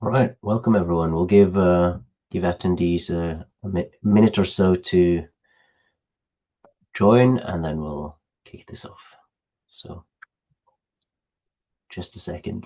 All right, welcome everyone. We'll give attendees a minute or so to join, and then we'll kick this off. So, just a second.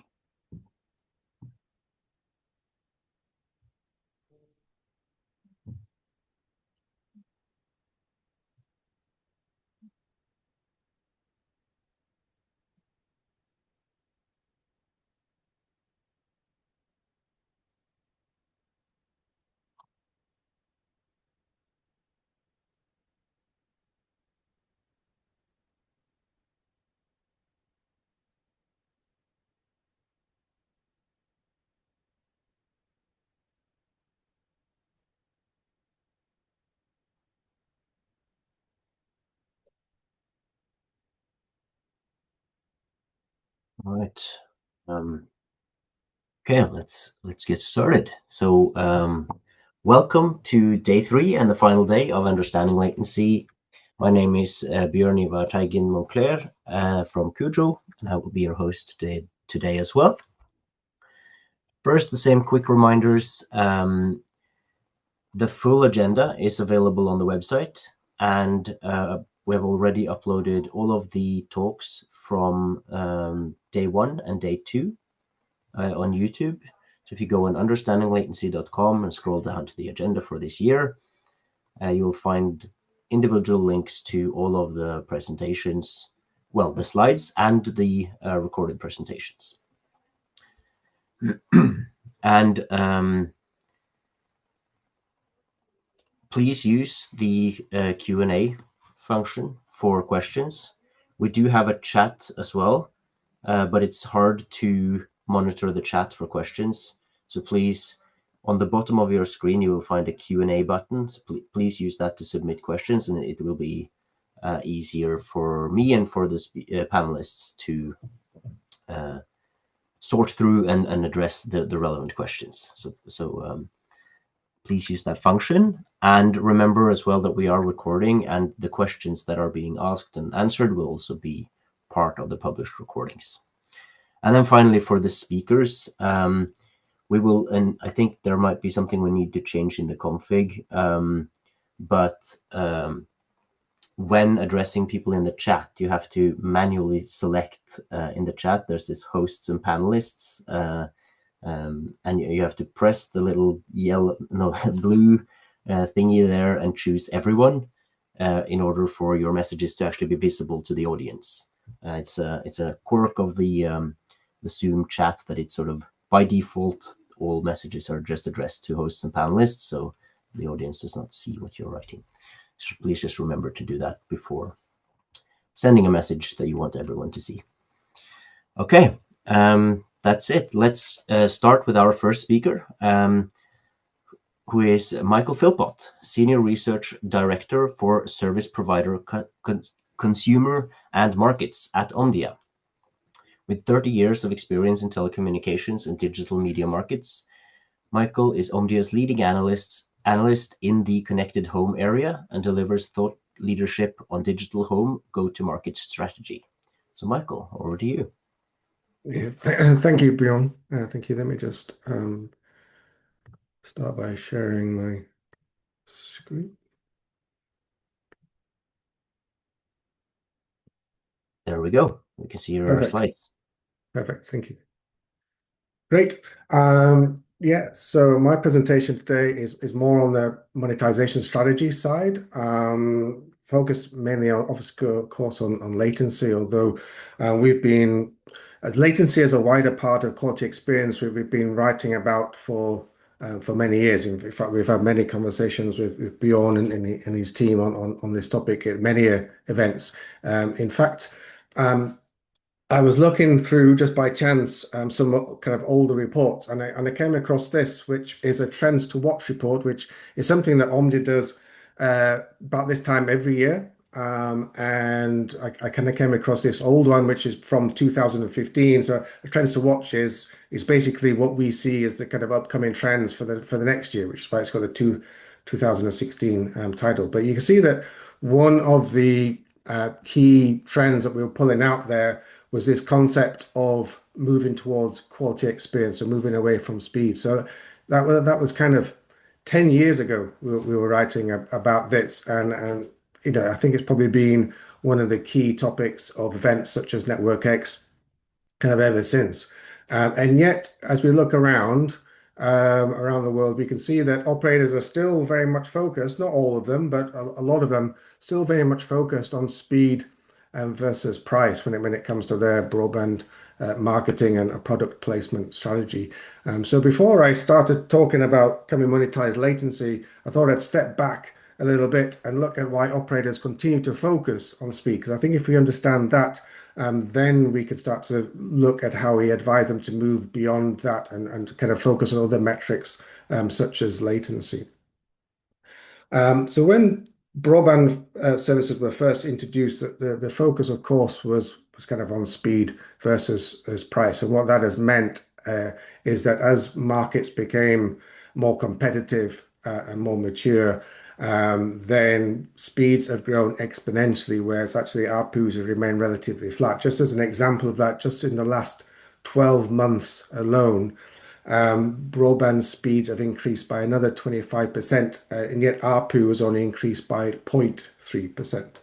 All right. Okay, let's get started. So, welcome to day 3 and the final day of understanding latency. My name is Bjørn, Ivar, Teigen, Monclair from CUJO, and I will be your host today as well. First, the same quick reminders. The full agenda is available on the website, and we have already uploaded all of the talks from day 1 and day 2 on YouTube. So if you go on understandinglatency.com and scroll down to the agenda for this year, you'll find individual links to all of the presentations, well, the slides and the recorded presentations. And please use the Q&A function for questions. We do have a chat as well, but it's hard to monitor the chat for questions. So please, on the bottom of your screen, you will find a Q&A button. So please use that to submit questions, and it will be easier for me and for the panelists to sort through and address the relevant questions. So please use that function. And remember as well that we are recording, and the questions that are being asked and answered will also be part of the published recordings. And then finally, for the speakers, we will, and I think there might be something we need to change in the config, but when addressing people in the chat, you have to manually select in the chat. There's this hosts and panelists, and you have to press the little blue thingy there and choose everyone in order for your messages to actually be visible to the audience. It's a quirk of the Zoom chat that it's sort of by default all messages are just addressed to hosts and panelists, so the audience does not see what you're writing. So please just remember to do that before sending a message that you want everyone to see. Okay. That's it. Let's start with our first speaker, who is Michael Philpott, Senior Research Director for Service Provider Consumer and Markets at Omdia. With 30 years of experience in telecommunications and digital media markets, Michael is Omdia's leading analyst in the connected home area and delivers thought leadership on digital home go-to-market strategy. So Michael, over to you. Yeah, thank you, Bjørn. Thank you. Let me just start by sharing my screen. There we go. We can see your slides. Perfect. Thank you. Great. Yeah, so my presentation today is more on the monetization strategy side. Focus mainly on, of course, on latency, although we've been latency is a wider part of quality experience we've been writing about for many years. In fact, we've had many conversations with Bjørn and his team on this topic at many events. In fact, I was looking through just by chance some kind of older reports, and I came across this, which is a trends to watch report, which is something that Omdia does about this time every year. And I kind of came across this old one, which is from 2015. So the trends to watch is basically what we see as the kind of upcoming trends for the next year, which is why it's got the 2016 title. But you can see that one of the key trends that we were pulling out there was this concept of moving towards quality experience, so moving away from speed. So that was kind of 10 years ago we were writing about this, and I think it's probably been one of the key topics of events such as Network X kind of ever since. And yet, as we look around the world, we can see that operators are still very much focused, not all of them, but a lot of them still very much focused on speed versus price when it comes to their broadband marketing and a product placement strategy. So before I started talking about can we monetize latency, I thought I'd step back a little bit and look at why operators continue to focus on speed. Because I think if we understand that, then we could start to look at how we advise them to move beyond that and kind of focus on other metrics such as latency. So when broadband services were first introduced, the focus, of course, was kind of on speed versus as price. And what that has meant is that as markets became more competitive and more mature, then speeds have grown exponentially, whereas actually ARPUs have remained relatively flat. Just as an example of that, just in the last 12 months alone, broadband speeds have increased by another 25%, and yet ARPU has only increased by 0.3%.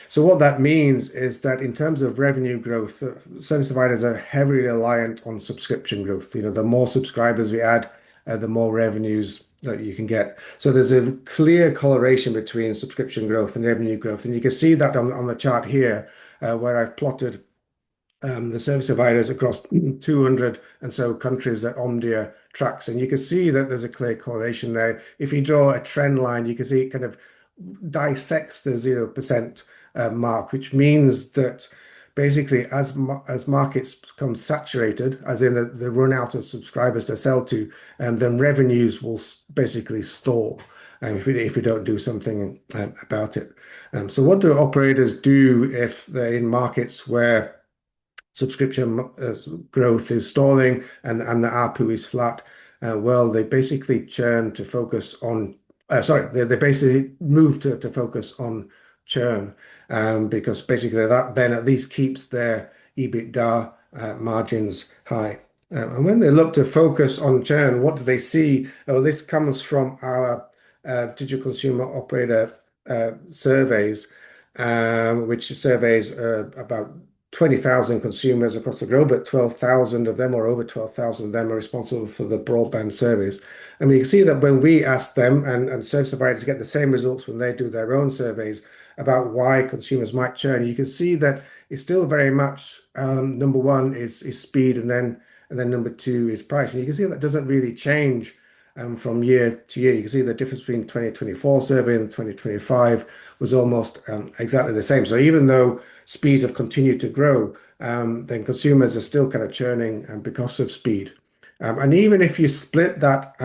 So what that means is that in terms of revenue growth, service providers are heavily reliant on subscription growth. The more subscribers we add, the more revenues that you can get. So there's a clear correlation between subscription growth and revenue growth, and you can see that on the chart here, where I've plotted the service providers across 200 and so countries that Omdia tracks. And you can see that there's a clear correlation there. If you draw a trend line, you can see it kind of dissects the 0% mark, which means that basically as markets become saturated, as in the run out of subscribers to sell to, then revenues will basically stall if we don't do something about it. So what do operators do if they're in markets where subscription growth is stalling and the ARPU is flat? Well, they basically churn to focus on, they basically move to focus on churn, because basically that then at least keeps their EBITDA margins high. And when they look to focus on churn, what do they see? Oh, this comes from our digital consumer operator surveys, which surveys about 20,000 consumers across the globe, but 12,000 of them, or over 12,000 of them, are responsible for the broadband service. And we can see that when we ask them, and service providers get the same results when they do their own surveys about why consumers might churn, you can see that it's still very much number one is speed, and then number two is price. And you can see that doesn't really change from year to year. You can see the difference between 2024 survey and 2025 was almost exactly the same. So even though speeds have continued to grow, then consumers are still kind of churning because of speed. And even if you split that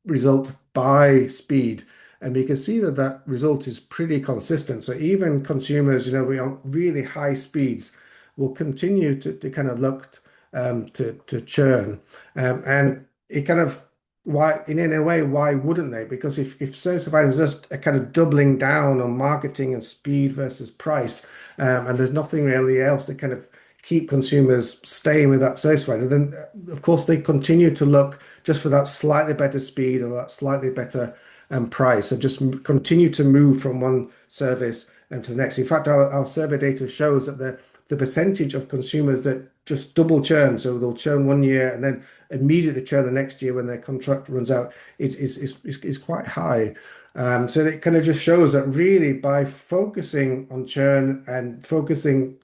result by speed, and you can see that that result is pretty consistent. So even consumers, we on really high speeds will continue to kind of look to churn. And it kind of, why, in a way, why wouldn't they? Because if service providers just are kind of doubling down on marketing and speed versus price, and there's nothing really else to kind of keep consumers staying with that service provider, then of course they continue to look just for that slightly better speed or that slightly better price. So just continue to move from one service to the next. In fact, our survey data shows that the percentage of consumers that just double churn, so they'll churn 1 year and then immediately churn the next year when their contract runs out, is quite high. So it kind of just shows that really by focusing on churn and focusing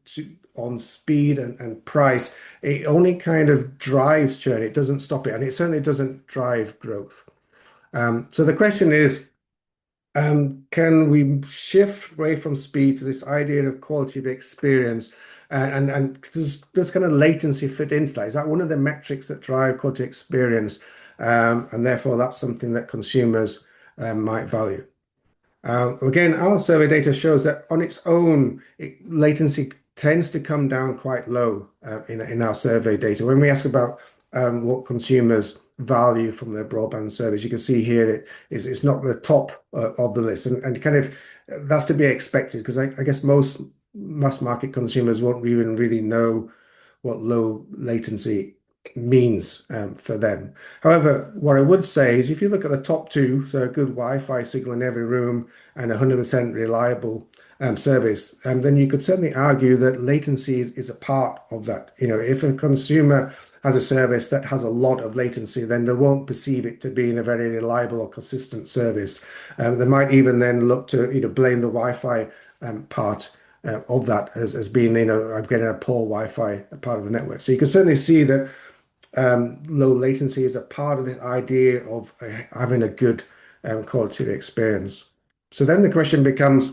on speed and price, it only kind of drives churn. It doesn't stop it, and it certainly doesn't drive growth. So the question is, can we shift away from speed to this idea of quality of experience? And does kind of latency fit into that? Is that one of the metrics that drive quality experience? And therefore, that's something that consumers might value. Again, our survey data shows that on its own, latency tends to come down quite low in our survey data. When we ask about what consumers value from their broadband service, you can see here it's not the top of the list, and kind of that's to be expected, because I guess most mass market consumers won't even really know what low latency means for them. However, what I would say is if you look at the top two, so a good Wi-Fi signal in every room and 100% reliable service, then you could certainly argue that latency is a part of that. If a consumer has a service that has a lot of latency, then they won't perceive it to be in a very reliable or consistent service. They might even then look to blame the Wi-Fi part of that as being, I'm getting a poor Wi-Fi part of the network. So you can certainly see that low latency is a part of the idea of having a good quality experience. So then the question becomes,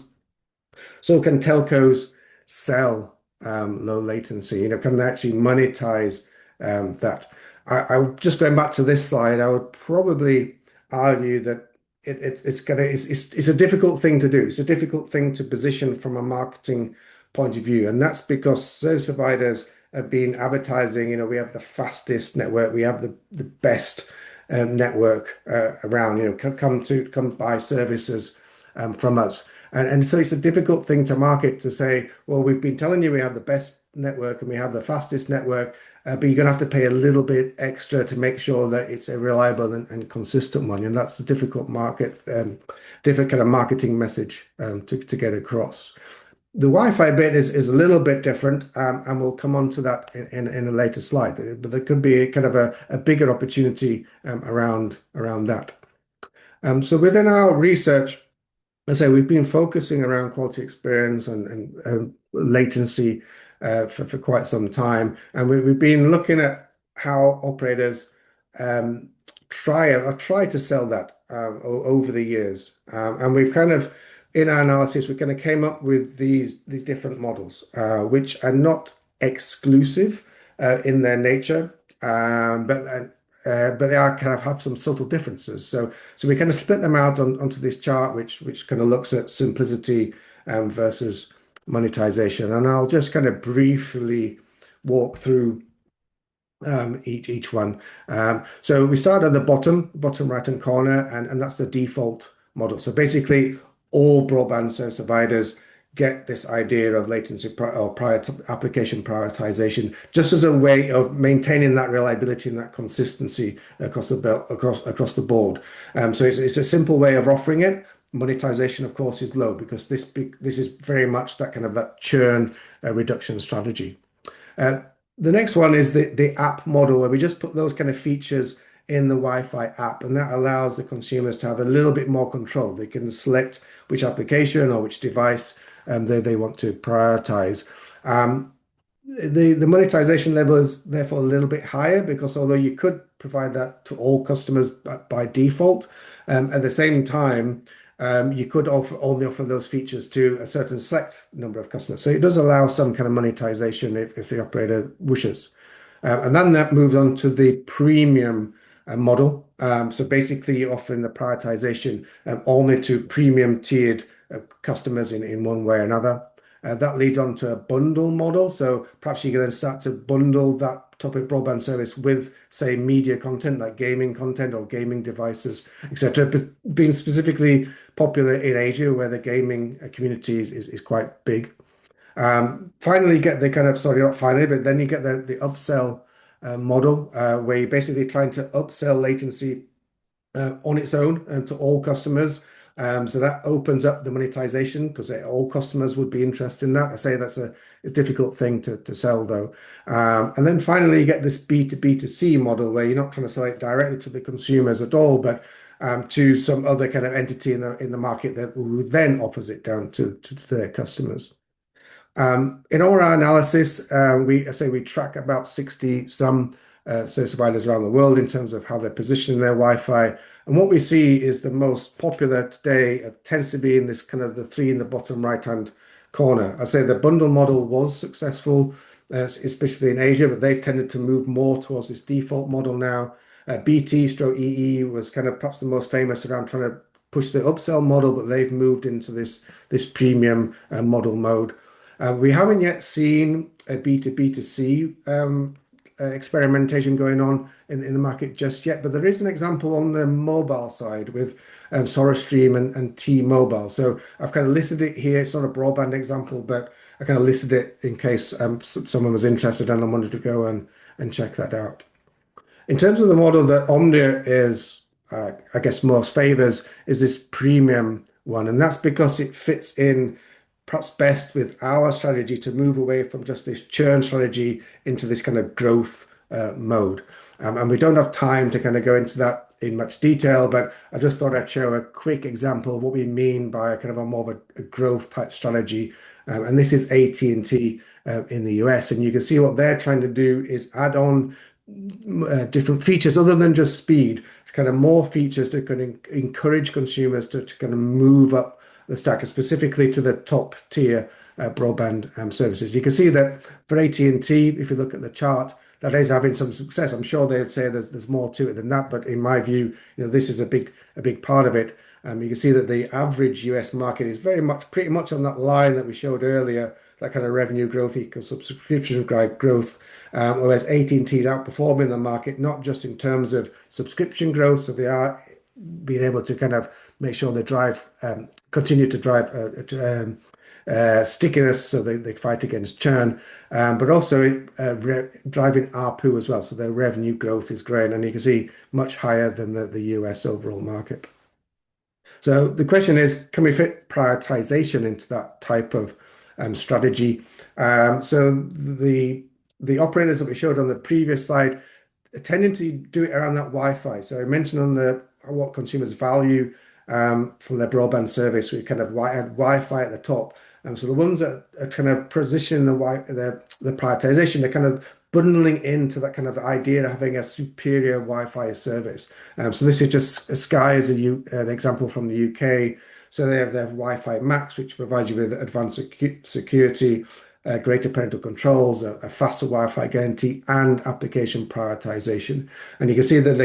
so can telcos sell low latency? Can they actually monetize that? Just going back to this slide, I would probably argue that it's a difficult thing to do. It's a difficult thing to position from a marketing point of view, and that's because service providers have been advertising. We have the fastest network, we have the best network around. Come buy services from us. And so it's a difficult thing to market to say, well, we've been telling you we have the best network and we have the fastest network, but you're going to have to pay a little bit extra to make sure that it's a reliable and consistent one. And that's a difficult different kind of marketing message to get across. The Wi-Fi bit is a little bit different, and we'll come on to that in a later slide. But there could be kind of a bigger opportunity around that. So within our research, I say we've been focusing around quality experience and latency for quite some time, and we've been looking at how operators try to sell that over the years, and we've kind of in our analysis we kind of came up with these different models, which are not exclusive in their nature, but they are kind of have some subtle differences. So we kind of split them out onto this chart, which kind of looks at simplicity versus monetization. And I'll just kind of briefly walk through each one. So we start at the bottom right-hand corner, and that's the default model. So basically, all broadband service providers get this idea of latency or application prioritization just as a way of maintaining that reliability and that consistency across the board. So it's a simple way of offering it. Monetization, of course, is low because this is very much that kind of that churn reduction strategy. The next one is the app model, where we just put those kind of features in the Wi-Fi app, and that allows the consumers to have a little bit more control. They can select which application or which device they want to prioritize. The monetization level is therefore a little bit higher because although you could provide that to all customers by default, at the same time, you could only offer those features to a certain select number of customers. So it does allow some kind of monetization if the operator wishes. And then that moves on to the premium model. So basically, you're offering the prioritization only to premium tiered customers in one way or another. That leads on to a bundle model. So perhaps you can then start to bundle that topic broadband service with, say, media content like gaming content or gaming devices, etc. Being specifically popular in Asia, where the gaming community is quite big. Finally, you get the kind of, sorry, not finally, but then you get the upsell model, where you're basically trying to upsell latency on its own to all customers. So that opens up the monetization because all customers would be interested in that. I say that's a difficult thing to sell though. And then finally, you get this B2B2C model where you're not trying to sell it directly to the consumers at all, but to some other kind of entity in the market who then offers it down to their customers. In all our analysis, we track about 60 some service providers around the world in terms of how they're positioning their Wi-Fi. And what we see is the most popular today tends to be in this kind of the three in the bottom right-hand corner. I say the bundle model was successful, especially in Asia, but they've tended to move more towards this default model now. BT/EE was kind of perhaps the most famous around trying to push the upsell model, but they've moved into this premium model mode. We haven't yet seen a B2B2C experimentation going on in the market just yet, but there is an example on the mobile side with SolarStream and T-Mobile. So I've kind of listed it here. It's not a broadband example, but I kind of listed it in case someone was interested and I wanted to go and check that out. In terms of the model that Omdia is, I guess, most favors is this premium one. And that's because it fits in perhaps best with our strategy to move away from just this churn strategy into this kind of growth mode. And we don't have time to kind of go into that in much detail, but I just thought I'd show a quick example of what we mean by a kind of a more of a growth type strategy. And this is AT&T in the US. And you can see what they're trying to do is add on different features other than just speed, kind of more features that can encourage consumers to kind of move up the stack, specifically to the top tier broadband services. You can see that for AT&T, if you look at the chart, that is having some success. I'm sure they would say there's more to it than that, but in my view, this is a big part of it. You can see that the average US market is pretty much on that line that we showed earlier, that kind of revenue growth equals subscription growth, whereas AT&T is outperforming the market, not just in terms of subscription growth, so they are being able to kind of make sure they continue to drive stickiness, so they fight against churn, but also driving ARPU as well. So their revenue growth is growing, and you can see much higher than the US overall market. So the question is, can we fit prioritization into that type of strategy? So the operators that we showed on the previous slide are tending to do it around that Wi-Fi. So I mentioned on what consumers value from their broadband service, we kind of had Wi-Fi at the top. So the ones that are kind of positioning the prioritization, they're kind of bundling into that kind of idea of having a superior Wi-Fi service. So this is just Sky as an example from the UK. So they have their Wi-Fi Max, which provides you with advanced security, greater parental controls, a faster Wi-Fi guarantee, and application prioritization. And you can see that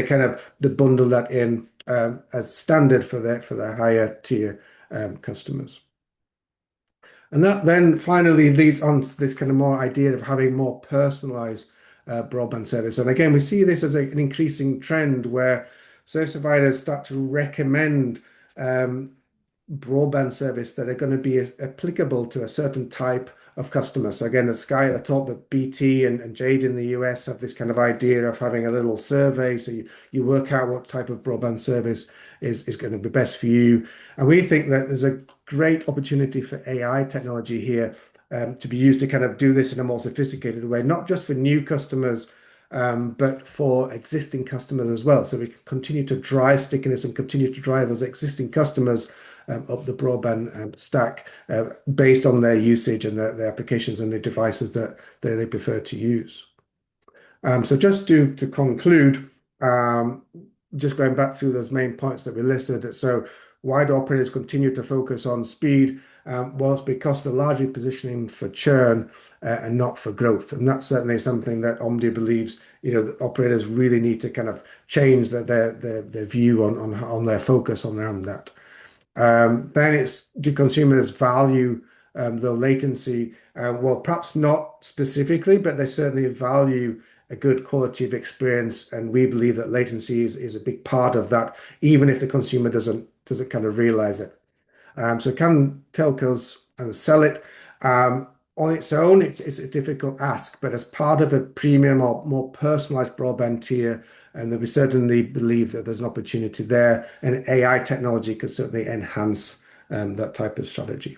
they bundle that in as standard for their higher tier customers. And that then finally leads on to this kind of more idea of having more personalized broadband service. And again, we see this as an increasing trend where service providers start to recommend broadband service that are going to be applicable to a certain type of customer. So again, the Sky at the top, but BT and Jade in the US have this kind of idea of having a little survey. So you work out what type of broadband service is going to be best for you. And we think that there's a great opportunity for AI technology here to be used to kind of do this in a more sophisticated way, not just for new customers, but for existing customers as well. So we can continue to drive stickiness and continue to drive those existing customers up the broadband stack based on their usage and their applications and the devices that they prefer to use. So just to conclude, just going back through those main points that we listed. So why do operators continue to focus on speed? Well, it's because they're largely positioning for churn and not for growth. And that's certainly something that Omdia believes, that operators really need to kind of change their view on their focus on that. Then it's, do consumers value low latency? Well, perhaps not specifically, but they certainly value a good quality of experience, and we believe that latency is a big part of that, even if the consumer doesn't kind of realize it. So can telcos sell it? On its own, it's a difficult ask, but as part of a premium or more personalized broadband tier, and that we certainly believe that there's an opportunity there, and AI technology could certainly enhance that type of strategy.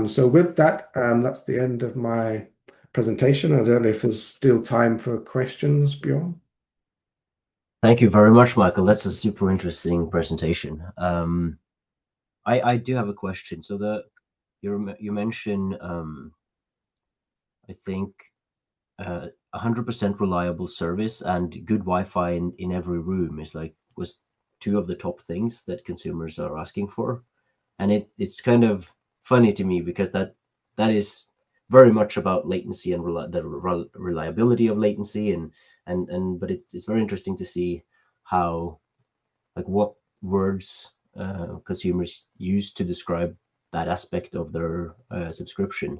So with that, that's the end of my presentation. I don't know if there's still time for questions, Bjørn. Thank you very much, Michael. That's a super interesting presentation. I do have a question. So you mentioned I think 100% reliable service and good Wi-Fi in every room was two of the top things that consumers are asking for, and it's kind of funny to me because that is very much about latency and the reliability of latency but it's very interesting to see how what words consumers use to describe that aspect of their subscription.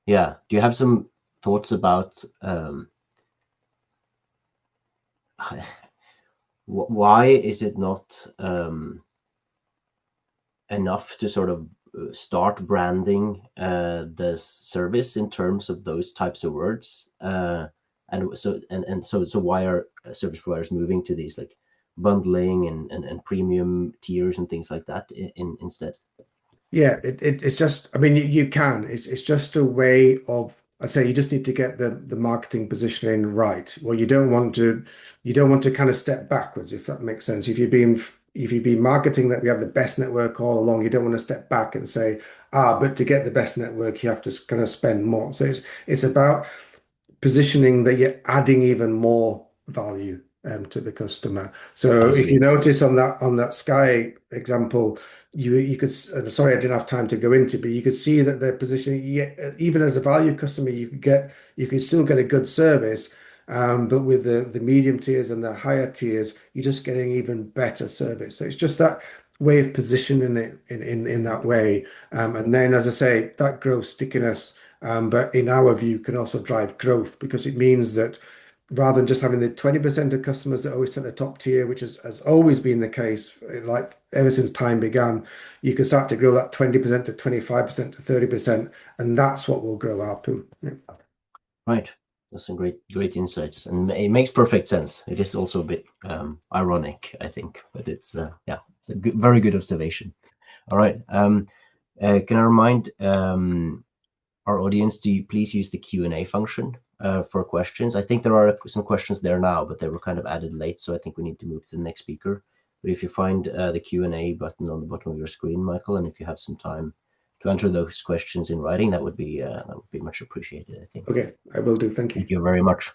Yeah. Do you have some thoughts about why is it not enough to sort of start branding this service in terms of those types of words? So why are service providers moving to these like bundling and premium tiers and things like that instead? Yeah, it's just, I mean, you can. It's just a way of, I say, you just need to get the marketing positioning right. Well, you don't want to kind of step backwards, if that makes sense. If you've been marketing that we have the best network all along, you don't want to step back and say, but to get the best network, you have to kind of spend more. So it's about positioning that you're adding even more value to the customer. So I if you see. notice on that Sky example, you could sorry I didn't have time to go into, but you could see that they're positioning even as a value customer, you could still get a good service. But with the medium tiers and the higher tiers, you're just getting even better service. So it's just that way of positioning it in that way. And then, as I say, that grows stickiness, but in our view, can also drive growth because it means that rather than just having the 20% of customers that always set the top tier, which has always been the case, like ever since time began, you can start to grow that 20% to 25% to 30%, and that's what will grow ARPU. Yeah. Right. That's some great insights, and it makes perfect sense. It is also a bit ironic, I think, but it's yeah, it's a very good observation. All right. Can I remind our audience to please use the Q&A function for questions? I think there are some questions there now, but they were kind of added late, so I think we need to move to the next speaker. But if you find the Q&A button on the bottom of your screen, Michael, and if you have some time to answer those questions in writing, that would be much appreciated, I think. Okay, I will do. Thank you. Thank you very much.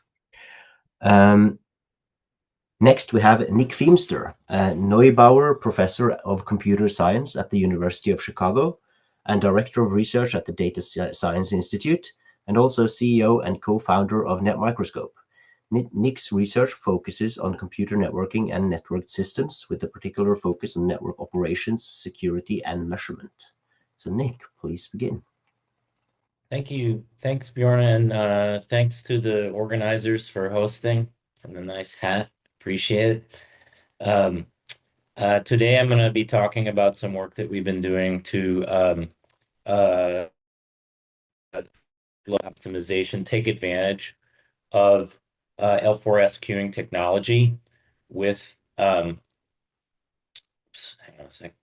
Next, we have Nick Feamster, Neubauer Professor of Computer Science at the University of Chicago and Director of Research at the Data Science Institute, and also CEO and co-founder of NetMicroscope. Nick's research focuses on computer networking and networked systems, with a particular focus on network operations, security, and measurement. So, Nick, please begin. Thank you. Thanks, Bjørn, and thanks to the organizers for hosting and the nice hat. Appreciate it. Today I'm going to be talking about some work that we've been doing to optimization, take advantage of L4S queuing technology with oops, hang on a sec.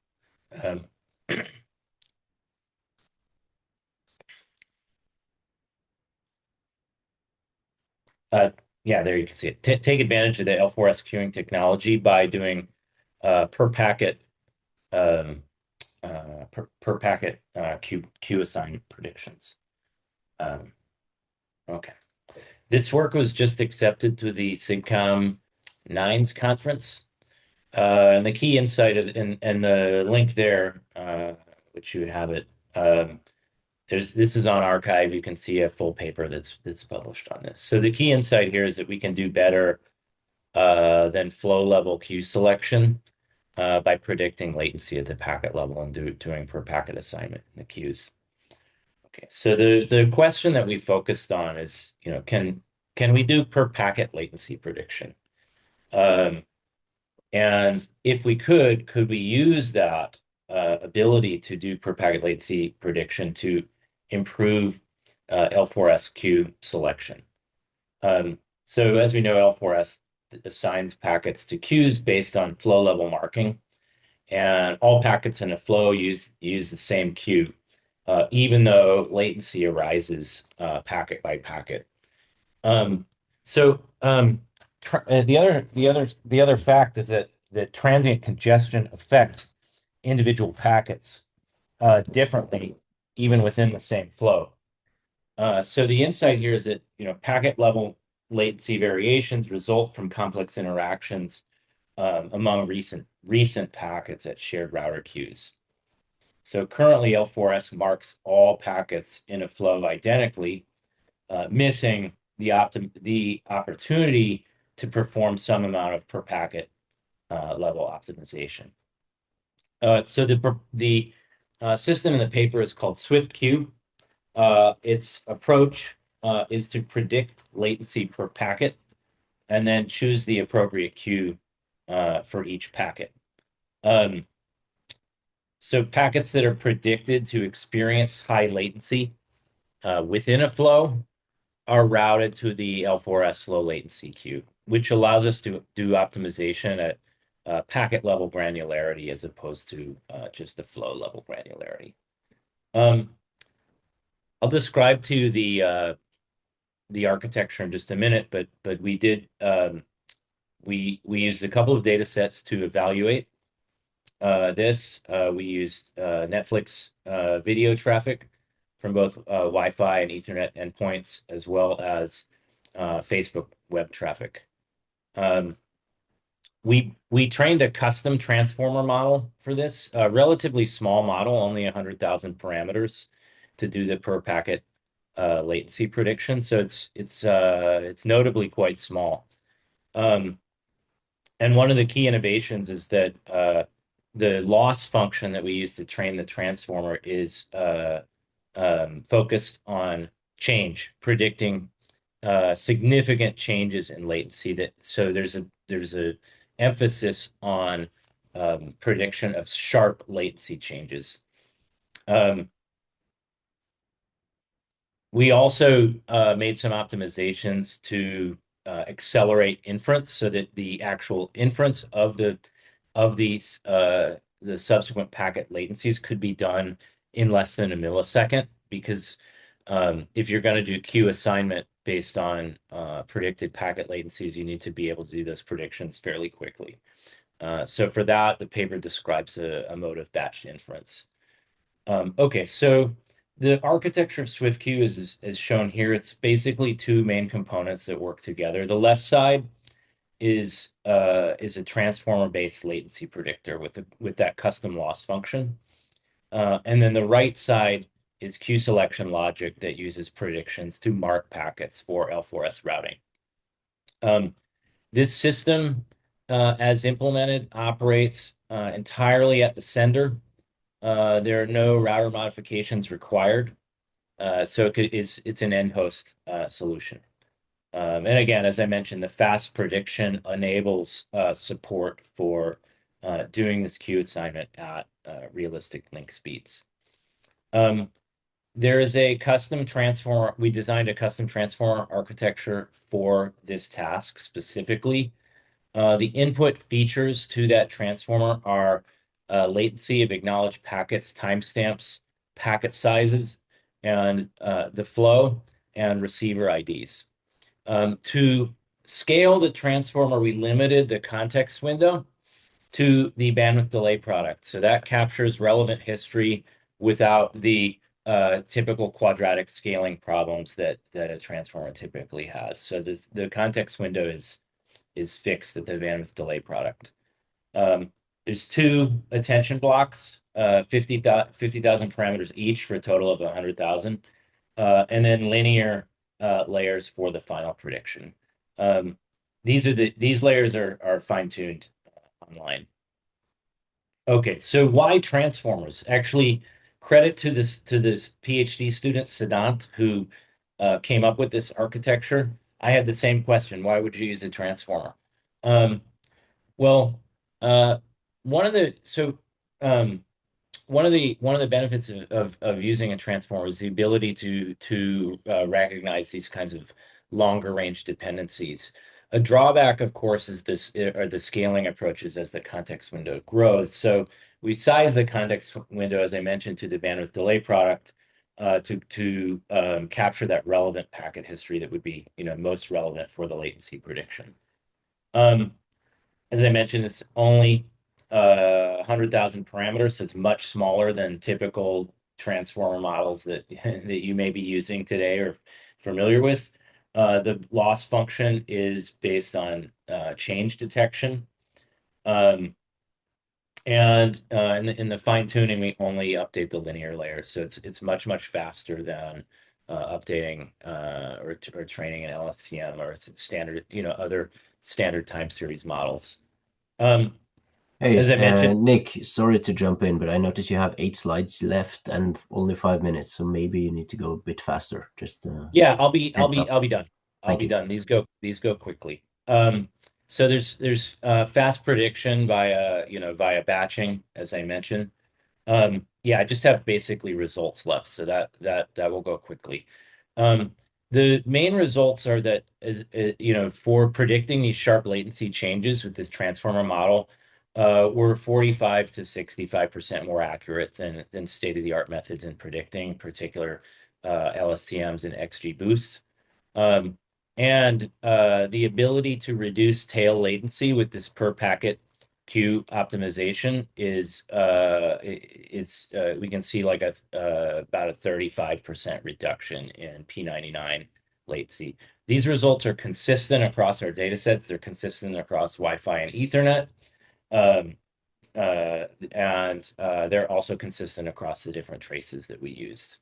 Yeah, there you can see it. Take advantage of the L4S queuing technology by doing per packet queue assignment predictions. Okay. This work was just accepted to the SIGCOMM 9s conference. And the key insight and the link there, which you have it, this is on arXiv. You can see a full paper that's published on this. So the key insight here is that we can do better than flow level queue selection by predicting latency at the packet level and doing per packet assignment in the queues. Okay, so the question that we focused on is, can we do per packet latency prediction? And if we could we use that ability to do per packet latency prediction to improve L4S queue selection? So as we know, L4S assigns packets to queues based on flow level marking, and all packets in a flow use the same queue, even though latency arises packet by packet. The other fact is that transient congestion affects individual packets differently, even within the same flow. So the insight here is that packet level latency variations result from complex interactions among recent packets at shared router queues. So currently, L4S marks all packets in a flow identically, missing the opportunity to perform some amount of per packet level optimization. So the system in the paper is called SwiftQueue. its approach is to predict latency per packet and then choose the appropriate queue for each packet. So packets that are predicted to experience high latency within a flow are routed to the L4S low latency queue, which allows us to do optimization at packet level granularity as opposed to just the flow level granularity. I'll describe to you the architecture in just a minute, but we did we used a couple of data sets to evaluate this. We used Netflix video traffic from both Wi-Fi and Ethernet endpoints, as well as Facebook web traffic. We trained a custom transformer model for this, a relatively small model, only 100,000 parameters, to do the per packet latency prediction. So it's notably quite small. And one of the key innovations is that the loss function that we use to train the transformer is focused on change, predicting significant changes in latency. So there's a emphasis on prediction of sharp latency changes. We also made some optimizations to accelerate inference so that the actual inference of the subsequent packet latencies could be done in less than a millisecond, because if you're going to do queue assignment based on predicted packet latencies, you need to be able to do those predictions fairly quickly. So for that, the paper describes a mode of batch inference. Okay, so the architecture of SwiftQueue is shown here. It's basically two main components that work together. The left side is a transformer-based latency predictor with that custom loss function, and then the right side is queue selection logic that uses predictions to mark packets for L4S routing. This system, as implemented, operates entirely at the sender. There are no router modifications required, so it's an end-host solution. And again, as I mentioned, the fast prediction enables support for doing this queue assignment at realistic link speeds. There is a custom transformer. We designed a custom transformer architecture for this task specifically. The input features to that transformer are latency of acknowledged packets, timestamps, packet sizes, and the flow and receiver IDs. To scale the transformer, we limited the context window to the bandwidth delay product. So that captures relevant history without the typical quadratic scaling problems that a transformer typically has. So the context window is fixed at the bandwidth delay product. There's two attention blocks, 50,000 parameters each for a total of 100,000, and then linear layers for the final prediction. These layers are fine-tuned online. Okay, so why transformers? Actually, credit to this PhD student Siddhant, who came up with this architecture. I had the same question: why would you use a transformer? Well, one of the benefits of using a transformer is the ability to recognize these kinds of longer range dependencies. A drawback, of course, is the scaling approaches as the context window grows. So we size the context window, as I mentioned, to the bandwidth delay product to capture that relevant packet history that would be most relevant for the latency prediction. As I mentioned, it's only 100,000 parameters, so it's much smaller than typical transformer models that you may be using today or familiar with. The loss function is based on change detection. And in the fine tuning, we only update the linear layers, so it's much faster than updating or training an LSTM or standard other standard time series models. Hey, As I mentioned, Nick, sorry to jump in, but I notice you have 8 slides left and only 5 minutes, so maybe you need to go a bit faster. Just yeah, I'll be heads up. done. I'll Thank be you. done. These go quickly. So there's fast prediction via via batching, as I mentioned. Yeah, I just have basically results left, so that will go quickly. The main results are that for predicting these sharp latency changes with this transformer model, we're 45 to 65% more accurate than state-of-the-art methods in predicting, particular LSTMs and XGBoost. And the ability to reduce tail latency with this per packet queue optimization is we can see like about a 35% reduction in P99 latency. These results are consistent across our data sets. They're consistent across Wi-Fi and Ethernet. And they're also consistent across the different traces that we used.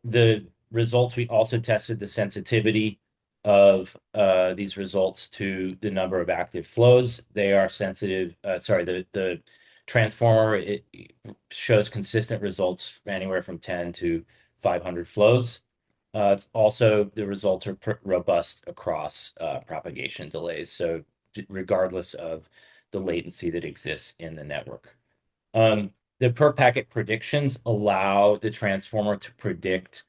The results, we also tested the sensitivity of these results to the number of active flows. They are sensitive. The transformer, it shows consistent results anywhere from 10 to 500 flows. It's also, the results are robust across propagation delays, so regardless of the latency that exists in the network. The per packet predictions allow the transformer to predict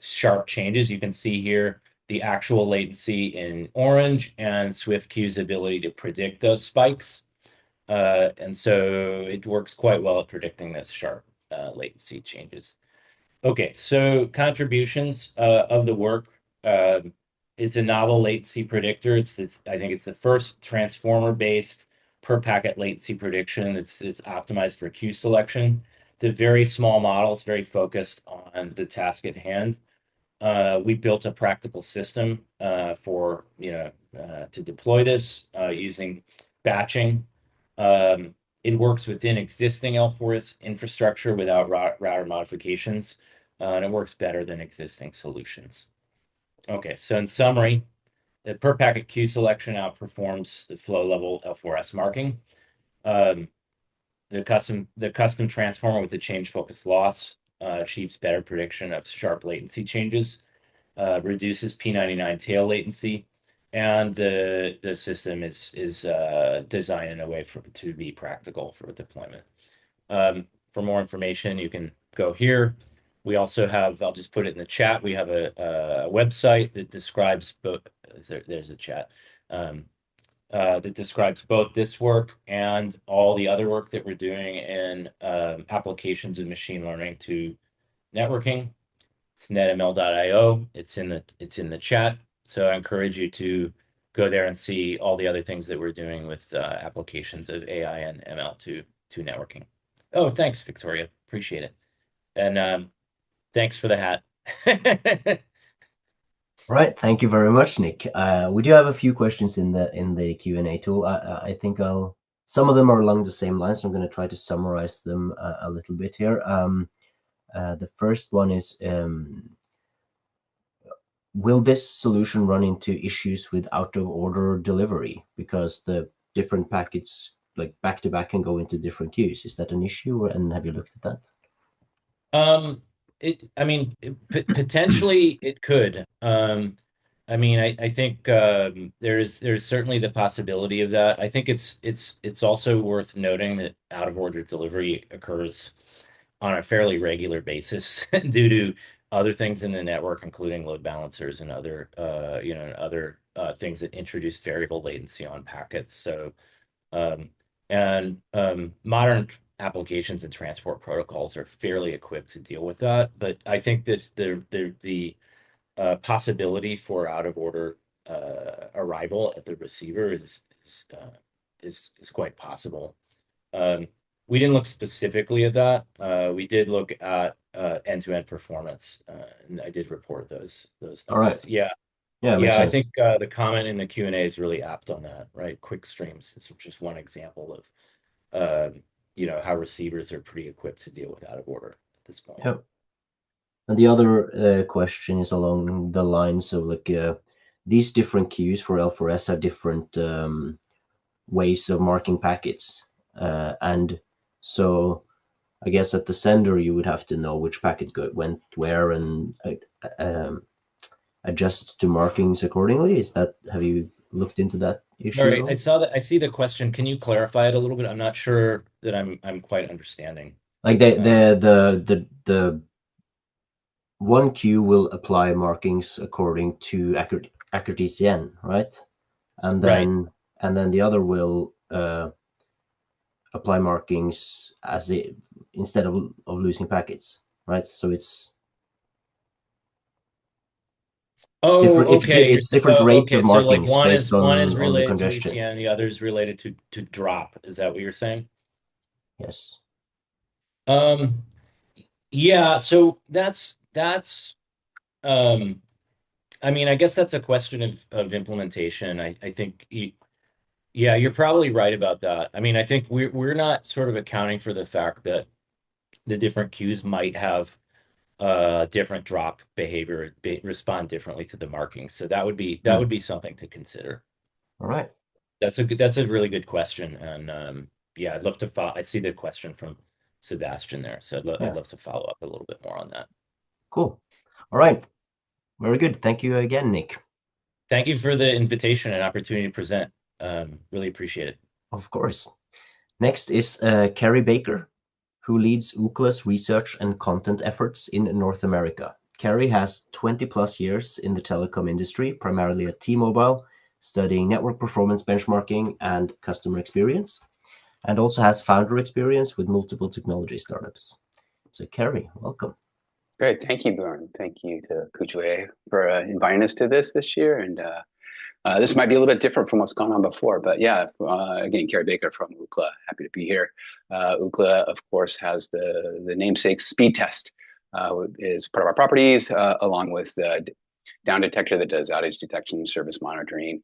sharp changes. You can see here the actual latency in orange and SwiftQueue's ability to predict those spikes. And so it works quite well at predicting those sharp latency changes. Okay, so contributions of the work. It's a novel latency predictor. I think it's the first transformer-based per packet latency prediction. It's optimized for queue selection. It's a very small model. It's very focused on the task at hand. We built a practical system for to deploy this using batching. It works within existing L4S infrastructure without router modifications, and it works better than existing solutions. Okay, so in summary, the per packet queue selection outperforms the flow level L4S marking. The custom transformer with the change focus loss achieves better prediction of sharp latency changes, reduces P99 tail latency, and the system is designed in a way to be practical for deployment. For more information, you can go here. We also have, I'll just put it in the chat, we have a website that describes both, there's a chat, that describes both this work and all the other work that we're doing in applications of machine learning to networking. It's netml.io. It's in the chat. So I encourage you to go there and see all the other things that we're doing with applications of AI and ML to networking. Oh, thanks, Victoria. Appreciate it. And thanks for the hat. All right, thank you very much, Nick. We do have a few questions in the Q&A tool. I think some of them are along the same lines, so I'm going to try to summarize them a little bit here. The first one is, will this solution run into issues with out-of-order delivery because the different packets, like back-to-back, can go into different queues? Is that an issue, and have you looked at that? Potentially it could. I think there's certainly the possibility of that. I think it's also worth noting that out-of-order delivery occurs on a fairly regular basis due to other things in the network, including load balancers and other things that introduce variable latency on packets. So modern applications and transport protocols are fairly equipped to deal with that. But I think the possibility for out-of-order arrival at the receiver is quite possible. We didn't look specifically at that. We did look at end-to-end performance, and I did report those numbers. All right. Yeah. Yeah, Yeah, I think the comment in the Q&A is really apt on that, right? Quick streams is just one example of how receivers are pretty equipped to deal with out-of-order at this point. Yep. And the other question is along the lines of, like, these different queues for L4S have different ways of marking packets, and so I guess at the sender you would have to know which packet went where and adjust to markings accordingly. Have you looked into that issue? All right, I see the question. Can you clarify it a little bit? I'm not sure that I'm quite understanding. Like the one queue will apply markings according to accuracy-n, right? And then the other will apply markings as instead of losing packets, right? So it's okay. It's different rates of So like markings based one is on the related to congestion. ECN, the other is related to drop. Is that what you're saying? Yes. Yeah, so that's I mean, I guess that's a question of implementation. I think yeah, you're probably right about that. I mean, I think we're not sort of accounting for the fact that the different queues might have different drop behavior, respond differently to the markings. So that would be something to consider. All right. That's a really good question, and yeah, I'd love to follow. I see the question from Sebastian there, so I'd love to follow up a little bit more on that. Cool. All right. Very good. Thank you again, Nick. Thank you for the invitation and opportunity to present. Really appreciate it. Of course. Next is Kerry Baker, who leads Ookla's research and content efforts in North America. Kerry has 20 plus years in the telecom industry, primarily at T-Mobile, studying network performance benchmarking and customer experience, and also has founder experience with multiple technology startups. So Kerry, welcome. Great. Thank you, Bjørn. Thank you to CUJO for inviting us to this year. And this might be a little bit different from what's gone on before, but yeah, again, Kerry Baker from Ookla, happy to be here. Ookla, of course, has the namesake speed test, is part of our properties, along with the down detector that does outage detection, service monitoring,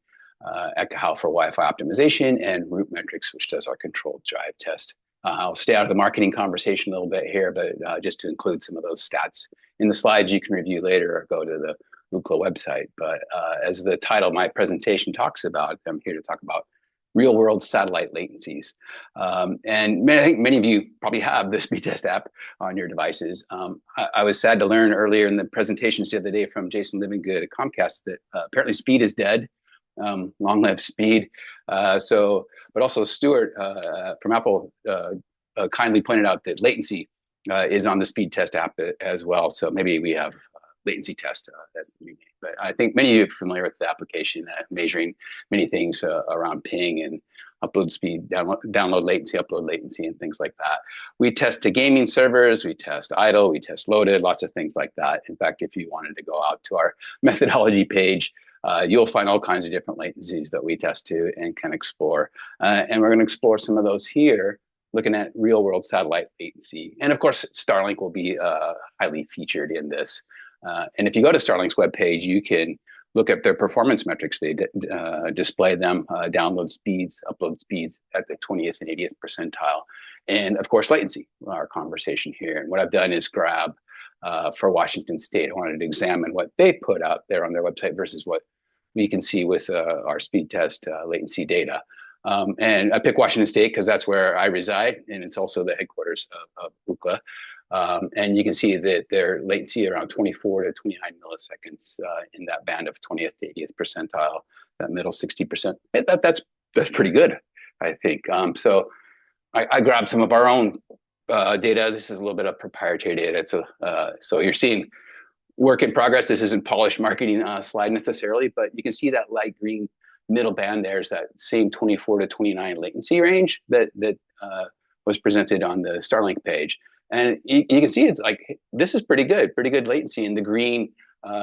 Ekahau for Wi-Fi optimization, and root metrics, which does our controlled drive test. I'll stay out of the marketing conversation a little bit here, but just to include some of those stats in the slides you can review later or go to the Ookla website. But as the title of my presentation talks about, I'm here to talk about real-world satellite latencies. And I think many of you probably have the speed test app on your devices. I was sad to learn earlier in the presentations the other day from Jason Livingood at Comcast that apparently speed is dead. Long live speed. But also Stuart from Apple kindly pointed out that latency is on the speed test app as well. So maybe we have latency test as the new name. But I think many of you are familiar with the application measuring many things around ping and upload speed, download latency, upload latency, and things like that. We test to gaming servers, we test idle, we test loaded, lots of things like that. In fact, if you wanted to go out to our methodology page, you'll find all kinds of different latencies that we test to and can explore. And we're going to explore some of those here, looking at real-world satellite latency. And of course, Starlink will be highly featured in this. And if you go to Starlink's webpage, you can look at their performance metrics. They display them, download speeds, upload speeds at the 20th and 80th percentile. And of course, latency, our conversation here. And what I've done is grab for Washington State. I wanted to examine what they put out there on their website versus what we can see with our speed test latency data. And I pick Washington State because that's where I reside, and it's also the headquarters of Ookla. And you can see that their latency around 24 to 29 milliseconds in that band of 20th to 80th percentile, that middle 60%. That's pretty good, I think. So I grabbed some of our own data. This is a little bit of proprietary data. So you're seeing work in progress. This isn't polished marketing slide necessarily, but you can see that light green middle band there is that same 24 to 29 latency range that was presented on the Starlink page. And you can see it's like, this is pretty good latency. And the green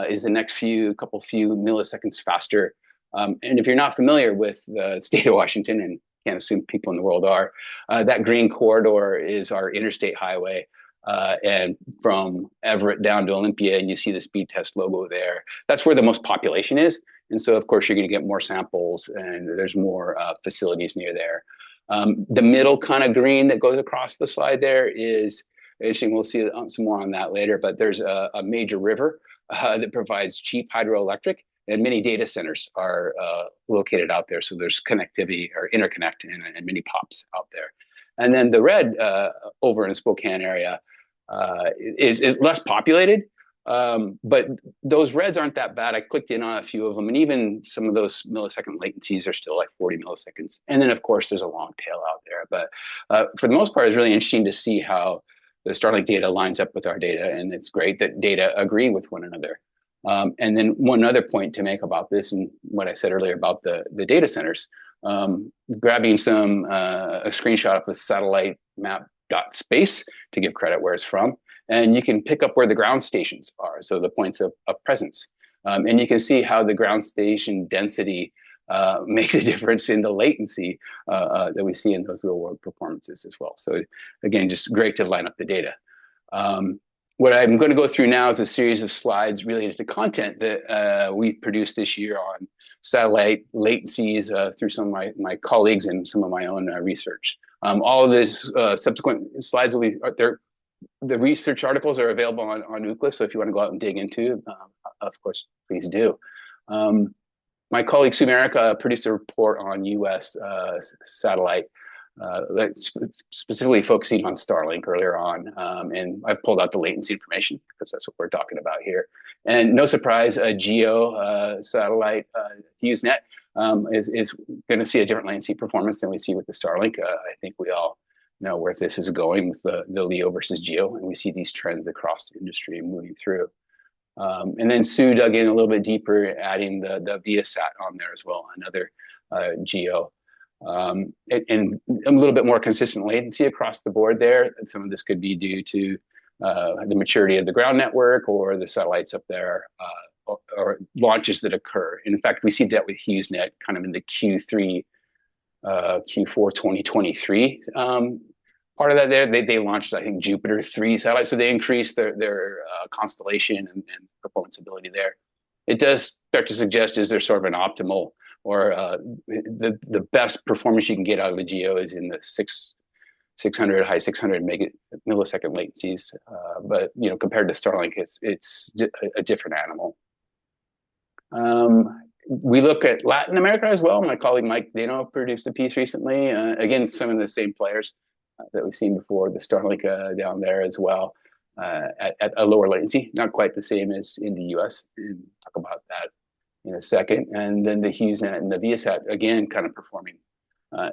is the next few milliseconds faster. And if you're not familiar with the state of Washington, and can't assume people in the world are, that green corridor is our interstate highway. And from Everett down to Olympia, and you see the speed test logo there. That's where the most population is. And so, of course, you're going to get more samples and there's more facilities near there. The middle kind of green that goes across the slide there is interesting. We'll see some more on that later, but there's a major river that provides cheap hydroelectric and many data centers are located out there. So there's connectivity or interconnect and many POPs out there. And then the red over in Spokane area is less populated, but those reds aren't that bad. I clicked in on a few of them, and even some of those millisecond latencies are still like 40 milliseconds. And then, of course, there's a long tail out there. But for the most part, it's really interesting to see how the Starlink data lines up with our data, and it's great that data agree with one another. And then one other point to make about this, and what I said earlier about the data centers, grabbing a screenshot of a satellite map.space to give credit where it's from, and you can pick up where the ground stations are, so the points of presence. And you can see how the ground station density makes a difference in the latency that we see in those real world performances as well. So again, just great to line up the data. What I'm going to go through now is a series of slides related to content that we produced this year on satellite latencies through some of my colleagues and some of my own research. All of these subsequent slides will be there. The research articles are available on Ookla, so if you want to go out and dig into, of course, please do. My colleague Sumerica produced a report on U.S. satellite, specifically focusing on Starlink earlier on, and I've pulled out the latency information because that's what we're talking about here. And no surprise, a GEO satellite HughesNet is going to see a different latency performance than we see with the Starlink. I think we all know where this is going with the LEO versus GEO, and we see these trends across the industry moving through. And then Sue dug in a little bit deeper, adding the Viasat on there as well, another GEO. And a little bit more consistent latency across the board there. And some of this could be due to the maturity of the ground network or the satellites up there, or launches that occur. In fact, we see that with HughesNet kind of in the Q4 2023 part of that there. They launched, I think, Jupiter 3 satellites, so they increased their constellation and performance ability there. It does start to suggest, is there sort of an optimal or the best performance you can get out of the GEO is in the 600 high 600 millisecond latencies, but compared to Starlink, it's a different animal. We look at Latin America as well. My colleague Mike Dano produced a piece recently. Again, some of the same players that we've seen before, the Starlink down there as well, at a lower latency, not quite the same as in the US. And talk about that in a second. And then the HughesNet and the Viasat, again, kind of performing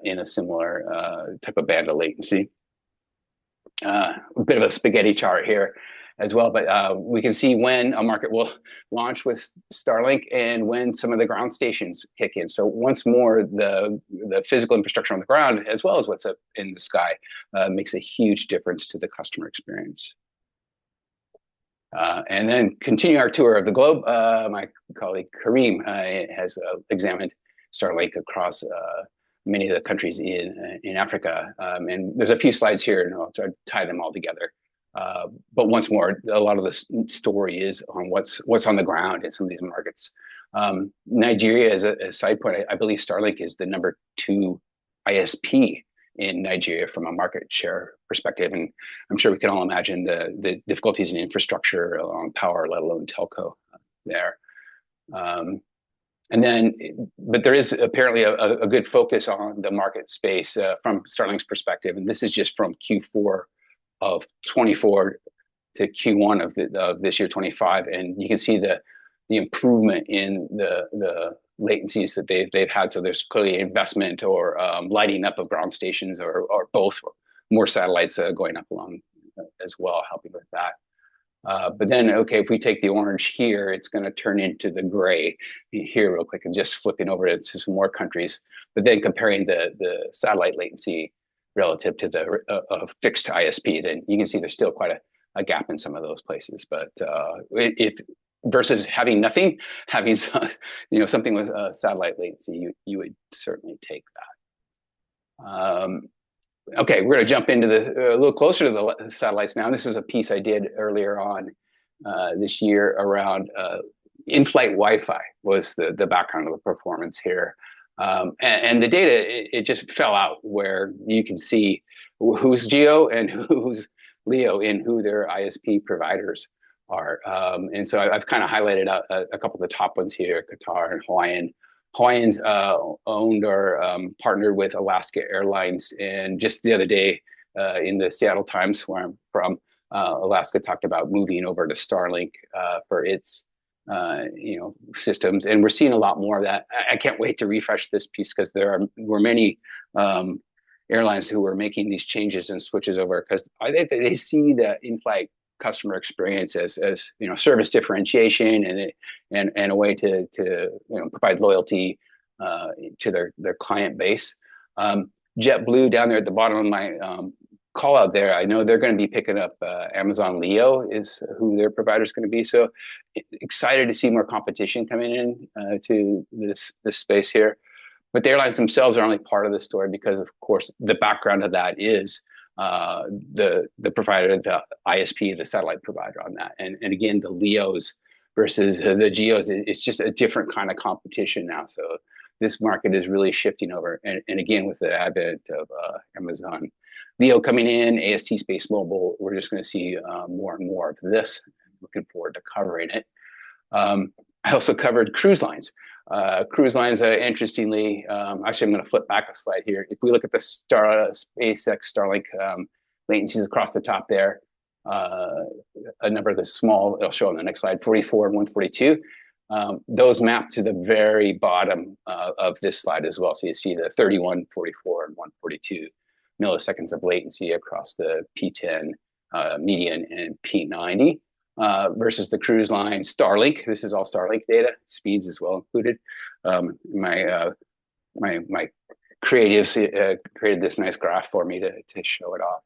in a similar type of band of latency. A bit of a spaghetti chart here as well, but we can see when a market will launch with Starlink and when some of the ground stations kick in. So once more, the physical infrastructure on the ground, as well as what's up in the sky, makes a huge difference to the customer experience. And then continue our tour of the globe. My colleague Kareem has examined Starlink across many of the countries in Africa. And there's a few slides here, and I'll try to tie them all together. But once more, a lot of the story is on what's on the ground in some of these markets. Nigeria, as a side point, I believe Starlink is the #2 ISP in Nigeria from a market share perspective, and I'm sure we can all imagine the difficulties in infrastructure on power, let alone telco there. And then, but there is apparently a good focus on the market space from Starlink's perspective, and this is just from Q4 of 24 to Q1 of this year 25, and you can see the improvement in the latencies that they've had. So there's clearly investment or lighting up of ground stations or both, more satellites going up along as well, helping with that. But then, okay, if we take the orange here, it's going to turn into the gray here real quick, and just flipping over to some more countries. But then comparing the satellite latency relative to the fixed ISP, then you can see there's still quite a gap in some of those places. But if versus having nothing, having something with satellite latency, you would certainly take that. Okay, we're going to jump into a little closer to the satellites now. This is a piece I did earlier on this year around in-flight Wi-Fi was the background of the performance here. And the data, it just fell out where you can see who's GEO and who's LEO in who their ISP providers are. And so I've kind of highlighted a couple of the top ones here: Qatar and Hawaiian. Hawaiian's owned or partnered with Alaska Airlines, and just the other day in the Seattle Times, where I'm from, Alaska talked about moving over to Starlink for its systems, and we're seeing a lot more of that. I can't wait to refresh this piece because were many airlines who were making these changes and switches over because I think they see the in-flight customer experience as service differentiation and a way to provide loyalty to their client base. JetBlue down there at the bottom of my call out there, I know they're going to be picking up Amazon Leo is who their provider is going to be. So excited to see more competition coming in to this space here. But the airlines themselves are only part of the story because, of course, the background of that is the provider, the ISP, the satellite provider on that. And again, the LEOs versus the GEOs, it's just a different kind of competition now. So this market is really shifting over. And again, with the advent of Amazon Leo coming in, AST Space Mobile, we're just going to see more and more of this. Looking forward to covering it. I also covered cruise lines. Cruise lines, interestingly, actually, I'm going to flip back a slide here. If we look at the SpaceX Starlink latencies across the top there, a number of the small, I'll show on the next slide, 44 and 142. Those map to the very bottom of this slide as well. So you see the 31, 44, and 142 milliseconds of latency across the P10 median and P90 versus the cruise line Starlink. This is all Starlink data, speeds as well included. My creatives created this nice graph for me to show it off.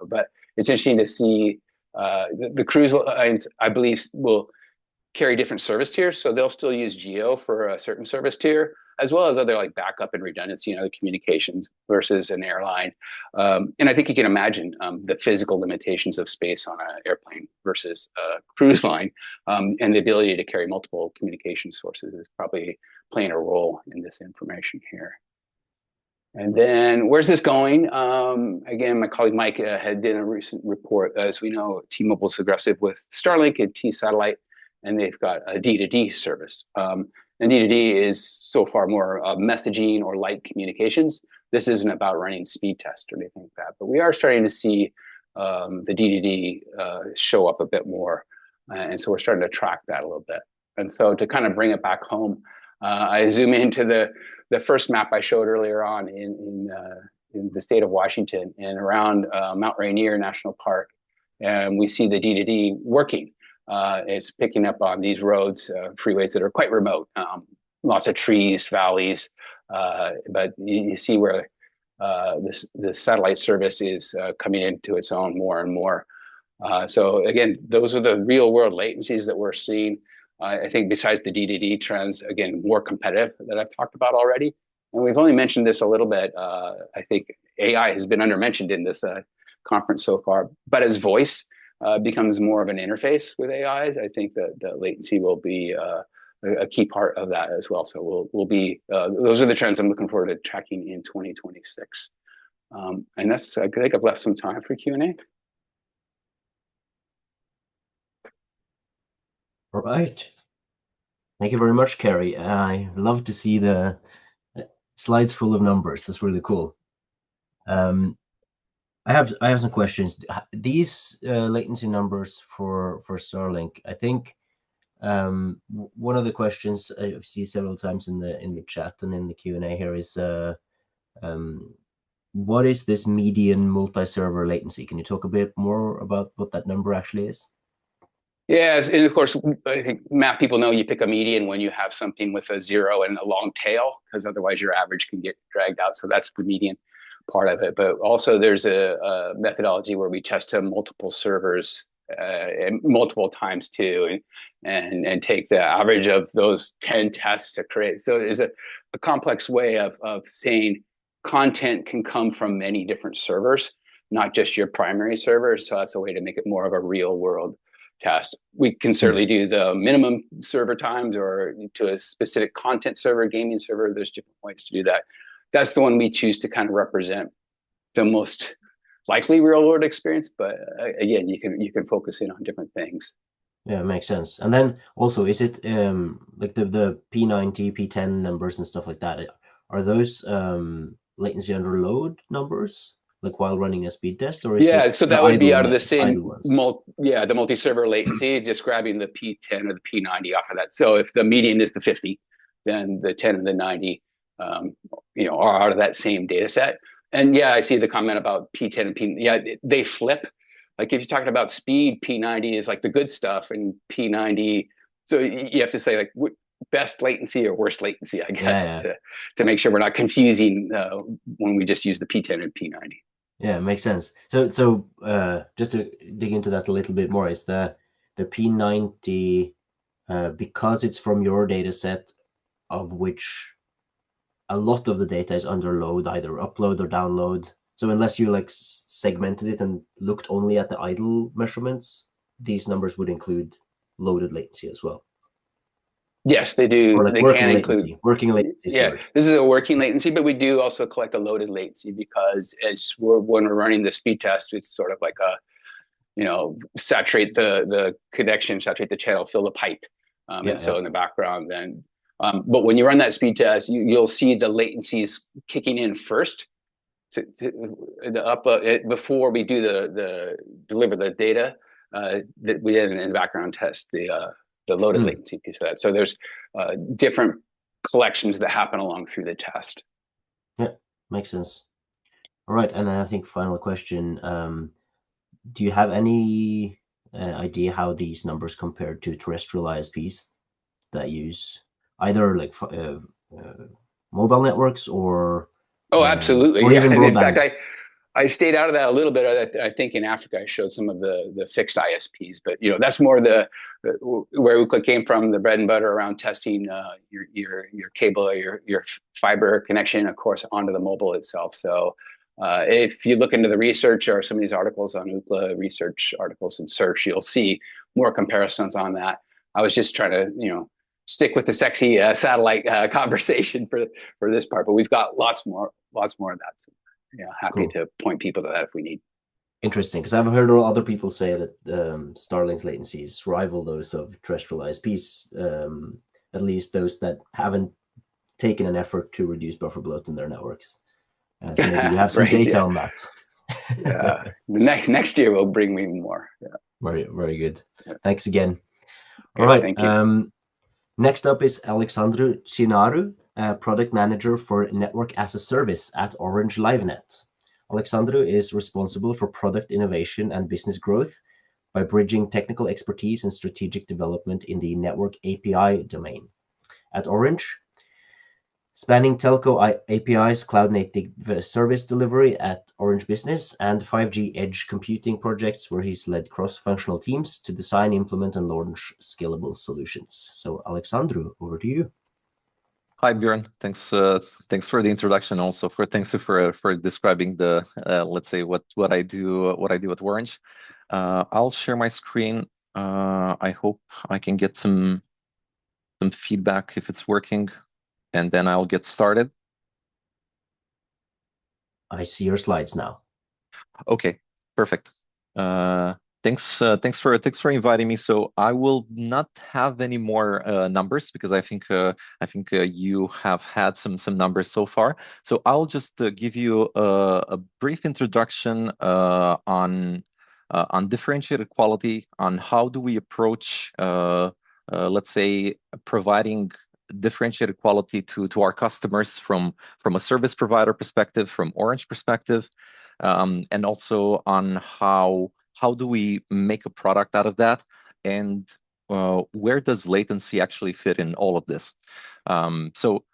But it's interesting to see the cruise lines, I believe, will carry different service tiers. So they'll still use GEO for a certain service tier, as well as other like backup and redundancy and other communications versus an airline. And I think you can imagine the physical limitations of space on an airplane versus a cruise line, and the ability to carry multiple communication sources is probably playing a role in this information here. And then where's this going? Again, my colleague Mike had done a recent report. As we know, T-Mobile's aggressive with Starlink and T-Satellite, and they've got a D2D service. And D2D is so far more messaging or light communications. This isn't about running speed tests or anything like that, but we are starting to see the D2D show up a bit more. And so we're starting to track that a little bit. And so to kind of bring it back home, I zoom into the first map I showed earlier on in the state of Washington and around Mount Rainier National Park. And we see the D2D working. It's picking up on these roads, freeways that are quite remote, lots of trees, valleys, but you see where this satellite service is coming into its own more and more. So again, those are the real world latencies that we're seeing. I think besides the D2D trends, again, more competitive that I've talked about already. And we've only mentioned this a little bit. I think AI has been undermentioned in this conference so far, but as voice becomes more of an interface with AIs, I think that the latency will be a key part of that as well. So we'll be, those are the trends I'm looking forward to tracking in 2026. And that's, I think I've left some time for Q&A. All right. Thank you very much, Kerry. I love to see the slides full of numbers. That's really cool. I have some questions. These latency numbers for Starlink, I think one of the questions I see several times in the chat and in the Q&A here is what is this median multi-server latency? Can you talk a bit more about what that number actually is? Yes, and of course, I think math people know you pick a median when you have something with a zero and a long tail, because otherwise your average can get dragged out. So that's the median part of it. But also there's a methodology where we test to multiple servers and multiple times too, and take the average of those 10 tests to create. So there's a complex way of saying content can come from many different servers, not just your primary server. So that's a way to make it more of a real world test. We can certainly do the minimum server times or to a specific content server, gaming server. There's different ways to do that. That's the one we choose to kind of represent the most likely real world experience. But again, you can focus in on different things. Yeah, it makes sense. And then also, is it like the P90, P10 numbers and stuff like that? Are those latency under load numbers, like while running a speed test, or is Yeah, it so the that would be out of the idle same ones? the multi-server latency, just grabbing the P10 or the P90 off of that. So if the median is the 50, then the 10 and the 90, are out of that same data set. And yeah, I see the comment about P10 and P. Yeah, they flip. Like if you're talking about speed, P90 is like the good stuff, and P90. So you have to say like best latency or worst latency, I guess, Yeah, to make sure we're not confusing when we just use the P10 and P90. yeah, makes sense. So just to dig into that a little bit more, is the P90 because it's from your data set, of which a lot of the data is under load, either upload or download. So unless you like segmented it and looked only at the idle measurements, these numbers would include loaded latency as well. Yes, they do. Or like They working can include. latency. Working latency Yeah, storage. this is a working latency, but we do also collect a loaded latency because when we're running the speed test, it's sort of like saturate the connection, saturate the channel, fill the pipe. So in the background then, but when you run that speed test, you'll see the latencies kicking in first before we do the deliver the data that we did in the background test the loaded latency piece of that. So there's different collections that happen along through the test. Yeah, makes sense. All right, and then I think final question: do you have any idea how these numbers compare to terrestrial ISPs that use either like mobile networks or absolutely, or yeah. even And in broadband? fact, I stayed out of that a little bit. I think in Africa I showed some of the fixed ISPs, but that's more where Ookla came from, the bread and butter around testing your cable or your fiber connection, of course, onto the mobile itself. So if you look into the research or some of these articles on Ookla research articles and search, you'll see more comparisons on that. I was just trying to stick with the sexy satellite conversation for this part, but we've got lots more of that. So yeah, happy to point people to that if we need. Interesting, because I've heard other people say that Starlink's latencies rival those of terrestrial ISPs, at least those that haven't taken an effort to reduce buffer bloat in their networks. So maybe you have some data on that. Yeah, next year we'll bring me more. Yeah. Very, very good. Yeah. Thanks again. Okay, all right. Thank you. Next up is Alexandru Ciinaru, product manager for Network as a Service at Orange LiveNet. Alexandru is responsible for product innovation and business growth by bridging technical expertise and strategic development in the network API domain. At Orange, spanning telco APIs, cloud-native service delivery at Orange Business, and 5G edge computing projects where he's led cross-functional teams to design, implement, and launch scalable solutions. So, Alexandru, over to you. Hi, Bjørn. Thanks for the introduction. Also, thanks for describing the let's say what I do at Orange. I'll share my screen. I hope I can get some feedback if it's working, and then I'll get started. I see your slides now. Okay, perfect. Thanks for inviting me. So I will not have any more numbers because I think you have had some numbers so far. So I'll just give you a brief introduction on differentiated quality, on how do we approach let's say providing differentiated quality to our customers from a service provider perspective, from Orange perspective. And also on how do we make a product out of that, and where does latency actually fit in all of this? So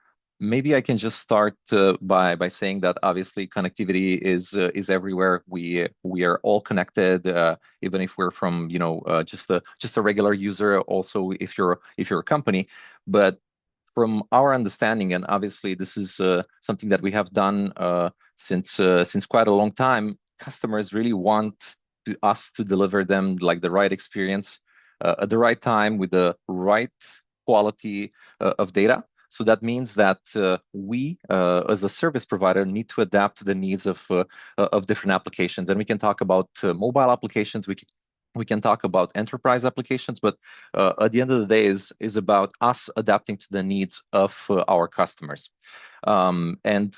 maybe I can just start by saying that obviously connectivity is everywhere. We are all connected, even if we're from just a regular user. Also, if you're a company, but from our understanding, and obviously this is something that we have done since quite a long time, customers really want us to deliver them like the right experience at the right time with the right quality of data. So that means that we, as a service provider, need to adapt to the needs of different applications. And we can talk about mobile applications. we can talk about enterprise applications, but at the end of the day is about us adapting to the needs of our customers. And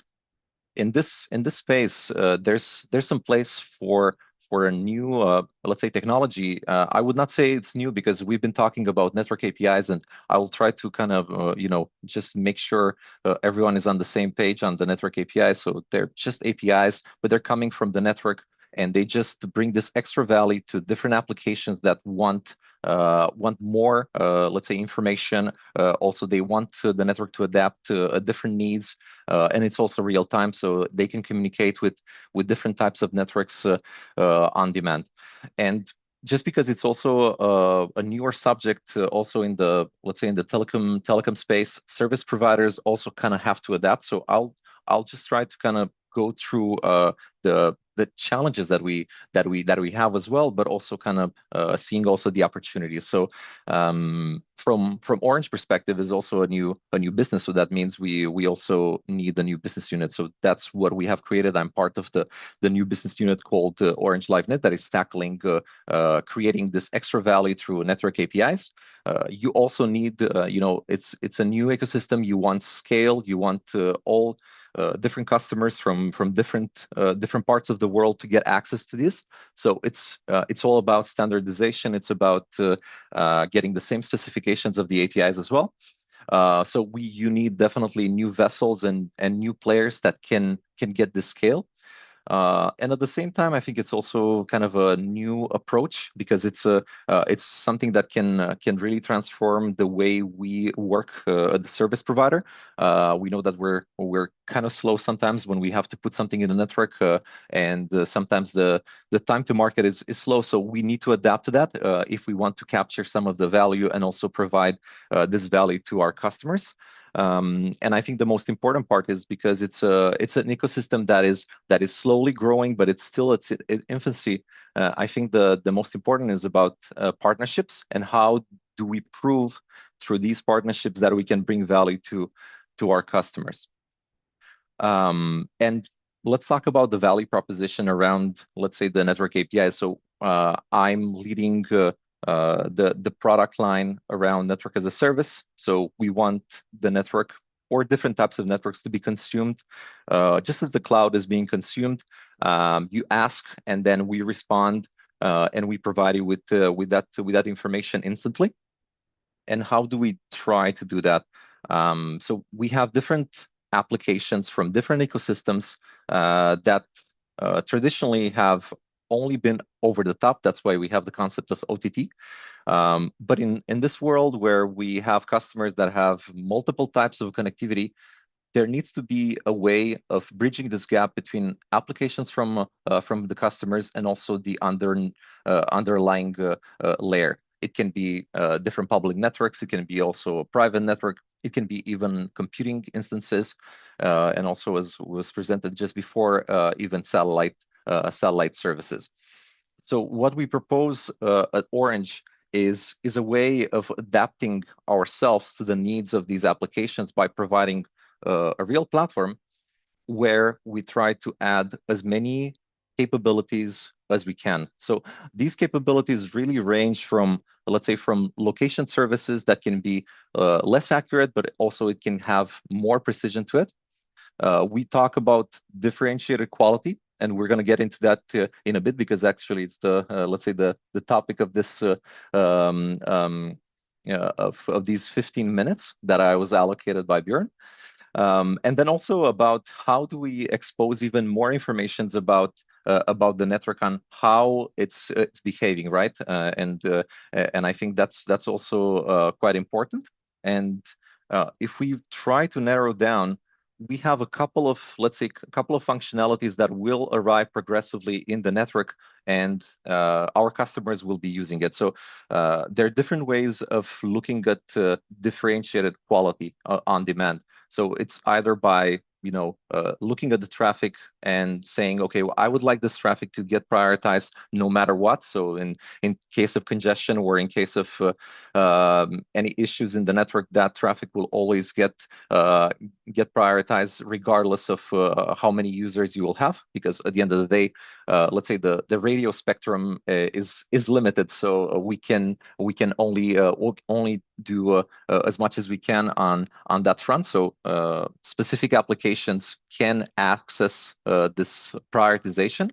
in this space, there's some place for a new, let's say, technology. I would not say it's new because we've been talking about network APIs, and I will try to kind of, just make sure everyone is on the same page on the network APIs. So they're just APIs, but they're coming from the network, and they just bring this extra value to different applications that want more, let's say, information. Also, they want the network to adapt to different needs, and it's also real time, so they can communicate with different types of networks on demand. And just because it's also a newer subject, also in the, let's say, in the telecom space, service providers also kind of have to adapt. So I'll just try to kind of go through the challenges that we have as well, but also kind of seeing also the opportunities. So from Orange perspective is also a new business. So that means we also need a new business unit. So that's what we have created. I'm part of the new business unit called Orange LiveNet that is tackling creating this extra value through network APIs. You also need, it's a new ecosystem. You want scale. You want all different customers from different parts of the world to get access to this. So it's all about standardization. It's about getting the same specifications of the APIs as well. So you need definitely new vessels and new players that can get this scale. And at the same time, I think it's also kind of a new approach because it's something that can really transform the way we work at the service provider. We know that we're kind of slow sometimes when we have to put something in the network, and sometimes the time to market is slow. So we need to adapt to that if we want to capture some of the value and also provide this value to our customers. And I think the most important part is because it's an ecosystem that is slowly growing, but it's still its infancy. I think the most important is about partnerships and how do we prove through these partnerships that we can bring value to our customers. And let's talk about the value proposition around, let's say, the network API. So I'm leading the product line around network as a service. So we want the network or different types of networks to be consumed just as the cloud is being consumed. You ask, and then we respond, and we provide you with that information instantly. And how do we try to do that? So we have different applications from different ecosystems that traditionally have only been over the top. That's why we have the concept of OTT. But in this world where we have customers that have multiple types of connectivity, there needs to be a way of bridging this gap between applications from the customers and also the underlying layer. It can be different public networks. It can be also a private network. It can be even computing instances, and also, as was presented just before, even satellite services. So what we propose at Orange is a way of adapting ourselves to the needs of these applications by providing a real platform where we try to add as many capabilities as we can. So these capabilities really range from, let's say, from location services that can be less accurate, but also it can have more precision to it. We talk about differentiated quality, and we're going to get into that in a bit because actually it's the let's say the topic of this of these 15 minutes that I was allocated by Bjørn. And then also about how do we expose even more information about the network on how it's behaving, right? And I think that's also quite important. And if we try to narrow down, we have a couple of functionalities that will arrive progressively in the network, and our customers will be using it. So there are different ways of looking at differentiated quality on demand. So it's either by looking at the traffic and saying, okay, well, I would like this traffic to get prioritized no matter what. So in case of congestion or in case of any issues in the network, that traffic will always get prioritized regardless of how many users you will have, because at the end of the day, let's say the radio spectrum is limited, so we can only do as much as we can on that front. So specific applications can access this prioritization,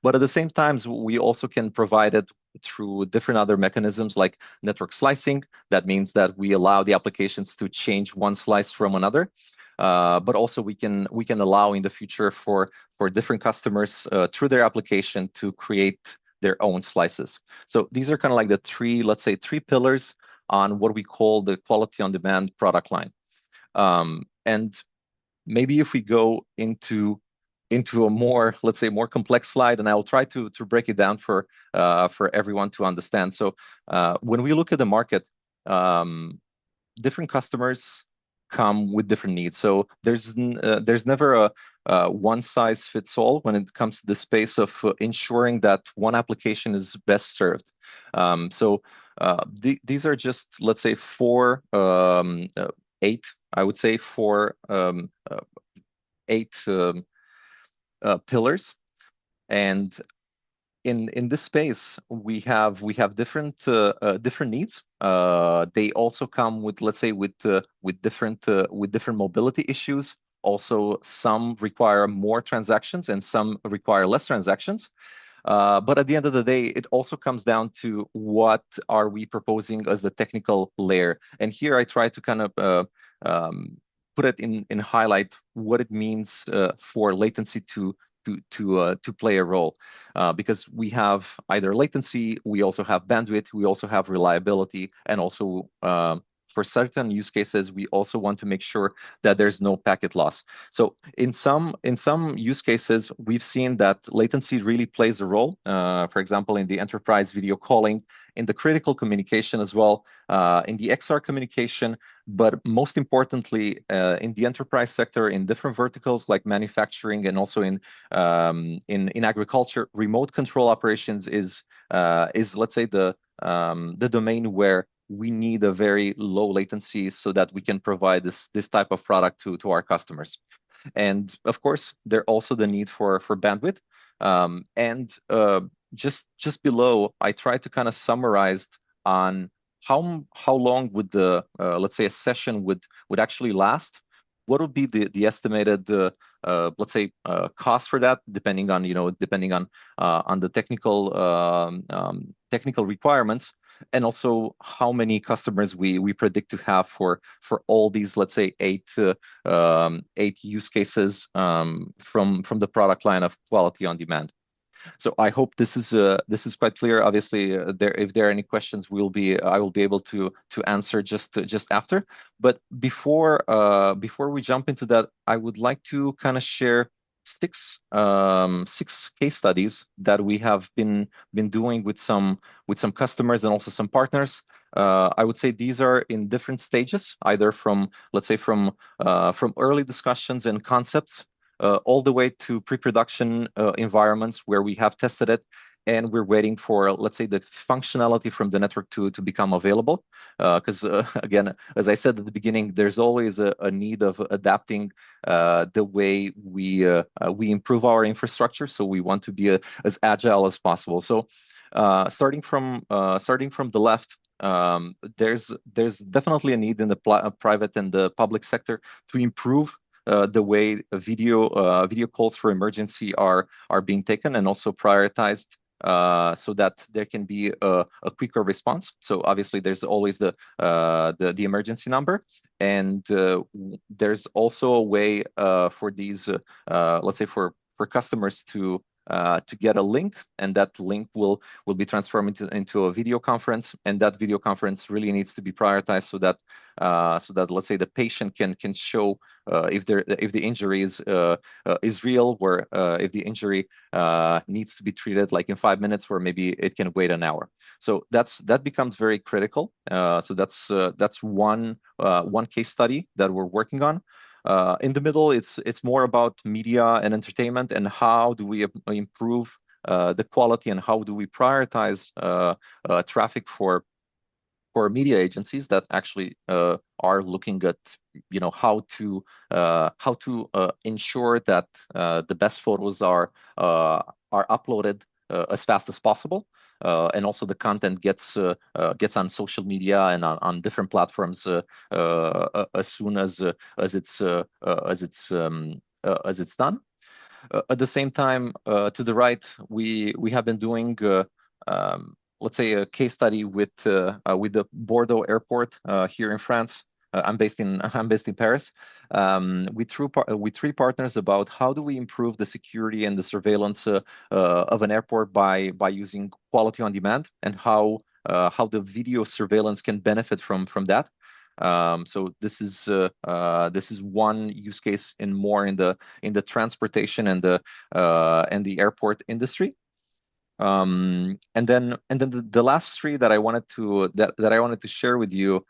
but at the same time, we also can provide it through different other mechanisms like network slicing. That means that we allow the applications to change one slice from another. But also we can allow in the future for different customers through their application to create their own slices. So these are kind of like the three pillars on what we call the quality on demand product line. And maybe if we go into a more, let's say, more complex slide, and I will try to break it down for everyone to understand. So when we look at the market, different customers come with different needs. So there's never a one size fits all when it comes to the space of ensuring that one application is best served. So these are just, let's say, eight, I would say, eight pillars. And in this space, we have different needs. They also come with, let's say, with different mobility issues. Also, some require more transactions and some require less transactions. But at the end of the day, it also comes down to what are we proposing as the technical layer. And here I try to kind of put it in highlight what it means for latency to play a role, because we have either latency, we also have bandwidth, we also have reliability, and also for certain use cases, we also want to make sure that there's no packet loss. So in some use cases, we've seen that latency really plays a role. For example, in the enterprise video calling, in the critical communication as well, in the XR communication, but most importantly, in the enterprise sector, in different verticals like manufacturing and also in agriculture, remote control operations is let's say the domain where we need a very low latency so that we can provide this type of product to our customers. And of course, there's also the need for bandwidth. And just below, I try to kind of summarize on how long would the let's say a session would actually last. What would be the estimated let's say cost for that, depending on the technical requirements, and also how many customers we predict to have for all these, let's say, eight use cases from the product line of quality on demand. So I hope this is quite clear. Obviously, if there are any questions, I will be able to answer just after. But before we jump into that, I would like to kind of share six case studies that we have been doing with some customers and also some partners. I would say these are in different stages, either from, let's say, from early discussions and concepts all the way to pre-production environments where we have tested it and we're waiting for, let's say, the functionality from the network to become available. Because again, as I said at the beginning, there's always a need of adapting the way we improve our infrastructure. So we want to be as agile as possible. So starting from the left, there's definitely a need in the private and the public sector to improve the way video calls for emergency are being taken and also prioritized, so that there can be a quicker response. So obviously there's always the emergency number, and there's also a way for these let's say for customers to get a link, and that link will be transformed into a video conference, and that video conference really needs to be prioritized so that let's say the patient can show if the injury is real, or if the injury needs to be treated like in 5 minutes, or maybe it can wait an hour. So that becomes very critical. So that's one case study that we're working on. in the middle, it's more about media and entertainment, and how do we improve the quality, and how do we prioritize traffic for media agencies that actually are looking at how to ensure that the best photos are uploaded as fast as possible, and also the content gets on social media and on different platforms as soon as it's done. At the same time, to the right, we have been doing let's say a case study with the Bordeaux airport here in France. I'm based in Paris. With three partners about how do we improve the security and the surveillance of an airport by using quality on demand, and how the video surveillance can benefit from that. So this is one use case in the transportation and the airport industry. And then the last three that I wanted to share with you.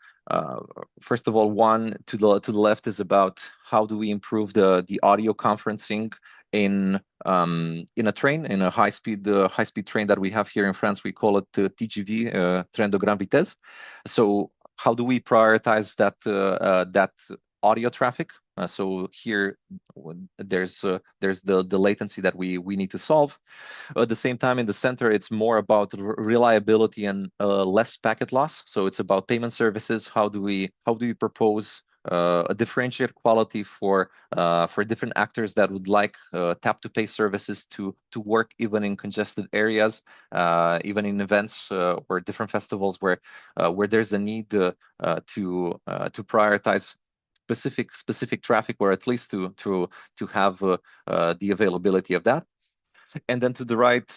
First of all, one to the left is about how do we improve the audio conferencing in a train, in a high speed train that we have here in France. We call it TGV, train de grande vitesse. So how do we prioritize that audio traffic? So here there's the latency that we need to solve. At the same time, in the center, it's more about reliability and less packet loss. So it's about payment services. How do we propose a differentiated quality for different actors that would like tap to pay services to work even in congested areas, even in events or different festivals where there's a need to prioritize specific traffic, or at least to have the availability of that. And then to the right,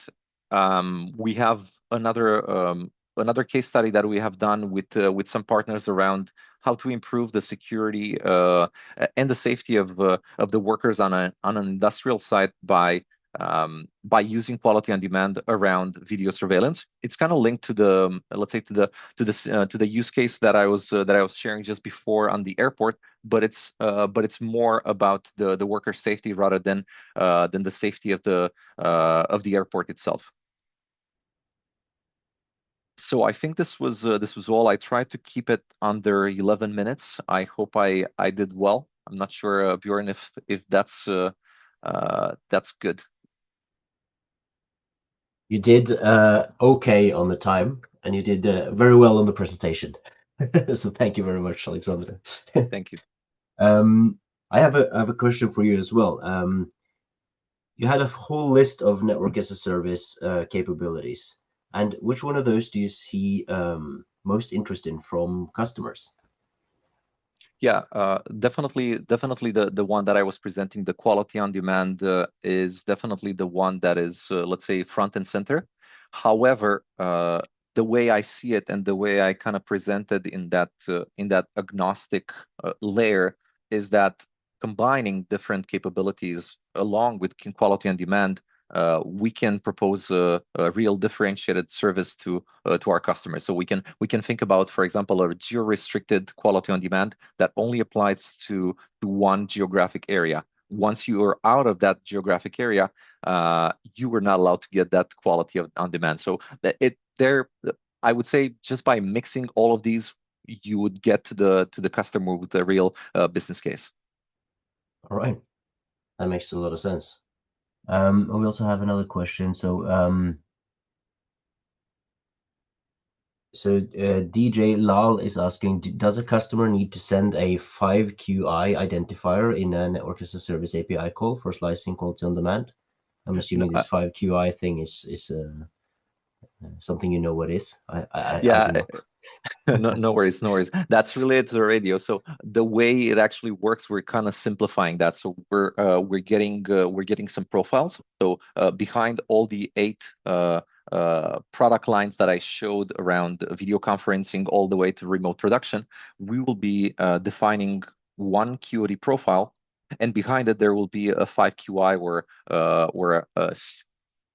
we have another case study that we have done with some partners around how to improve the security and the safety of the workers on an industrial site by using quality on demand around video surveillance. It's kind of linked to the, let's say, to the use case that I was sharing just before on the airport, but it's more about the worker safety rather than the safety of the airport itself. So I think this was all. I tried to keep it under 11 minutes. I hope I did well. I'm not sure, Bjørn, if that's good. You did okay on the time, and you did very well on the presentation. So thank you very much, Alexandru. Thank you. I have a question for you as well. You had a whole list of network as a service capabilities, and which one of those do you see most interest in from customers? Yeah, definitely the one that I was presenting, the quality on demand, is definitely the one that is, let's say, front and center. However, the way I see it and the way I kind of presented in that agnostic layer is that combining different capabilities along with quality on demand, we can propose a real differentiated service to our customers. So we can think about, for example, a geo-restricted quality on demand that only applies to one geographic area. Once you are out of that geographic area, you were not allowed to get that quality on demand. So I would say just by mixing all of these, you would get to the customer with a real business case. All right, that makes a lot of sense. We also have another question. So, DJ Lal is asking, does a customer need to send a 5QI identifier in a network as a service API call for slicing quality on demand? I'm assuming this 5QI thing is something you know what is. I do not. No worries. That's related to the radio. So the way it actually works, we're kind of simplifying that. So we're getting some profiles. So behind all the 8 product lines that I showed around video conferencing all the way to remote production, we will be defining one QoD profile, and behind it there will be a 5QI or a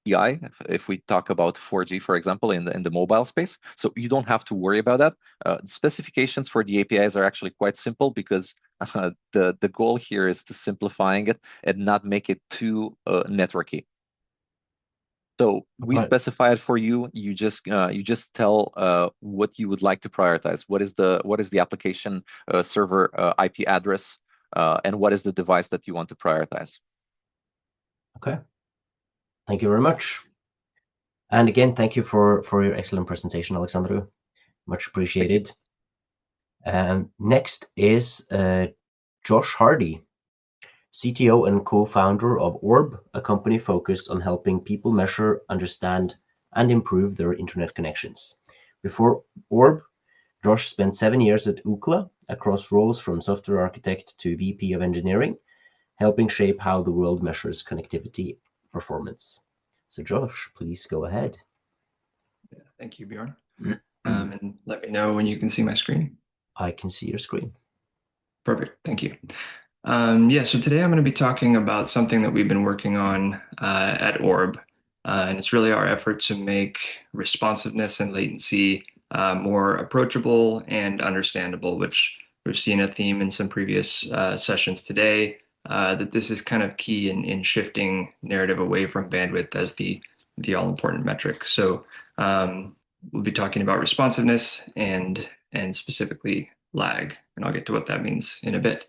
CI, if we talk about 4G, for example, in the mobile space. So you don't have to worry about that. Specifications for the APIs are actually quite simple because the goal here is to simplifying it and not make it too networky. So we specify it for you. You just tell what you would like to prioritize. What is the application server IP address, and what is the device that you want to prioritize. Okay. Thank you very much. And again, thank you for your excellent presentation, Alexandru. Much appreciated. Next is Josh Hardy, CTO and co-founder of Orb, a company focused on helping people measure, understand, and improve their internet connections. Before Orb, Josh spent 7 years at Ookla, across roles from software architect to VP of engineering, helping shape how the world measures connectivity performance. So Josh, please go ahead. Yeah, thank you, Bjørn. And let me know when you can see my screen. I can see your screen. Perfect, thank you. Yeah, so today I'm going to be talking about something that we've been working on at Orb, and it's really our effort to make responsiveness and latency more approachable and understandable, which we've seen a theme in some previous sessions today, that this is kind of key in shifting narrative away from bandwidth as the all-important metric. So we'll be talking about responsiveness and specifically lag, and I'll get to what that means in a bit.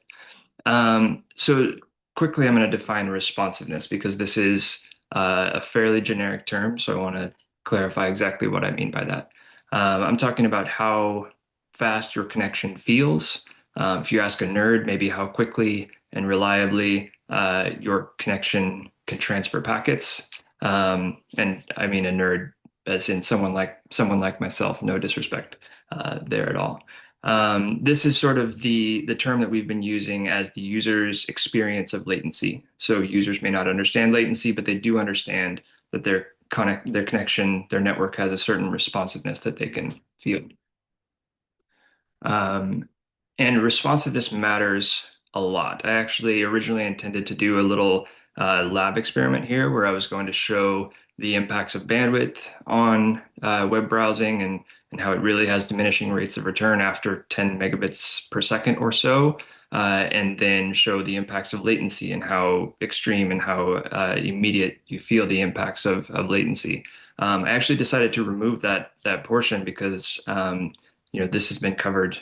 So quickly, I'm going to define responsiveness because this is a fairly generic term. So I want to clarify exactly what I mean by that. I'm talking about how fast your connection feels. If you ask a nerd, maybe how quickly and reliably your connection can transfer packets. And I mean a nerd as in someone like myself, no disrespect there at all. This is sort of the term that we've been using as the user's experience of latency. So users may not understand latency, but they do understand that their connection, their network has a certain responsiveness that they can feel. And responsiveness matters a lot. I actually originally intended to do a little lab experiment here where I was going to show the impacts of bandwidth on web browsing and how it really has diminishing rates of return after 10 megabits per second or so, and then show the impacts of latency and how extreme and how immediate you feel the impacts of latency. I actually decided to remove that portion because this has been covered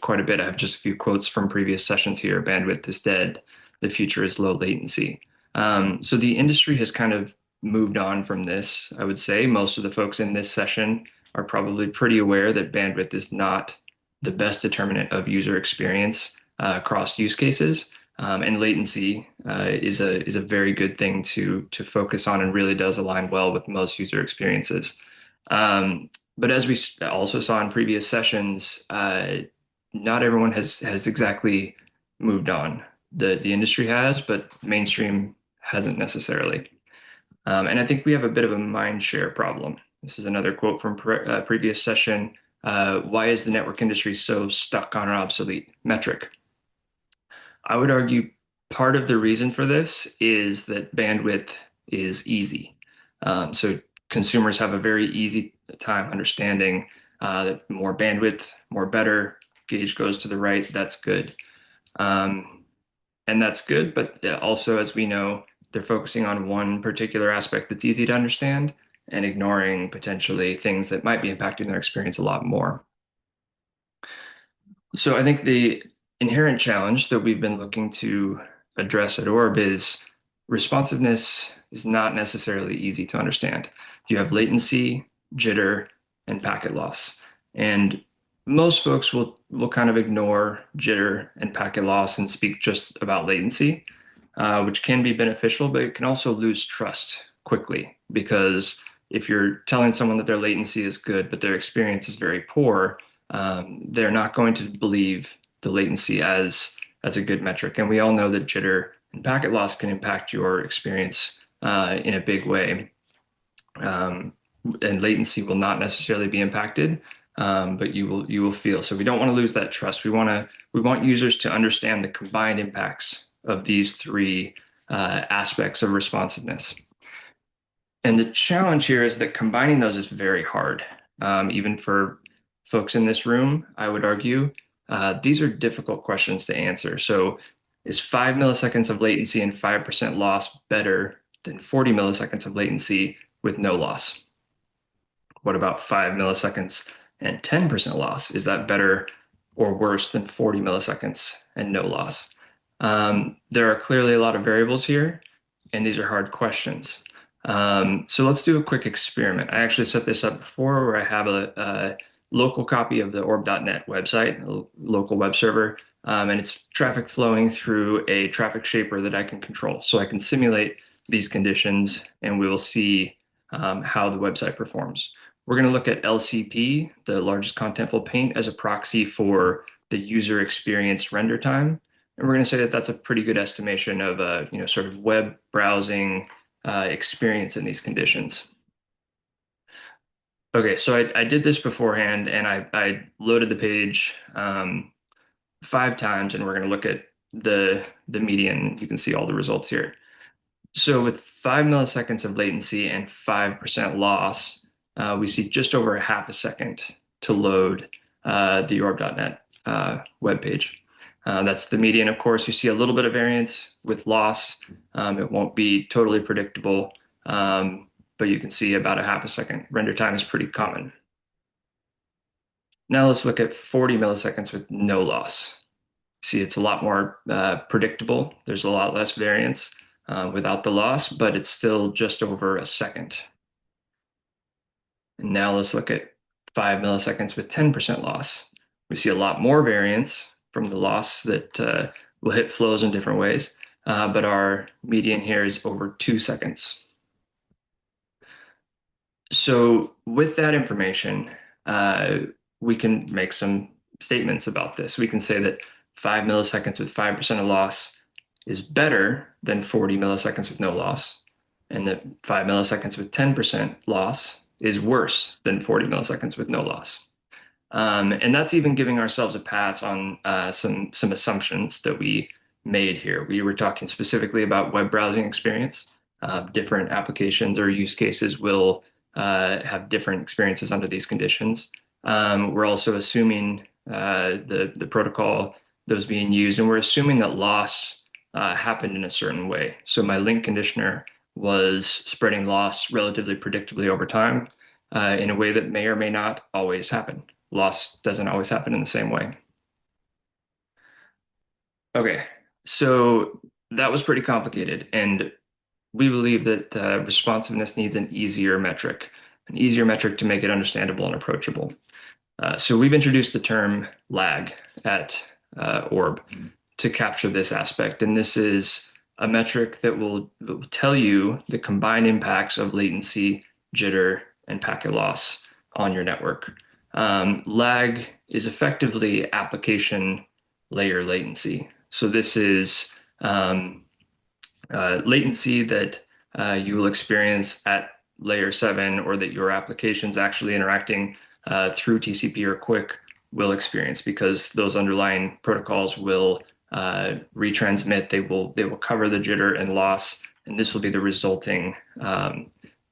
quite a bit. I have just a few quotes from previous sessions here. Bandwidth is dead. The future is low latency. So the industry has kind of moved on from this, I would say. Most of the folks in this session are probably pretty aware that bandwidth is not the best determinant of user experience across use cases. And latency is a very good thing to focus on and really does align well with most user experiences. But as we also saw in previous sessions, not everyone has exactly moved on. The industry has, but mainstream hasn't necessarily. And I think we have a bit of a mind share problem. This is another quote from previous session. Why is the network industry so stuck on an obsolete metric? I would argue part of the reason for this is that bandwidth is easy. So consumers have a very easy time understanding that more bandwidth, more better, gauge goes to the right, that's good. And that's good, but also, as we know, they're focusing on one particular aspect that's easy to understand and ignoring potentially things that might be impacting their experience a lot more. So I think the inherent challenge that we've been looking to address at Orb is responsiveness is not necessarily easy to understand. You have latency, jitter, and packet loss. And most folks will kind of ignore jitter and packet loss and speak just about latency, which can be beneficial, but it can also lose trust quickly because if you're telling someone that their latency is good, but their experience is very poor, they're not going to believe the latency as a good metric. And we all know that jitter and packet loss can impact your experience in a big way. And latency will not necessarily be impacted, but you will feel. So we don't want to lose that trust. We want users to understand the combined impacts of these three aspects of responsiveness. And the challenge here is that combining those is very hard. Even for folks in this room, I would argue, these are difficult questions to answer. So is 5 milliseconds of latency and 5% loss better than 40 milliseconds of latency with no loss? What about 5 milliseconds and 10% loss? Is that better or worse than 40 milliseconds and no loss? There are clearly a lot of variables here, and these are hard questions. So let's do a quick experiment. I actually set this up before where I have a local copy of the orb.net website, a local web server, and it's traffic flowing through a traffic shaper that I can control. So I can simulate these conditions, and we will see how the website performs. We're going to look at LCP, the largest contentful paint, as a proxy for the user experience render time. And we're going to say that that's a pretty good estimation of a sort of web browsing experience in these conditions. Okay, so I did this beforehand, and I loaded the page 5 times, and we're going to look at the median. You can see all the results here. So with 5 milliseconds of latency and 5% loss, we see just over half a second to load the orb.net web page. That's the median. Of course, you see a little bit of variance with loss. It won't be totally predictable, but you can see about a half a second. Render time is pretty common. Now let's look at 40 milliseconds with no loss. See, it's a lot more predictable. There's a lot less variance without the loss, but it's still just over a second. And now let's look at 5 milliseconds with 10% loss. We see a lot more variance from the loss that will hit flows in different ways, but our median here is over 2 seconds. So with that information, we can make some statements about this. We can say that 5 milliseconds with 5% of loss is better than 40 milliseconds with no loss, and that 5 milliseconds with 10% loss is worse than 40 milliseconds with no loss. And that's even giving ourselves a pass on some assumptions that we made here. We were talking specifically about web browsing experience. Different applications or use cases will have different experiences under these conditions. We're also assuming the protocol that was being used, and we're assuming that loss happened in a certain way. So my link conditioner was spreading loss relatively predictably over time in a way that may or may not always happen. Loss doesn't always happen in the same way. Okay, so that was pretty complicated, and we believe that responsiveness needs an easier metric to make it understandable and approachable. So we've introduced the term lag at Orb to capture this aspect, and this is a metric that will tell you the combined impacts of latency, jitter, and packet loss on your network. Lag is effectively application layer latency. So this is latency that you will experience at layer 7, or that your applications actually interacting through TCP or QUIC will experience, because those underlying protocols will retransmit. They will cover the jitter and loss, and this will be the resulting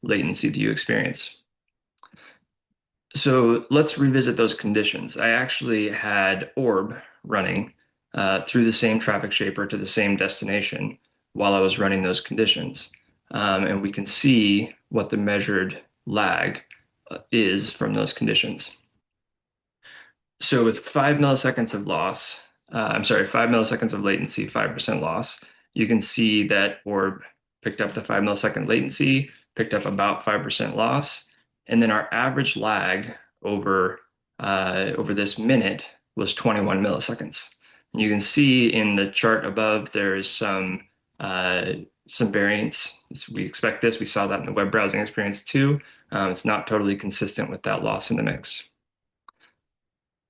latency that you experience. So let's revisit those conditions. I actually had Orb running through the same traffic shaper to the same destination while I was running those conditions. And we can see what the measured lag is from those conditions. So with 5 milliseconds of loss, 5 milliseconds of latency, 5% loss, you can see that Orb picked up the 5 millisecond latency, picked up about 5% loss, and then our average lag over this minute was 21 milliseconds. And you can see in the chart above there's some variance. We expect this. We saw that in the web browsing experience too. It's not totally consistent with that loss in the mix.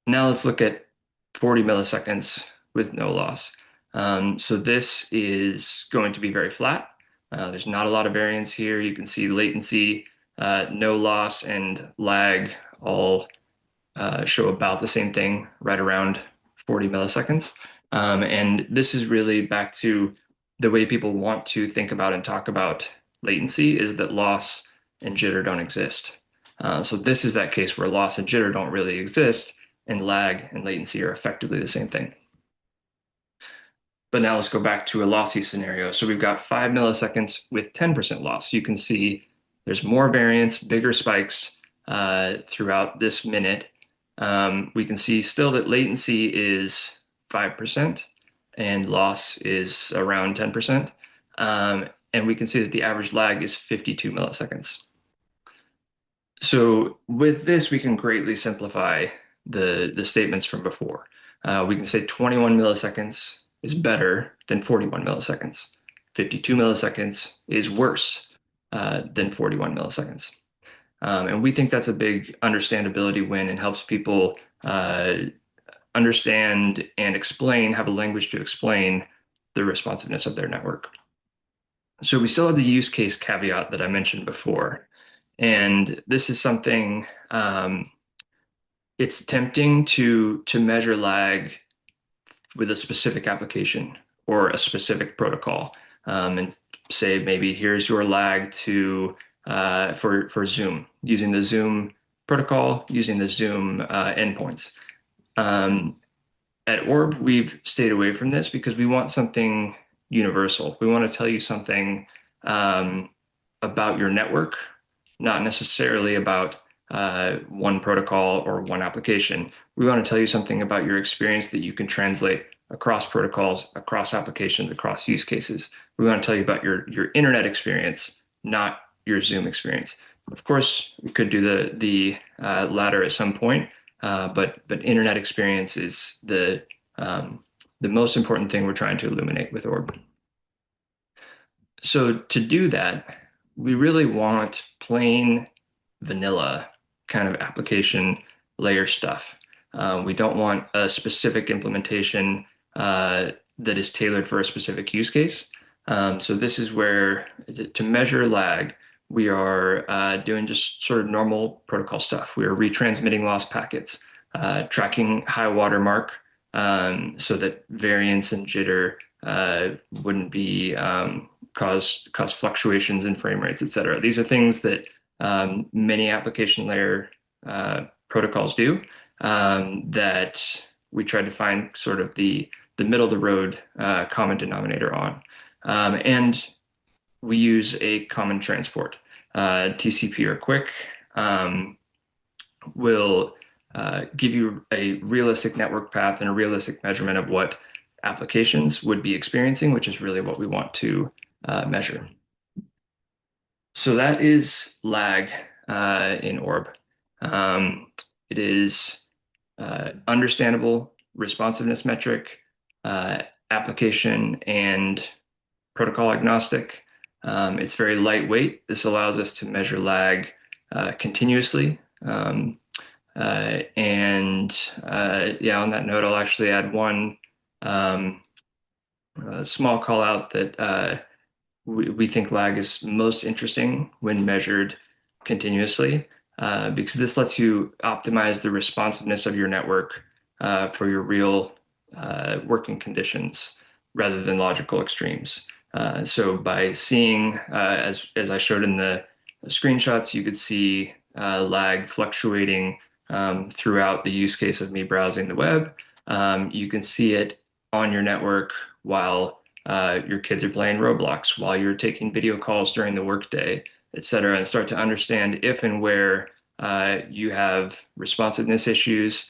Now let's look at 40 milliseconds with no loss. So this is going to be very flat. There's not a lot of variance here. You can see latency, no loss, and lag all show about the same thing, right around 40 milliseconds. And this is really back to the way people want to think about and talk about latency, is that loss and jitter don't exist. So this is that case where loss and jitter don't really exist, and lag and latency are effectively the same thing. But now let's go back to a lossy scenario. So we've got 5 milliseconds with 10% loss. You can see there's more variance, bigger spikes throughout this minute. We can see still that latency is 5% and loss is around 10%. And we can see that the average lag is 52 milliseconds. So with this, we can greatly simplify the statements from before. We can say 21 milliseconds is better than 41 milliseconds. 52 milliseconds is worse than 41 milliseconds. And we think that's a big understandability win and helps people understand and explain, have a language to explain the responsiveness of their network. So we still have the use case caveat that I mentioned before. And this is something, it's tempting to measure lag with a specific application or a specific protocol, and say maybe here's your lag to for Zoom, using the Zoom protocol, using the Zoom endpoints. At Orb, we've stayed away from this because we want something universal. We want to tell you something about your network, not necessarily about one protocol or one application. We want to tell you something about your experience that you can translate across protocols, across applications, across use cases. We want to tell you about your internet experience, not your Zoom experience. Of course, we could do the latter at some point, but internet experience is the most important thing we're trying to illuminate with Orb. So to do that, we really want plain vanilla kind of application layer stuff. We don't want a specific implementation that is tailored for a specific use case. So this is where, to measure lag, we are doing just sort of normal protocol stuff. We are retransmitting lost packets, tracking high watermark so that variance and jitter wouldn't be cause fluctuations in frame rates, et cetera. These are things that many application layer protocols do, that we tried to find sort of the middle of the road common denominator on. And we use a common transport. TCP or Quick will give you a realistic network path and a realistic measurement of what applications would be experiencing, which is really what we want to measure. So that is lag in Orb. It is understandable responsiveness metric, application and protocol agnostic. It's very lightweight. This allows us to measure lag continuously. Yeah, on that note, I'll actually add one small call out that we think lag is most interesting when measured continuously, because this lets you optimize the responsiveness of your network for your real working conditions rather than logical extremes. So by seeing, as I showed in the screenshots, you could see lag fluctuating throughout the use case of me browsing the web. You can see it on your network while your kids are playing Roblox, while you're taking video calls during the workday, et cetera, and start to understand if and where you have responsiveness issues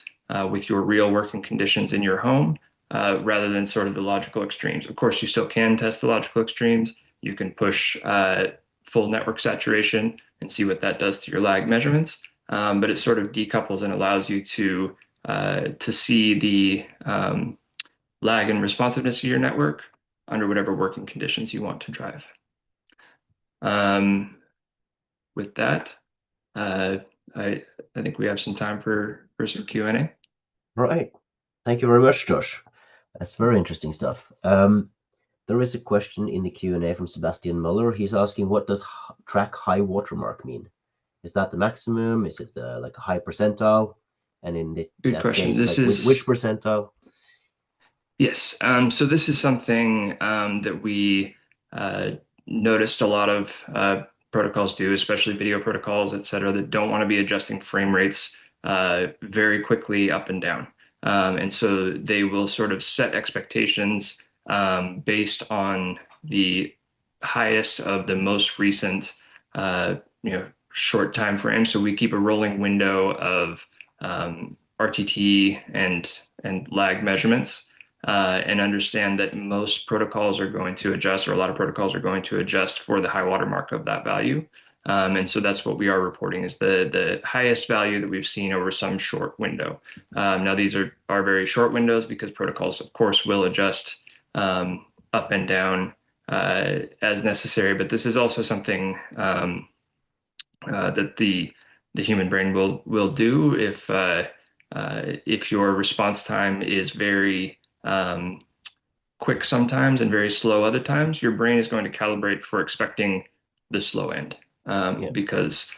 with your real working conditions in your home, rather than sort of the logical extremes. Of course, you still can test the logical extremes. You can push full network saturation and see what that does to your lag measurements. But it sort of decouples and allows you to see the lag and responsiveness of your network under whatever working conditions you want to drive. With that, I think we have some time for some Q&A. Right. Thank you very much, Josh. That's very interesting stuff. There is a question in the Q&A from Sebastian Muller. He's asking, what does track high watermark mean? Is that the maximum? Is it like a high percentile? And in that question. case, This like, is which percentile? Yes. So this is something that we noticed a lot of protocols do, especially video protocols, et cetera, that don't want to be adjusting frame rates very quickly up and down. And so they will sort of set expectations based on the highest of the most recent short time frame. So we keep a rolling window of RTT and lag measurements, and understand that most protocols are going to adjust, or a lot of protocols are going to adjust for the high water mark of that value. And so that's what we are reporting, is the highest value that we've seen over some short window. Now these are very short windows because protocols, of course, will adjust up and down as necessary. But this is also something that the human brain will do if your response time is very quick sometimes and very slow other times. Your brain is going to calibrate for expecting the slow end, because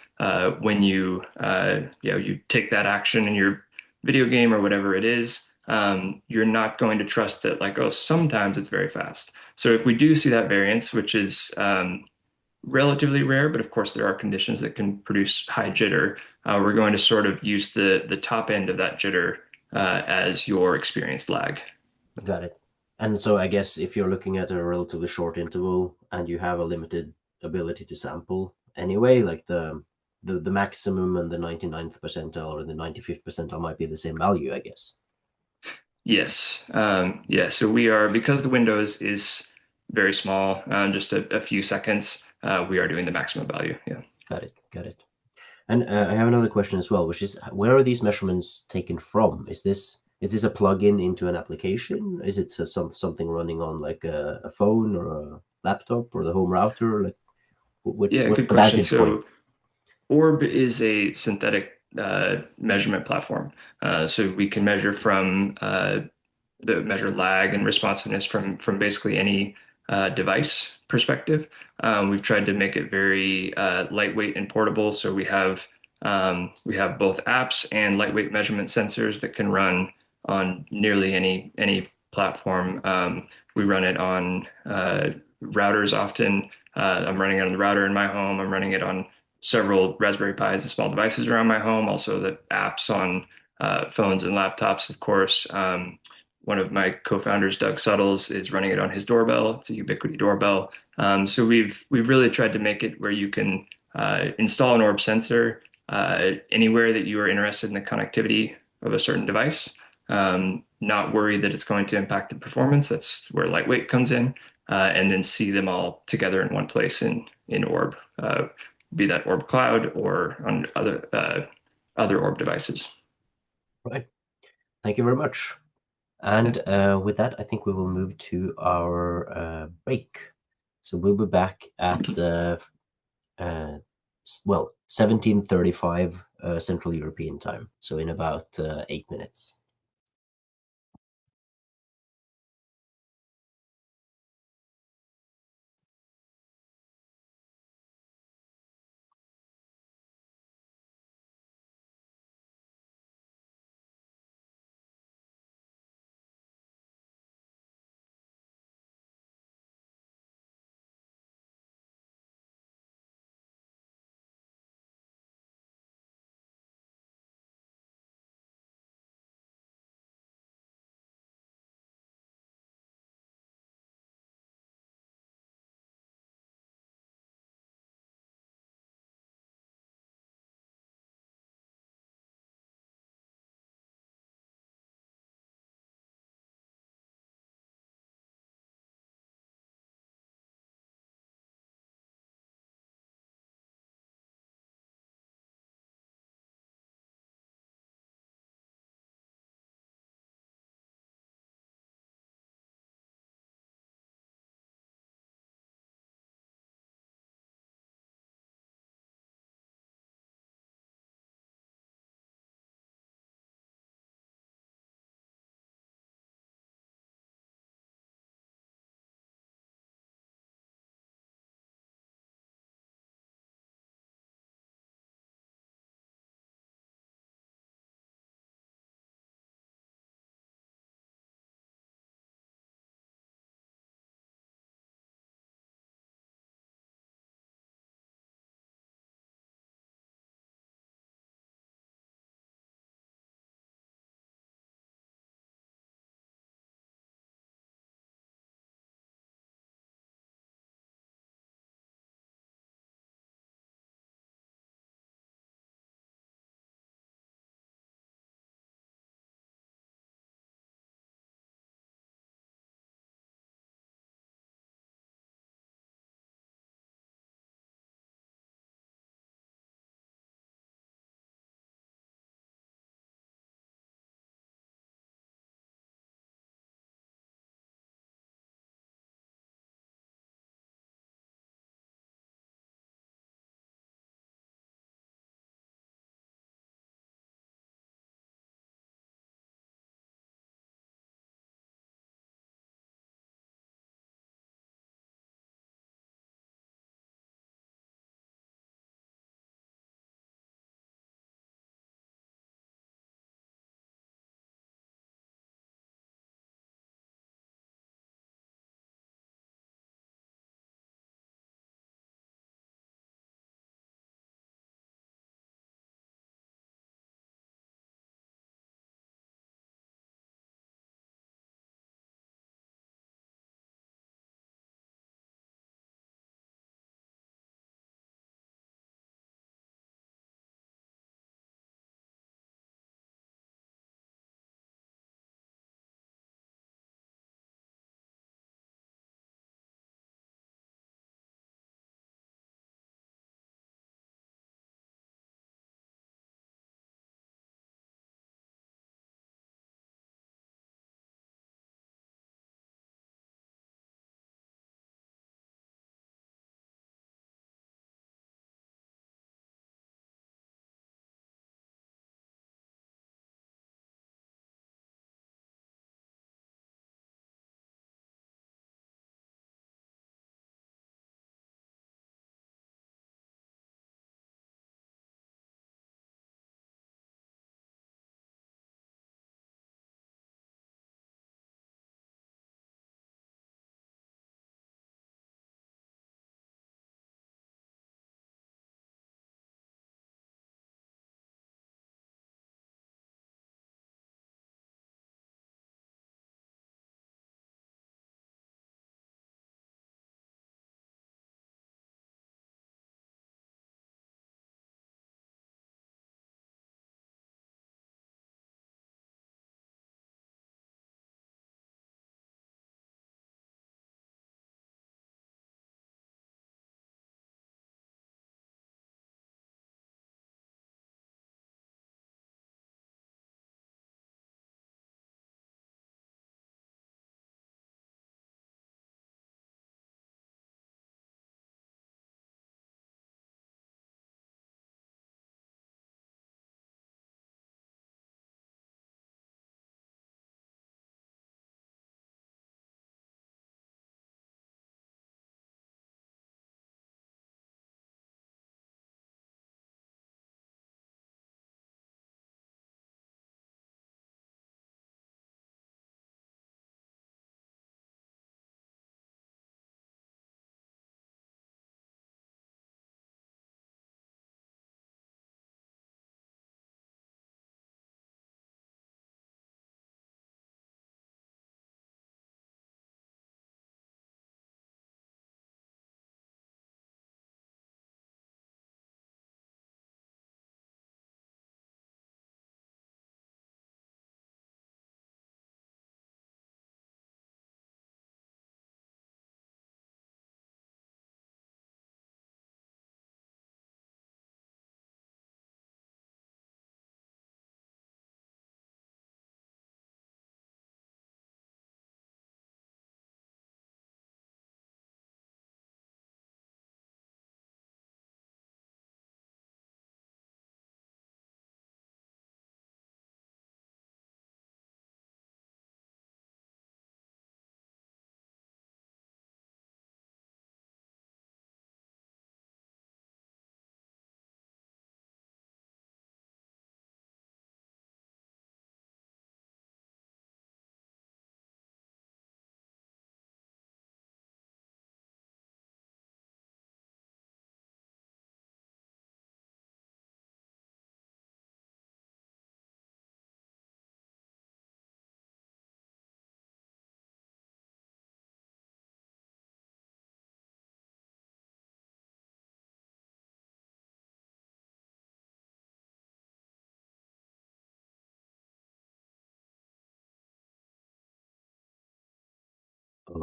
when you you take that action in your video game or whatever it is, you're not going to trust that, like, oh, sometimes it's very fast. So if we do see that variance, which is relatively rare, but of course there are conditions that can produce high jitter, we're going to sort of use the top end of that jitter as your experienced lag. Got it. And so I guess if you're looking at a relatively short interval and you have a limited ability to sample anyway, like the maximum and the 99th percentile or the 95th percentile might be the same value, I guess. Yes. Yeah. So we are, because the window is very small, just a few seconds, we are doing the maximum value. Yeah. Got it. Got it. And I have another question as well, which is, where are these measurements taken from? Is this a plugin into an application? Is it something running on like a phone or a laptop or the home router? Like, what's Yeah, good the question. vantage point? So Orb is a synthetic measurement platform. So we can measure from measure lag and responsiveness from basically any device perspective. We've tried to make it very lightweight and portable. So we have both apps and lightweight measurement sensors that can run on nearly any platform. We run it on routers often. I'm running it on the router in my home. I'm running it on several Raspberry Pis and small devices around my home. Also, the apps on phones and laptops, of course. One of my co-founders, Doug Suttles, is running it on his doorbell. It's a Ubiquiti doorbell. So we've really tried to make it where you can install an Orb sensor anywhere that you are interested in the connectivity of a certain device. Not worry that it's going to impact the performance. That's where lightweight comes in, and then see them all together in one place in Orb, be that Orb Cloud or on other Orb devices. Right. Thank you very much. And with that, I think we will move to our break. So we'll be back at 17:35 Central European time. So in about 8 minutes.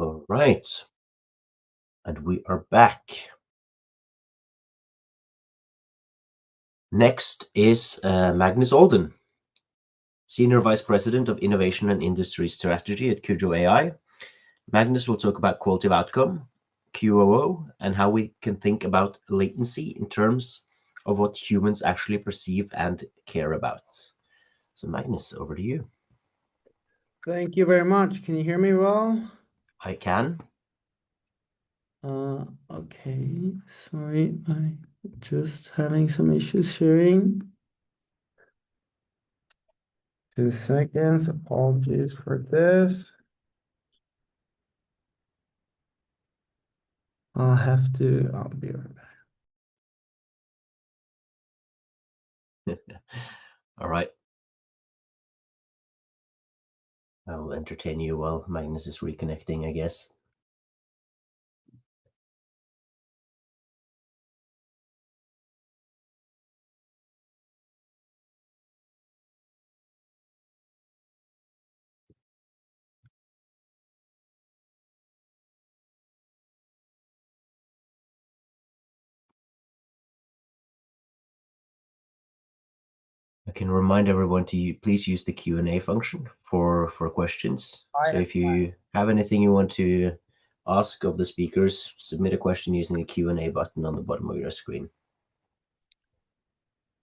All right. And we are back. Next is Magnus Olden, Senior Vice President of Innovation and Industry Strategy at CUJO AI. Magnus will talk about quality of outcome, QoO, and how we can think about latency in terms of what humans actually perceive and care about. So Magnus, over to you. Thank you very much. Can you hear me well? I can. Okay. Sorry, I'm just having some issues sharing. 2 seconds. Apologies for this. I'll be right back. All right. I will entertain you while Magnus is reconnecting, I guess. I can remind everyone to please use the Q&A function for questions. So if you have anything you want to ask of the speakers, submit a question using the Q&A button on the bottom of your screen.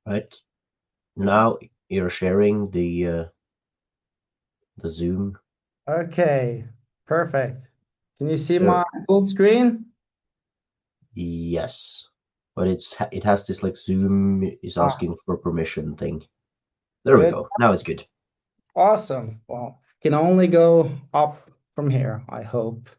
Right. Now you're sharing the Zoom. Okay, perfect. Can you see Yeah. my full screen? Yes, but it has this like Zoom is asking for permission thing. There we go. Now it's good. Awesome. Well, can only go up from here, I hope.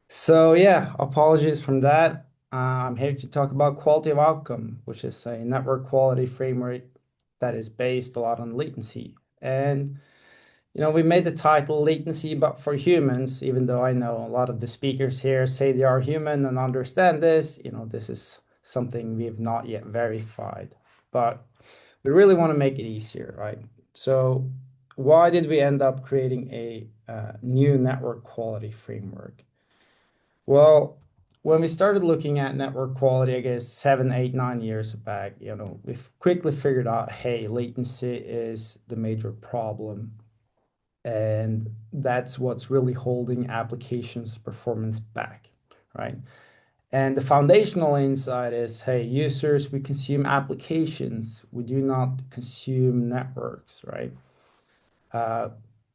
So yeah, apologies from that. I'm here to talk about quality of outcome, which is a network quality framework that is based a lot on latency. And we made the title Latency but for Humans, even though I know a lot of the speakers here say they are human and understand this. This is something we have not yet verified, but we really want to make it easier, right? So why did we end up creating a new network quality framework? Well, when we started looking at network quality, I guess 7, 8, 9 years back, we've quickly figured out, hey, latency is the major problem. And that's what's really holding applications performance back, right? And the foundational insight is, hey, users, we consume applications. We do not consume networks, right?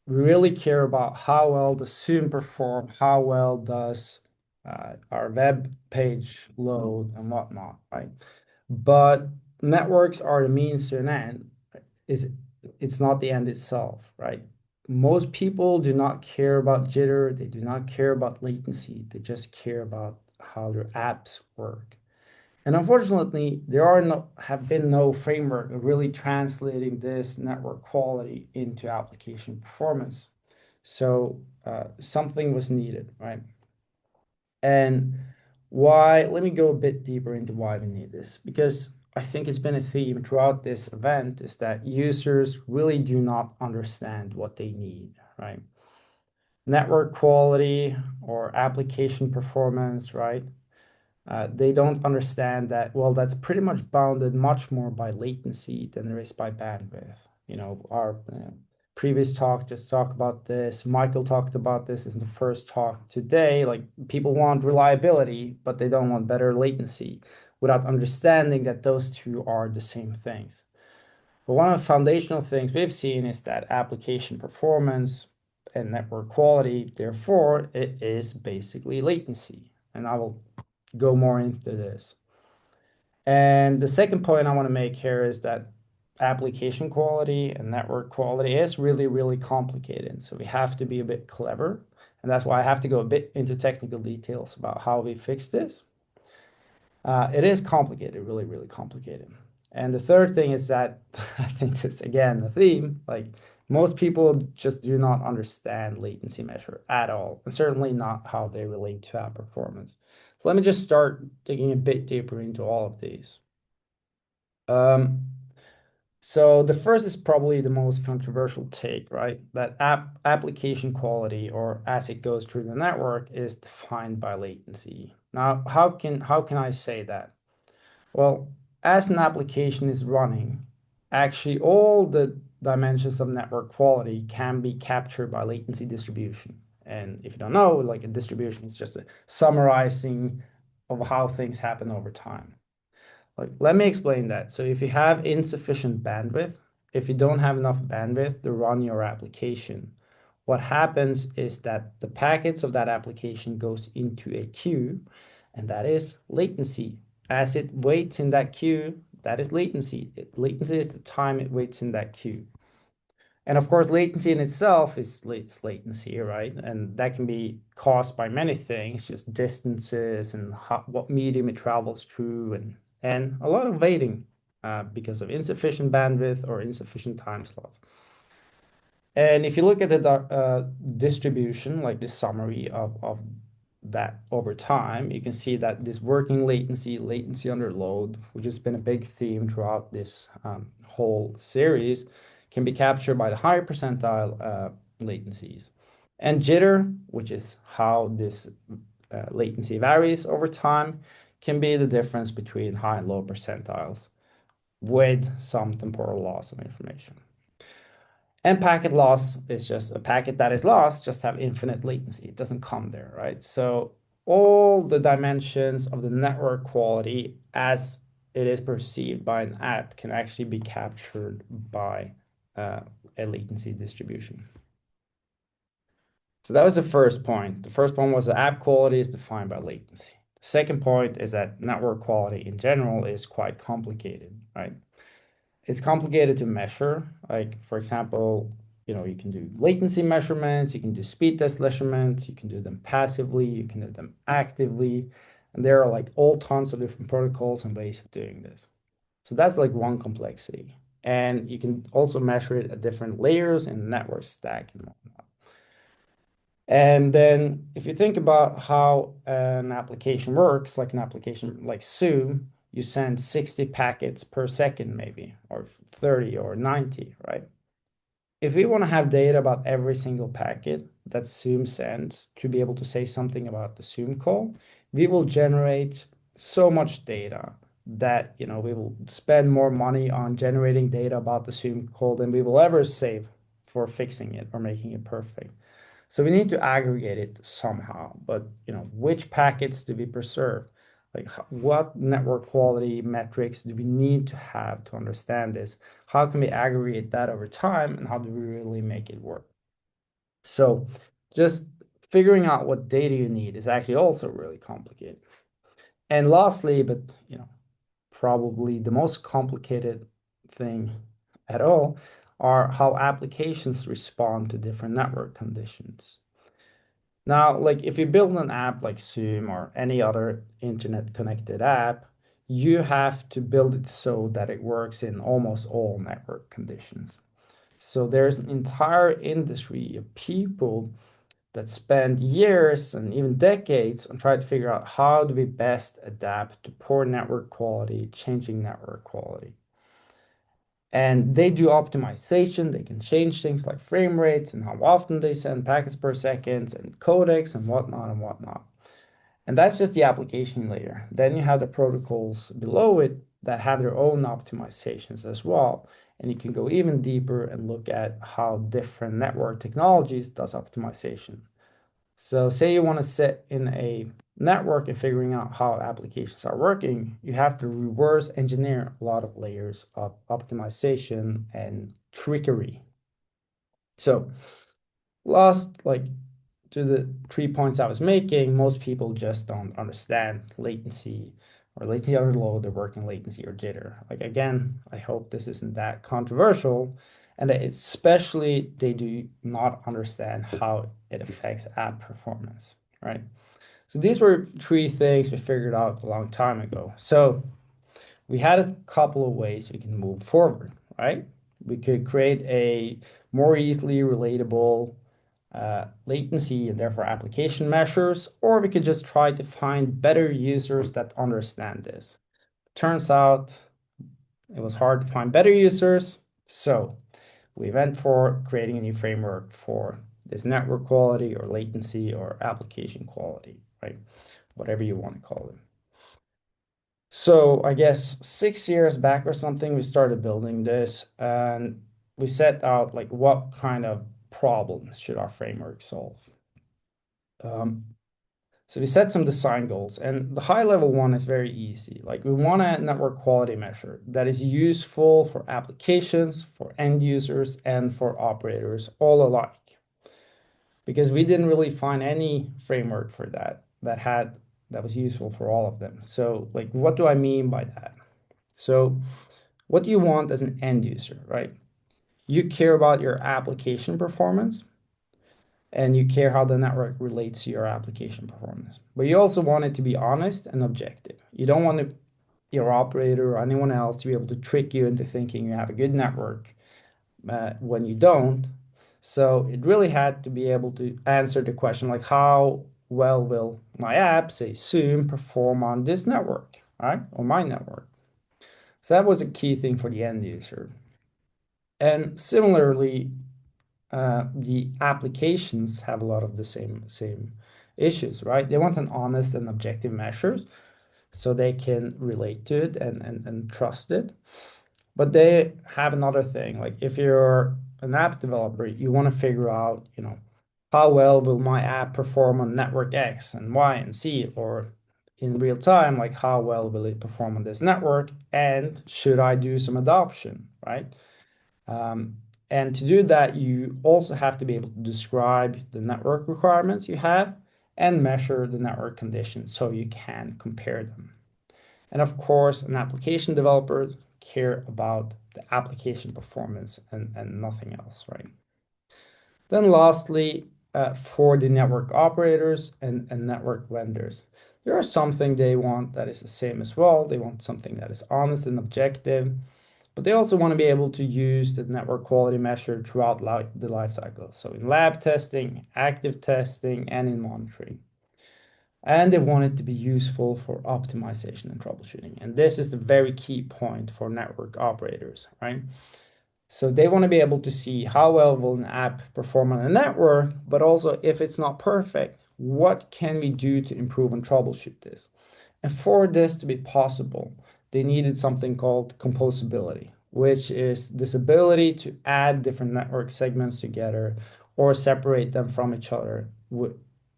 We really care about how well does Zoom perform, how well does our web page load and whatnot, right? But networks are the means to an end. It's not the end itself, right? Most people do not care about jitter. They do not care about latency. They just care about how their apps work. And unfortunately, there have been no framework really translating this network quality into application performance. So something was needed, right? And why? Let me go a bit deeper into why we need this, because I think it's been a theme throughout this event is that users really do not understand what they need, right? Network quality or application performance, right? They don't understand that, well, that's pretty much bounded much more by latency than there is by bandwidth. Our previous talk just talked about this. Michael talked about this in the first talk today. Like, people want reliability, but they don't want better latency without understanding that those two are the same things. But one of the foundational things we've seen is that application performance and network quality, therefore, it is basically latency. And I will go more into this. And the second point I want to make here is that application quality and network quality is really, really complicated. So we have to be a bit clever. And that's why I have to go a bit into technical details about how we fix this. It is complicated, really, really complicated. And the third thing is that I think this, again, the theme, like most people just do not understand latency measure at all, and certainly not how they relate to app performance. So let me just start digging a bit deeper into all of these. So the first is probably the most controversial take, right? That application quality, or as it goes through the network, is defined by latency. Now, how can I say that? Well, as an application is running, actually all the dimensions of network quality can be captured by latency distribution. And if you don't know, like a distribution is just a summarizing of how things happen over time. Like, let me explain that. So if you have insufficient bandwidth, if you don't have enough bandwidth to run your application, what happens is that the packets of that application goes into a queue, and that is latency. As it waits in that queue, that is latency. Latency is the time it waits in that queue. And of course, latency in itself is latency, right? And that can be caused by many things, just distances and what medium it travels through, and a lot of waiting because of insufficient bandwidth or insufficient time slots. And if you look at the distribution, like this summary of that over time, you can see that this working latency, latency under load, which has been a big theme throughout this whole series, can be captured by the higher percentile latencies. And jitter, which is how this latency varies over time, can be the difference between high and low percentiles with some temporal loss of information. And packet loss is just a packet that is lost, just have infinite latency. It doesn't come there, right? So all the dimensions of the network quality as it is perceived by an app can actually be captured by a latency distribution. So that was the first point. The first point was the app quality is defined by latency. The second point is that network quality in general is quite complicated, right? It's complicated to measure. Like, for example, you can do latency measurements, you can do speed test measurements, you can do them passively, you can do them actively, and there are like all tons of different protocols and ways of doing this. So that's like one complexity. And you can also measure it at different layers in the network stack and whatnot. And then if you think about how an application works, like an application like Zoom, you send 60 packets per second, maybe, or 30 or 90, right? If we want to have data about every single packet that Zoom sends to be able to say something about the Zoom call, we will generate so much data that we will spend more money on generating data about the Zoom call than we will ever save for fixing it or making it perfect. So we need to aggregate it somehow, but which packets do we preserve? Like, what network quality metrics do we need to have to understand this? How can we aggregate that over time, and how do we really make it work? So just figuring out what data you need is actually also really complicated. And lastly, but probably the most complicated thing at all, are how applications respond to different network conditions. Now, like if you build an app like Zoom or any other internet connected app, you have to build it so that it works in almost all network conditions. So there's an entire industry of people that spend years and even decades on trying to figure out how do we best adapt to poor network quality, changing network quality. And they do optimization. They can change things like frame rates and how often they send packets per second and codecs and whatnot and whatnot. And that's just the application layer. Then you have the protocols below it that have their own optimizations as well. And you can go even deeper and look at how different network technologies does optimization. So say you want to sit in a network and figuring out how applications are working, you have to reverse engineer a lot of layers of optimization and trickery. So last, like to the 3 points I was making, most people just don't understand latency or latency under load, they're working latency or jitter. Like again, I hope this isn't that controversial, and that especially they do not understand how it affects app performance, right? So these were 3 things we figured out a long time ago. So we had a couple of ways we can move forward, right? We could create a more easily relatable latency and therefore application measures, or we could just try to find better users that understand this. Turns out It was hard to find better users. So we went for creating a new framework for this network quality or latency or application quality, right? Whatever you want to call it. So I guess 6 years back or something, we started building this, and we set out like what kind of problems should our framework solve. So we set some design goals, and the high level one is very easy. Like we want a network quality measure that is useful for applications, for end users, and for operators all alike. Because we didn't really find any framework for that that was useful for all of them. So like, what do I mean by that? So what do you want as an end user, right? You care about your application performance, and you care how the network relates to your application performance. But you also want it to be honest and objective. You don't want your operator or anyone else to be able to trick you into thinking you have a good network when you don't. So it really had to be able to answer the question like, how well will my app, say Zoom, perform on this network, right? Or my network. So that was a key thing for the end user. And similarly, the applications have a lot of the same issues, right? They want an honest and objective measures so they can relate to it and trust it. But they have another thing, like if you're an app developer, you want to figure out, how well will my app perform on network X and Y and Z, or in real time, like how well will it perform on this network, and should I do some adoption, right? And to do that, you also have to be able to describe the network requirements you have and measure the network conditions so you can compare them. And of course, an application developer care about the application performance and nothing else, right? Then lastly, for the network operators and network vendors, there is something they want that is the same as well. They want something that is honest and objective, but they also want to be able to use the network quality measure throughout the life cycle. So in lab testing, active testing, and in monitoring. And they want it to be useful for optimization and troubleshooting. And this is the very key point for network operators, right? So they want to be able to see how well will an app perform on a network, but also if it's not perfect, what can we do to improve and troubleshoot this? And for this to be possible, they needed something called composability, which is this ability to add different network segments together or separate them from each other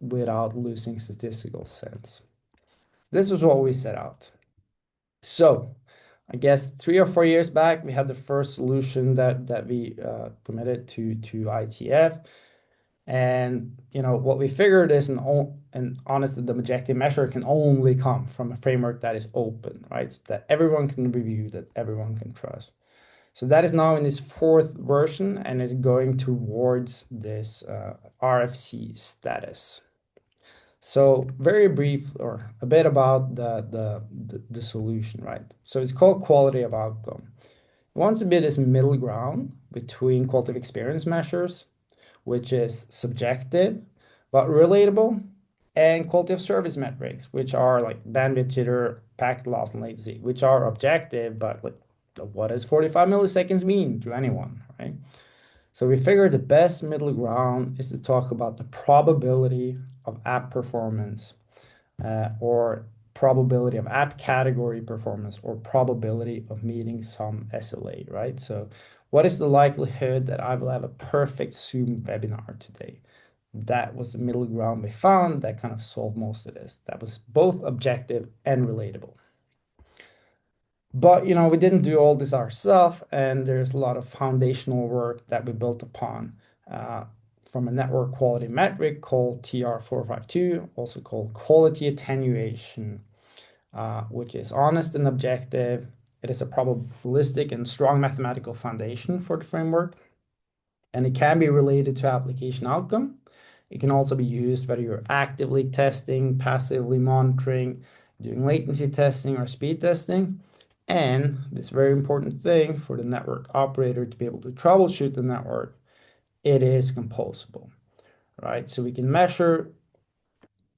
without losing statistical sense. This was what we set out. So I guess 3 or 4 years back, we had the first solution that we committed to ITF. And what we figured is and honestly, the objective measure can only come from a framework that is open, right? So that everyone can review, that everyone can trust. So that is now in this 4th version and is going towards this RFC status. So very brief or a bit about the solution, right? So it's called quality of outcome. It wants to be this middle ground between quality of experience measures, which is subjective but relatable, and quality of service metrics, which are like bandwidth jitter, packet loss, and latency, which are objective, but like, what does 45 milliseconds mean to anyone, right? So we figured the best middle ground is to talk about the probability of app performance, or probability of app category performance, or probability of meeting some SLA, right? So what is the likelihood that I will have a perfect Zoom webinar today? That was the middle ground we found that kind of solved most of this. That was both objective and relatable. But we didn't do all this ourselves, and there's a lot of foundational work that we built upon from a network quality metric called TR452, also called quality attenuation, which is honest and objective. It is a probabilistic and strong mathematical foundation for the framework, and it can be related to application outcome. It can also be used whether you're actively testing, passively monitoring, doing latency testing, or speed testing. And this very important thing for the network operator to be able to troubleshoot the network, it is composable, right? So we can measure,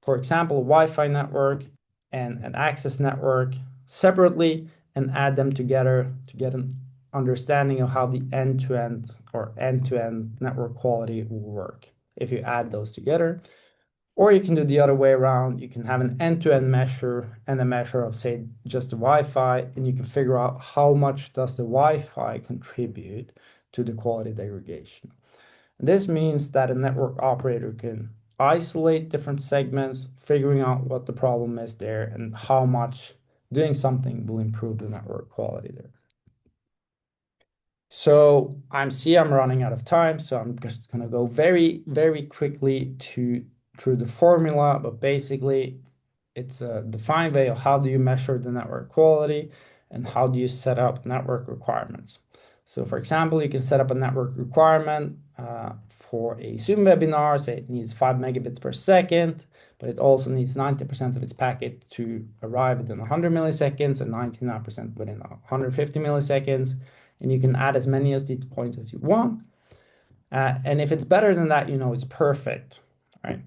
for example, a Wi-Fi network and an access network separately and add them together to get an understanding of how the end-to-end network quality will work if you add those together. Or you can do the other way around. You can have an end-to-end measure and a measure of, say, just the Wi-Fi, and you can figure out how much does the Wi-Fi contribute to the quality degradation. And this means that a network operator can isolate different segments, figuring out what the problem is there and how much doing something will improve the network quality there. So I'm running out of time, so I'm just going to go very, very quickly through the formula, but basically it's a defined way of how do you measure the network quality and how do you set up network requirements. So for example, you can set up a network requirement for a Zoom webinar, say it needs 5 megabits per second, but it also needs 90% of its packet to arrive within 100 milliseconds and 99% within 150 milliseconds. And you can add as many as data points as you want. And if it's better than that, you know it's perfect, right?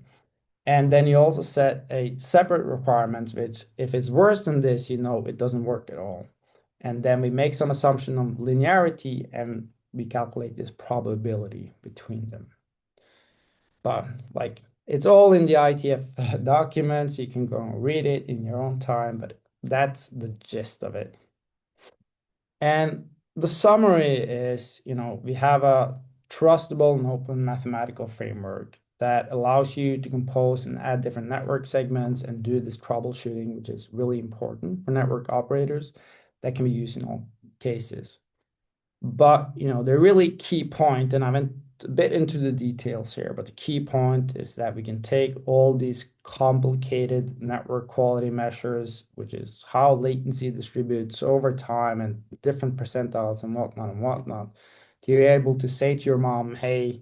And then you also set a separate requirement, which if it's worse than this, you know it doesn't work at all. And then we make some assumption on linearity and we calculate this probability between them. But like it's all in the ITF documents. You can go and read it in your own time, but that's the gist of it. And the summary is, you know, we have a trustable and open mathematical framework that allows you to compose and add different network segments and do this troubleshooting, which is really important for network operators that can be used in all cases. But, you know, the really key point, and I went a bit into the details here, but the key point is that we can take all these complicated network quality measures, which is how latency distributes over time and different percentiles and whatnot, to be able to say to your mom, hey,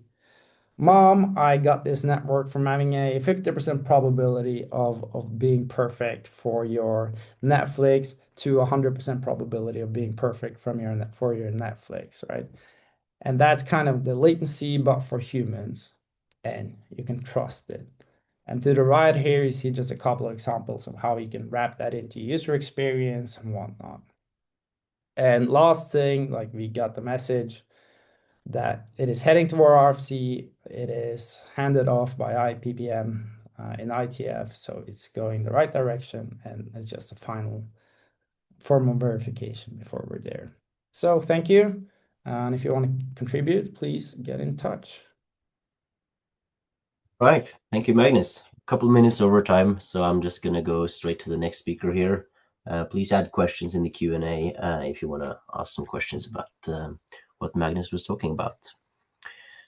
Mom, I got this network from having a 50% probability of being perfect for your Netflix to 100% probability of being perfect for your Netflix, right? And that's kind of the latency, but for humans, and you can trust it. And to the right here, you see just a couple of examples of how you can wrap that into user experience and whatnot. And last thing, like we got the message that it is heading toward RFC. It is handed off by IPPM in ITF, so it's going the right direction, and it's just a final formal verification before we're there. So thank you, and if you want to contribute, please get in touch. Right, thank you, Magnus. A couple of minutes over time, so I'm just going to go straight to the next speaker here. Please add questions in the Q&A if you want to ask some questions about what Magnus was talking about.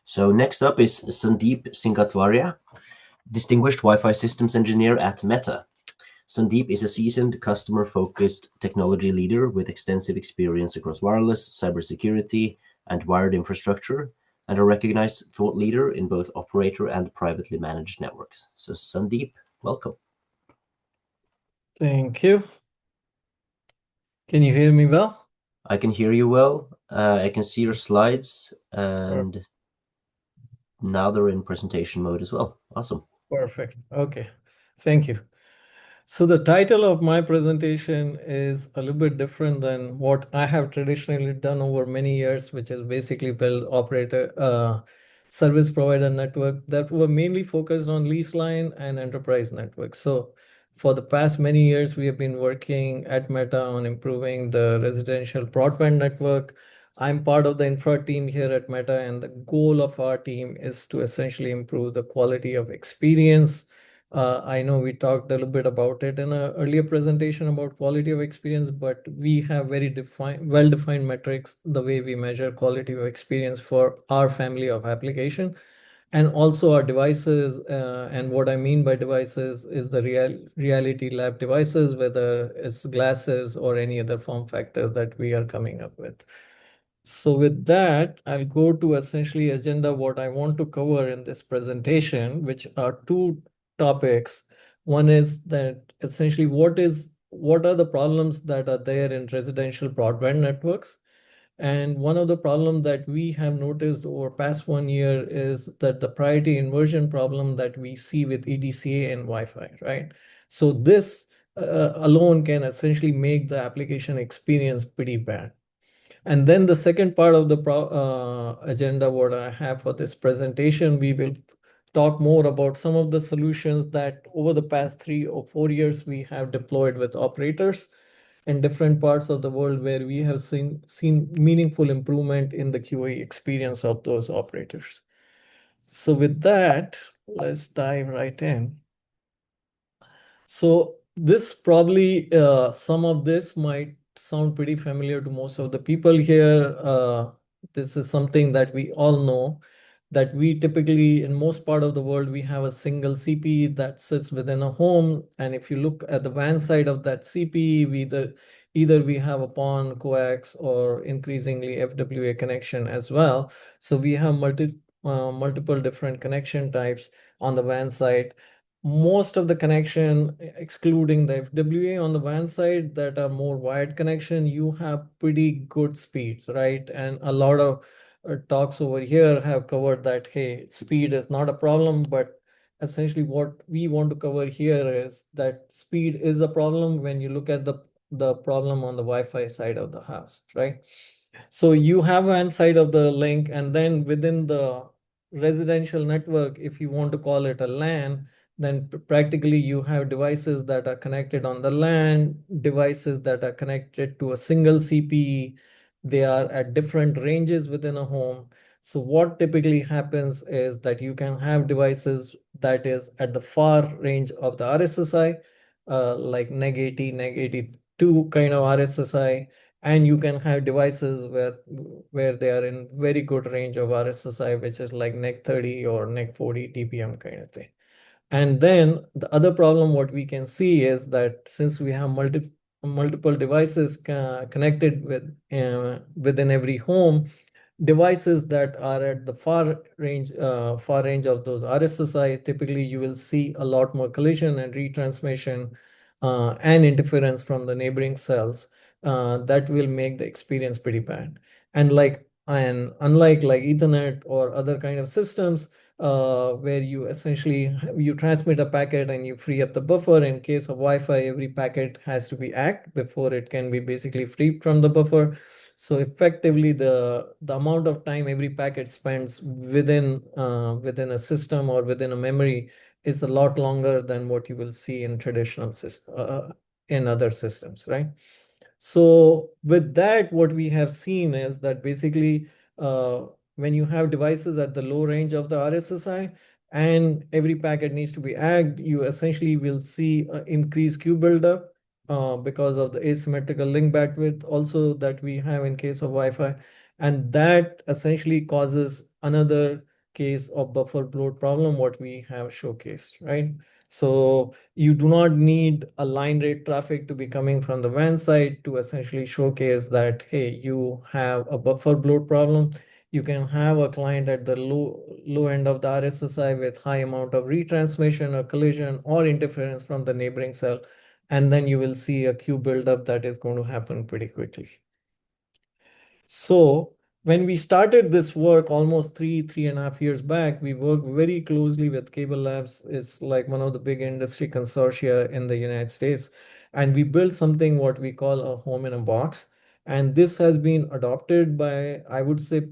So next up is Sundeep Singatwaria, Distinguished Wi-Fi Systems Engineer at Meta. Sundeep is a seasoned, customer-focused technology leader with extensive experience across wireless, cybersecurity, and wired infrastructure, and a recognized thought leader in both operator and privately managed networks. So Sundeep, welcome. Thank you. Can you hear me well? I can hear you well. I can see your slides, and now they're in presentation mode as well. Awesome. Perfect. Okay. Thank you. So the title of my presentation is a little bit different than what I have traditionally done over many years, which is basically build operator service provider network that were mainly focused on lease line and enterprise networks. So for the past many years, we have been working at Meta on improving the residential broadband network. I'm part of the infra team here at Meta, and the goal of our team is to essentially improve the quality of experience. I know we talked a little bit about it in an earlier presentation about quality of experience, but we have very well-defined metrics, the way we measure quality of experience for our family of application. And also our devices, and what I mean by devices is the reality lab devices, whether it's glasses or any other form factor that we are coming up with. So with that, I'll go to essentially agenda what I want to cover in this presentation, which are two topics. One is that essentially what are the problems that are there in residential broadband networks? And one of the problems that we have noticed over past 1 year is that the priority inversion problem that we see with EDCA and Wi-Fi, right? So this alone can essentially make the application experience pretty bad. And then the second part of the agenda, what I have for this presentation, we will talk more about some of the solutions that over the past 3 or 4 years we have deployed with operators in different parts of the world where we have seen meaningful improvement in the QA experience of those operators. So with that, let's dive right in. So this probably, some of this might sound pretty familiar to most of the people here. This is something that we all know, that we typically, in most part of the world, we have a single CPE that sits within a home. And if you look at the WAN side of that CPE, either we have a PON, coax, or increasingly FWA connection as well. So we have multiple different connection types on the WAN side. Most of the connection, excluding the FWA on the WAN side that are more wired connection, you have pretty good speeds, right? And a lot of talks over here have covered that, hey, speed is not a problem, but essentially what we want to cover here is that speed is a problem when you look at the problem on the Wi-Fi side of the house, right? So you have one side of the link, and then within the residential network, if you want to call it a LAN, then practically you have devices that are connected on the LAN, devices that are connected to a single CPE. They are at different ranges within a home. So what typically happens is that you can have devices that is at the far range of the RSSI, like neg 80, neg 82 kind of RSSI, and you can have devices where they are in very good range of RSSI, which is like neg 30 or neg 40 TPM kind of thing. And then the other problem, what we can see is that since we have multiple devices connected within every home, devices that are at the far range of those RSSI, typically you will see a lot more collision and retransmission and interference from the neighboring cells that will make the experience pretty bad. And unlike like Ethernet or other kind of systems, where you essentially transmit a packet and you free up the buffer. In case of Wi-Fi, every packet has to be ACKed before it can be basically freed from the buffer. So effectively, the amount of time every packet spends within a system or within a memory is a lot longer than what you will see in traditional in other systems, right? So with that, what we have seen is that basically when you have devices at the low range of the RSSI and every packet needs to be ACKed, you essentially will see increased queue buildup because of the asymmetrical link bandwidth also that we have in case of Wi-Fi. And that essentially causes another case of buffer bloat problem, what we have showcased, right? So you do not need a line rate traffic to be coming from the WAN side to essentially showcase that, hey, you have a buffer bloat problem. You can have a client at the low end of the RSSI with high amount of retransmission or collision or interference from the neighboring cell. And then you will see a queue buildup that is going to happen pretty quickly. So when we started this work almost 3.5 years back, we worked very closely with Cable Labs. It's like one of the big industry consortia in the United States. And we built something what we call a home in a box. And this has been adopted by, I would say,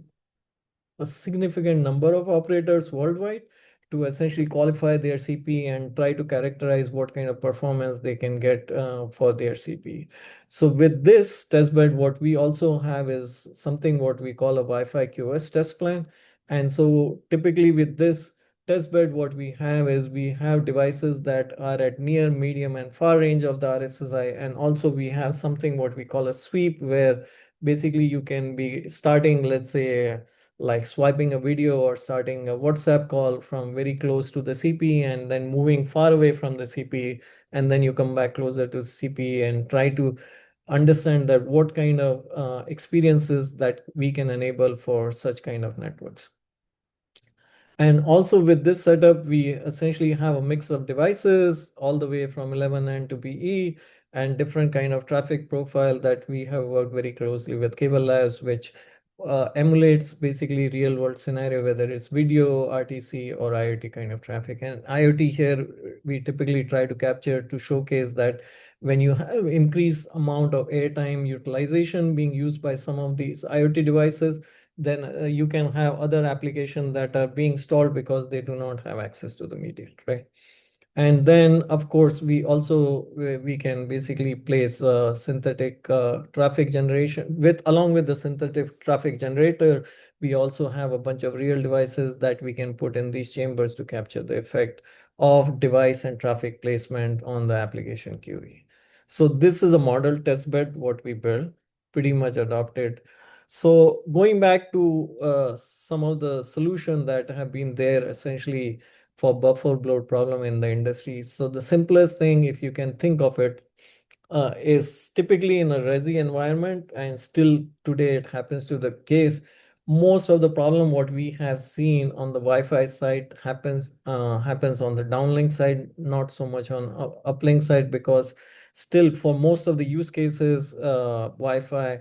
a significant number of operators worldwide to essentially qualify their CPE and try to characterize what kind of performance they can get for their CPE. So with this testbed, what we also have is something what we call a Wi-Fi QoS test plan. And so typically with this testbed, what we have is we have devices that are at near, medium, and far range of the RSSI. And also we have something what we call a sweep, where basically you can be starting, let's say, like swiping a video or starting a WhatsApp call from very close to the CPE and then moving far away from the CPE, and then you come back closer to CPE and try to understand that what kind of experiences that we can enable for such kind of networks. And also with this setup, we essentially have a mix of devices all the way from 11N to PE and different kind of traffic profile that we have worked very closely with Cable Labs, which emulates basically real world scenario, whether it's video, RTC, or IoT kind of traffic. And IoT here, we typically try to capture to showcase that when you have increased amount of airtime utilization being used by some of these IoT devices, then you can have other applications that are being stalled because they do not have access to the media, right? And then, of course, we can basically place synthetic traffic generation along with the synthetic traffic generator. We also have a bunch of real devices that we can put in these chambers to capture the effect of device and traffic placement on the application QE. So this is a model testbed what we built, pretty much adopted. So going back to some of the solutions that have been there essentially for buffer bloat problem in the industry. So the simplest thing, if you can think of it, is typically in a Resi environment, and still today it happens to the case. Most of the problem what we have seen on the Wi-Fi side happens on the downlink side, not so much on uplink side, because still for most of the use cases, Wi-Fi,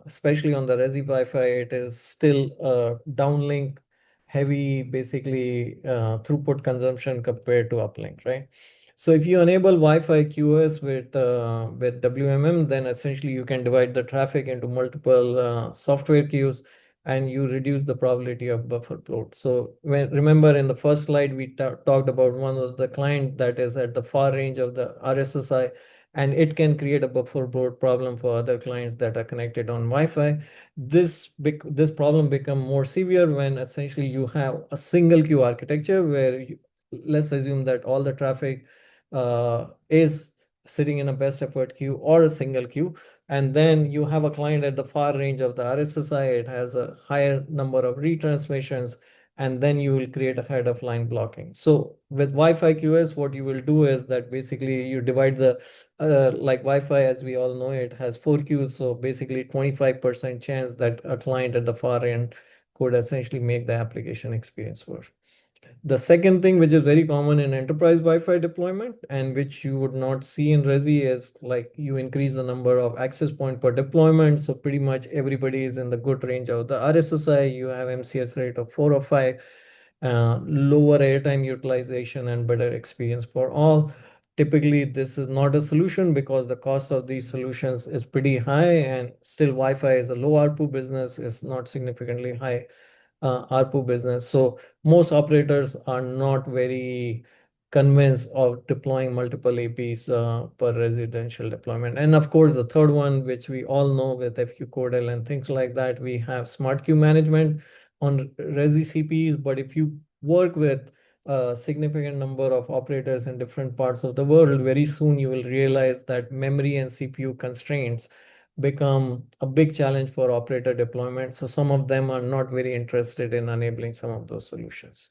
especially on the Resi Wi-Fi, it is still downlink heavy, basically throughput consumption compared to uplink, right? So if you enable Wi-Fi QoS with WMM, then essentially you can divide the traffic into multiple software queues, and you reduce the probability of buffer bloat. So remember in the first slide, we talked about one of the client that is at the far range of the RSSI, and it can create a buffer bloat problem for other clients that are connected on Wi-Fi. This problem become more severe when essentially you have a single queue architecture where let's assume that all the traffic is sitting in a best effort queue or a single queue, and then you have a client at the far range of the RSSI, it has a higher number of retransmissions, and then you will create a head of line blocking. So with Wi-Fi QoS, what you will do is that basically you divide the like Wi-Fi, as we all know, it has 4 queues, so basically 25% chance that a client at the far end could essentially make the application experience worse. The second thing, which is very common in enterprise Wi-Fi deployment and which you would not see in Resi, is like you increase the number of access point per deployment. So pretty much everybody is in the good range of the RSSI. You have MCS rate of 4 or 5, lower airtime utilization, and better experience for all. Typically, this is not a solution because the cost of these solutions is pretty high, and still Wi-Fi is a low ARPU business, is not significantly high ARPU business. So most operators are not very convinced of deploying multiple APs per residential deployment. And of course, the third one, which we all know with FQCodel and things like that, we have smart queue management on Resi CPs. But if you work with a significant number of operators in different parts of the world, very soon you will realize that memory and CPU constraints become a big challenge for operator deployment. So some of them are not very interested in enabling some of those solutions.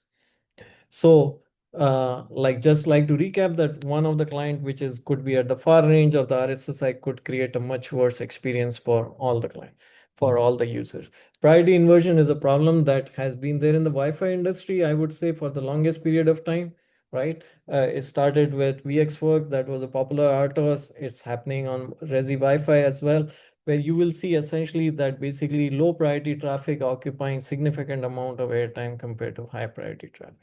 So just like to recap that one of the client, which could be at the far range of the RSSI, could create a much worse experience for all the clients, for all the users. Priority inversion is a problem that has been there in the Wi-Fi industry, I would say, for the longest period of time. Right, it started with VxWorks, that was a popular RTOS. It's happening on Resi Wi-Fi as well, where you will see essentially that basically low priority traffic occupying significant amount of airtime compared to high priority traffic.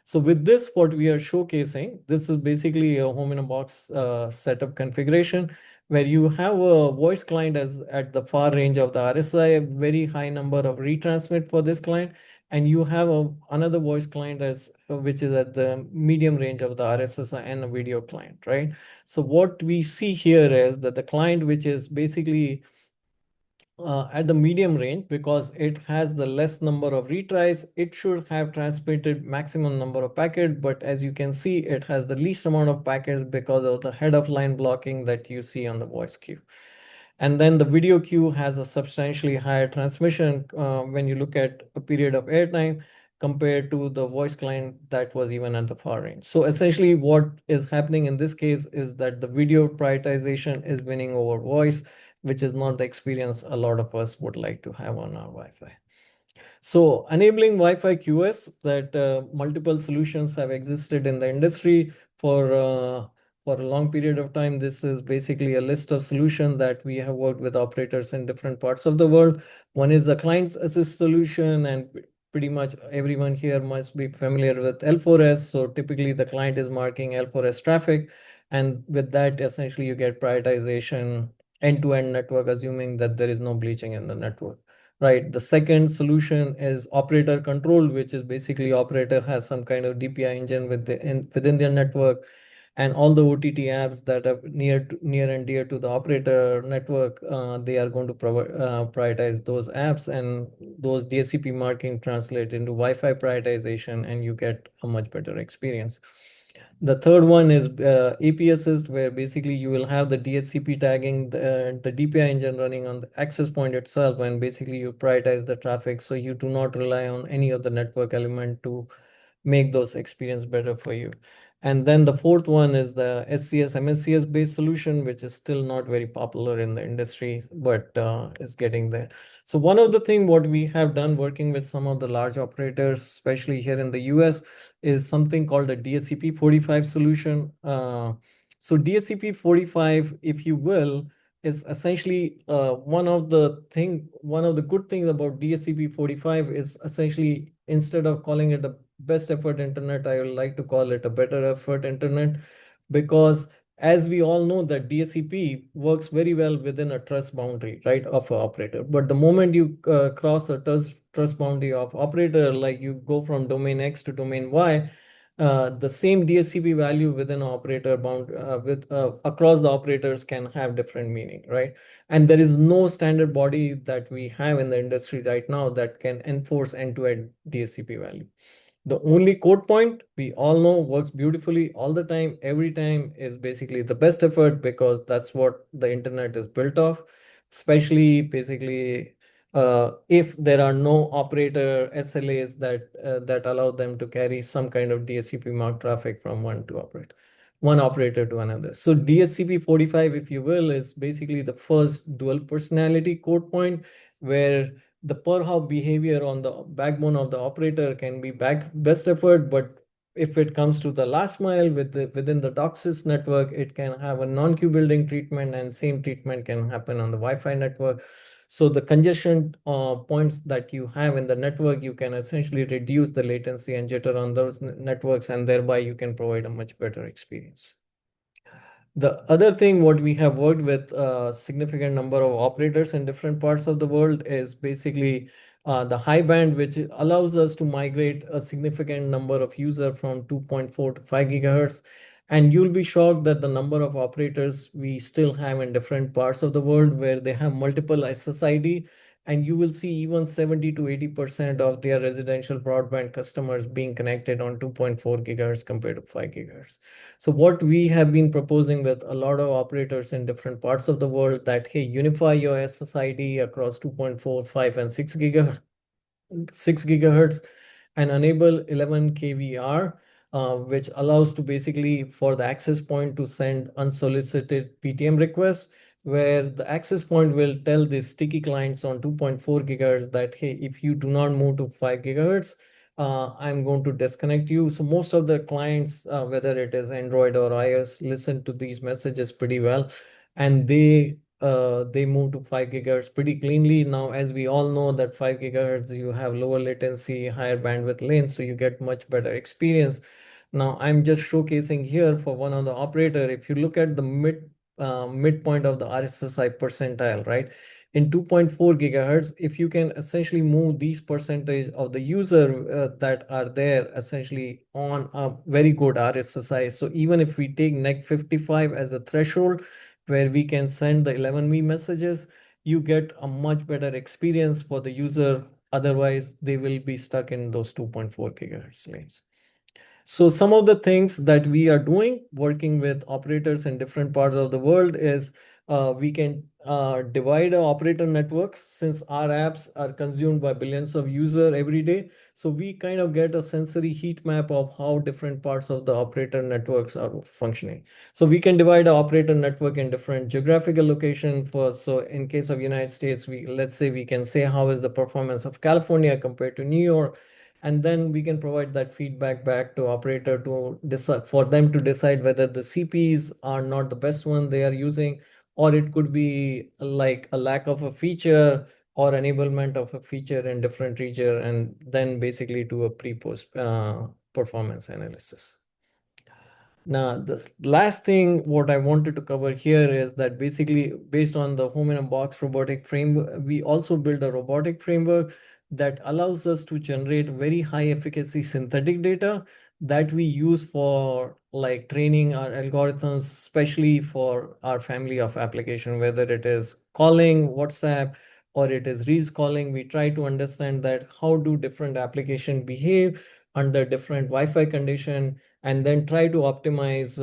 So with this, what we are showcasing, this is basically a home in a box setup configuration where you have a voice client as at the far range of the RSI, a very high number of retransmit for this client, and you have another voice client which is at the medium range of the RSSI and a video client, right? So what we see here is that the client, which is basically at the medium range, because it has the less number of retries, it should have transmitted maximum number of packets. But as you can see, it has the least amount of packets because of the head of line blocking that you see on the voice queue. And then the video queue has a substantially higher transmission when you look at a period of airtime compared to the voice client that was even at the far range. So essentially what is happening in this case is that the video prioritization is winning over voice, which is not the experience a lot of us would like to have on our Wi-Fi. So enabling Wi-Fi QoS, that multiple solutions have existed in the industry for for a long period of time. This is basically a list of solutions that we have worked with operators in different parts of the world. One is the client assist solution, and pretty much everyone here must be familiar with L4S. So typically the client is marking L4S traffic, and with that, essentially you get prioritization end-to-end network, assuming that there is no bleaching in the network. Right. The second solution is operator control, which is basically operator has some kind of DPI engine within their network, and all the OTT apps that are near and dear to the operator network, they are going to prioritize those apps, and those DSCP marking translate into Wi-Fi prioritization, and you get a much better experience. The third one is AP assist, where basically you will have the DHCP tagging, the DPI engine running on the access point itself, and basically you prioritize the traffic, so you do not rely on any of the network element to make those experience better for you. And then the fourth one is the SCS, MSCS based solution, which is still not very popular in the industry, but is getting there. So one of the things what we have done working with some of the large operators, especially here in the US, is something called a DSCP 45 solution. So DSCP 45, if you will, is essentially one of the good things about DSCP 45 is essentially, instead of calling it a best effort internet, I would like to call it a better effort internet, because as we all know that DSCP works very well within a trust boundary, right, of an operator. But the moment you cross a trust boundary of operator, like you go from domain X to domain Y, the same DSCP value within an operator bound across the operators can have different meaning, right? And there is no standard body that we have in the industry right now that can enforce end-to-end DSCP value. The only code point we all know works beautifully all the time, every time, is basically the best effort, because that's what the internet is built of, especially basically if there are no operator SLAs that allow them to carry some kind of DSCP mark traffic from one operator to another. So DSCP 45, if you will, is basically the first dual personality code point, where the per hop behavior on the backbone of the operator can be best effort, but if it comes to the last mile within the DOCSIS network, it can have a non-queue building treatment, and same treatment can happen on the Wi-Fi network. So the congestion points that you have in the network, you can essentially reduce the latency and jitter on those networks, and thereby you can provide a much better experience. The other thing what we have worked with a significant number of operators in different parts of the world is basically the high band, which allows us to migrate a significant number of users from 2.4 to 5 gigahertz. And you'll be shocked that the number of operators we still have in different parts of the world where they have multiple SSID, and you will see even 70 to 80% of their residential broadband customers being connected on 2.4 gigahertz compared to 5 gigahertz. So what we have been proposing with a lot of operators in different parts of the world, that, hey, unify your SSID across 2.4, 5, and 6 gigahertz, and enable 11 kVR, which allows to basically for the access point to send unsolicited PTM requests, where the access point will tell the sticky clients on 2.4 gigahertz that, hey, if you do not move to 5 gigahertz, I'm going to disconnect you. So most of the clients, whether it is Android or iOS, listen to these messages pretty well, and they move to 5 gigahertz pretty cleanly. Now, as we all know that 5 gigahertz, you have lower latency, higher bandwidth lanes, so you get much better experience. Now, I'm just showcasing here for one of the operator. If you look at the midpoint of the RSSI percentile, right? In 2.4 gigahertz, if you can essentially move these percentage of the user that are there essentially on a very good RSSI. So even if we take NEC 55 as a threshold where we can send the 11V messages, you get a much better experience for the user. Otherwise, they will be stuck in those 2.4 gigahertz lanes. So some of the things that we are doing, working with operators in different parts of the world, is we can divide our operator networks, since our apps are consumed by billions of users every day. So we kind of get a sensory heat map of how different parts of the operator networks are functioning. So we can divide our operator network in different geographical location for, so in case of United States, let's say we can say how is the performance of California compared to New York. and then we can provide that feedback back to operator to decide, for them to decide whether the CPs are not the best one they are using, or it could be like a lack of a feature or enablement of a feature in different region, and then basically do a pre-post performance analysis. Now, the last thing what I wanted to cover here is that basically based on the home in a box robotic framework, we also build a robotic framework that allows us to generate very high efficacy synthetic data that we use for like training our algorithms, especially for our family of application, whether it is calling WhatsApp or it is Reels calling. We try to understand that how do different applications behave under different Wi-Fi condition, and then try to optimize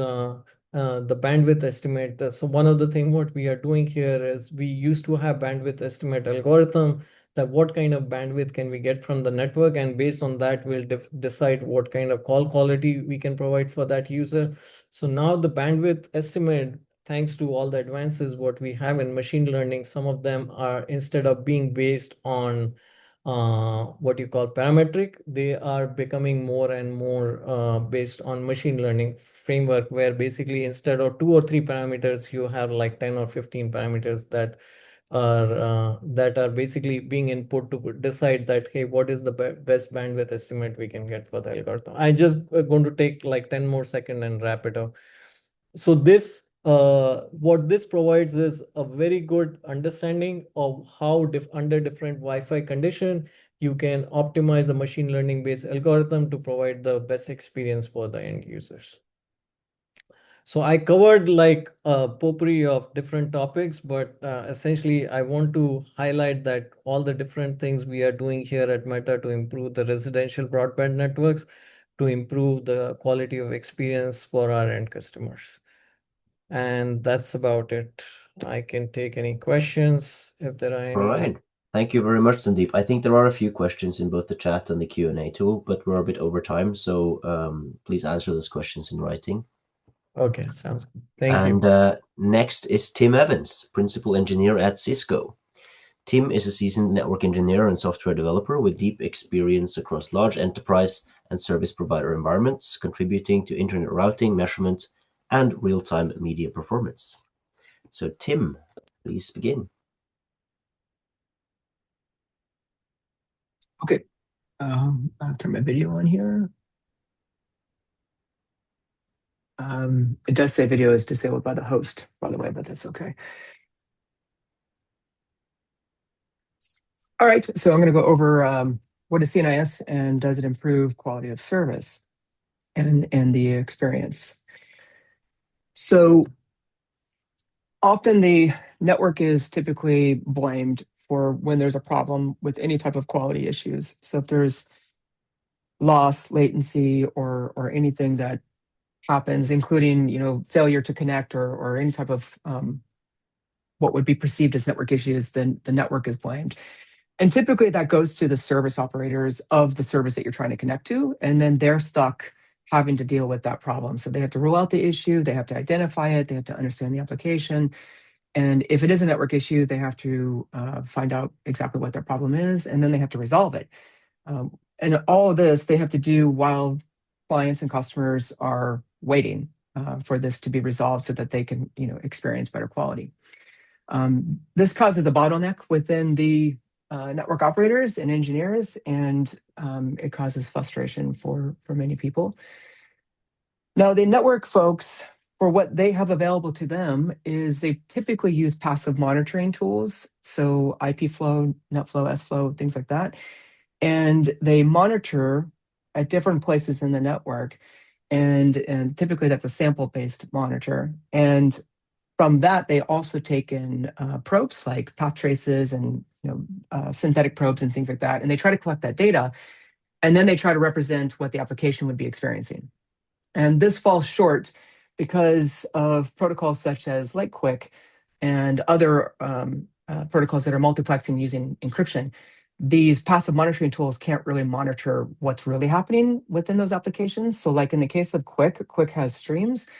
the bandwidth estimate. So one of the things what we are doing here is we used to have bandwidth estimate algorithm, that what kind of bandwidth can we get from the network, and based on that we'll decide what kind of call quality we can provide for that user. So now the bandwidth estimate, thanks to all the advances what we have in machine learning, some of them are, instead of being based on what you call parametric, they are becoming more and more based on machine learning framework, where basically instead of 2 or 3 parameters, you have like 10 or 15 parameters that are basically being input to decide that, hey, what is the best bandwidth estimate we can get for the algorithm. I just going to take like 10 more seconds and wrap it up. So this what this provides is a very good understanding of how under different Wi-Fi condition you can optimize the machine learning based algorithm to provide the best experience for the end users. So I covered like a potpourri of different topics, but essentially I want to highlight that all the different things we are doing here at Meta to improve the residential broadband networks, to improve the quality of experience for our end customers. And that's about it. I can take any questions if there are any. All right. Thank you very much, Sundeep. I think there are a few questions in both the chat and the Q&A tool, but we're a bit over time, so please answer those questions in writing. Okay, sounds good. Thank you. And next is Tim Evans, Principal Engineer at Cisco. Tim is a seasoned network engineer and software developer with deep experience across large enterprise and service provider environments, contributing to internet routing, measurement, and real-time media performance. So Tim, please begin. Okay, I'll turn my video on here. It does say video is disabled by the host, by the way, but that's okay. All right, so I'm going to go over what is CNIS and does it improve quality of service and the experience. So often the network is typically blamed for when there's a problem with any type of quality issues. So if there's loss, latency, or anything that happens, including failure to connect or any type of what would be perceived as network issues, then the network is blamed. And typically that goes to the service operators of the service that you're trying to connect to, and then they're stuck having to deal with that problem. So they have to rule out the issue, they have to identify it, they have to understand the application. And if it is a network issue, they have to find out exactly what their problem is, and then they have to resolve it. And all of this they have to do while clients and customers are waiting for this to be resolved so that they can experience better quality. This causes a bottleneck within the network operators and engineers, and it causes frustration for many people. Now, the network folks, for what they have available to them, is they typically use passive monitoring tools, so IP flow, net flow, S flow, things like that. And they monitor at different places in the network, and typically that's a sample-based monitor. And from that, they also take in probes like path traces and synthetic probes and things like that, and they try to collect that data, and then they try to represent what the application would be experiencing. And this falls short because of protocols such as LightQuick and other protocols that are multiplexing using encryption. These passive monitoring tools can't really monitor what's really happening within those applications. So like in the case of Quick has streams,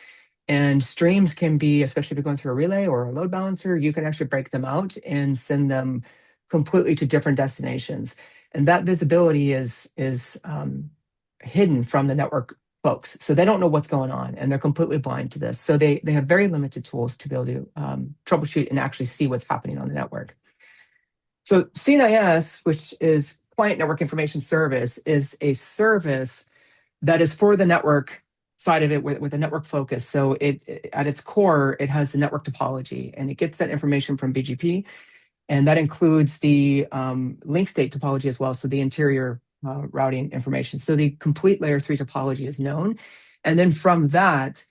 and streams can be, especially if you're going through a relay or a load balancer, you can actually break them out and send them completely to different destinations. And that visibility is hidden from the network folks. So they don't know what's going on, and they're completely blind to this. So they have very limited tools to be able to troubleshoot and actually see what's happening on the network. So CNIS, which is Client Network Information Service, is a service that is for the network side of it with a network focus. So it at its core, it has the network topology, and it gets that information from BGP. And that includes the link state topology as well, so the interior routing information. So the complete layer 3 topology is known. And then from that,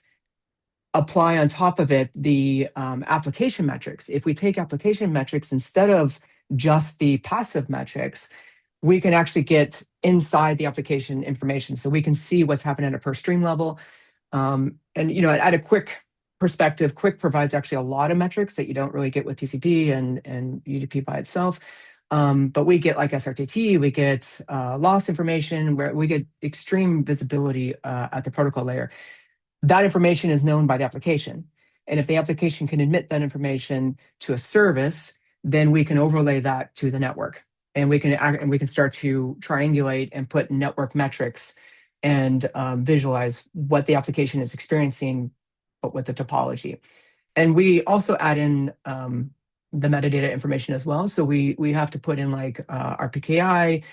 apply on top of it the application metrics. If we take application metrics instead of just the passive metrics, we can actually get inside the application information. So we can see what's happening at a per stream level. And at a quick perspective, Quick provides actually a lot of metrics that you don't really get with TCP and UDP by itself. But we get like SRTT, we get loss information, where we get extreme visibility at the protocol layer. That information is known by the application. And if the application can admit that information to a service, then we can overlay that to the network. And we can start to triangulate and put network metrics and visualize what the application is experiencing, but with the topology. And we also add in the metadata information as well. So we have to put in like our PKI,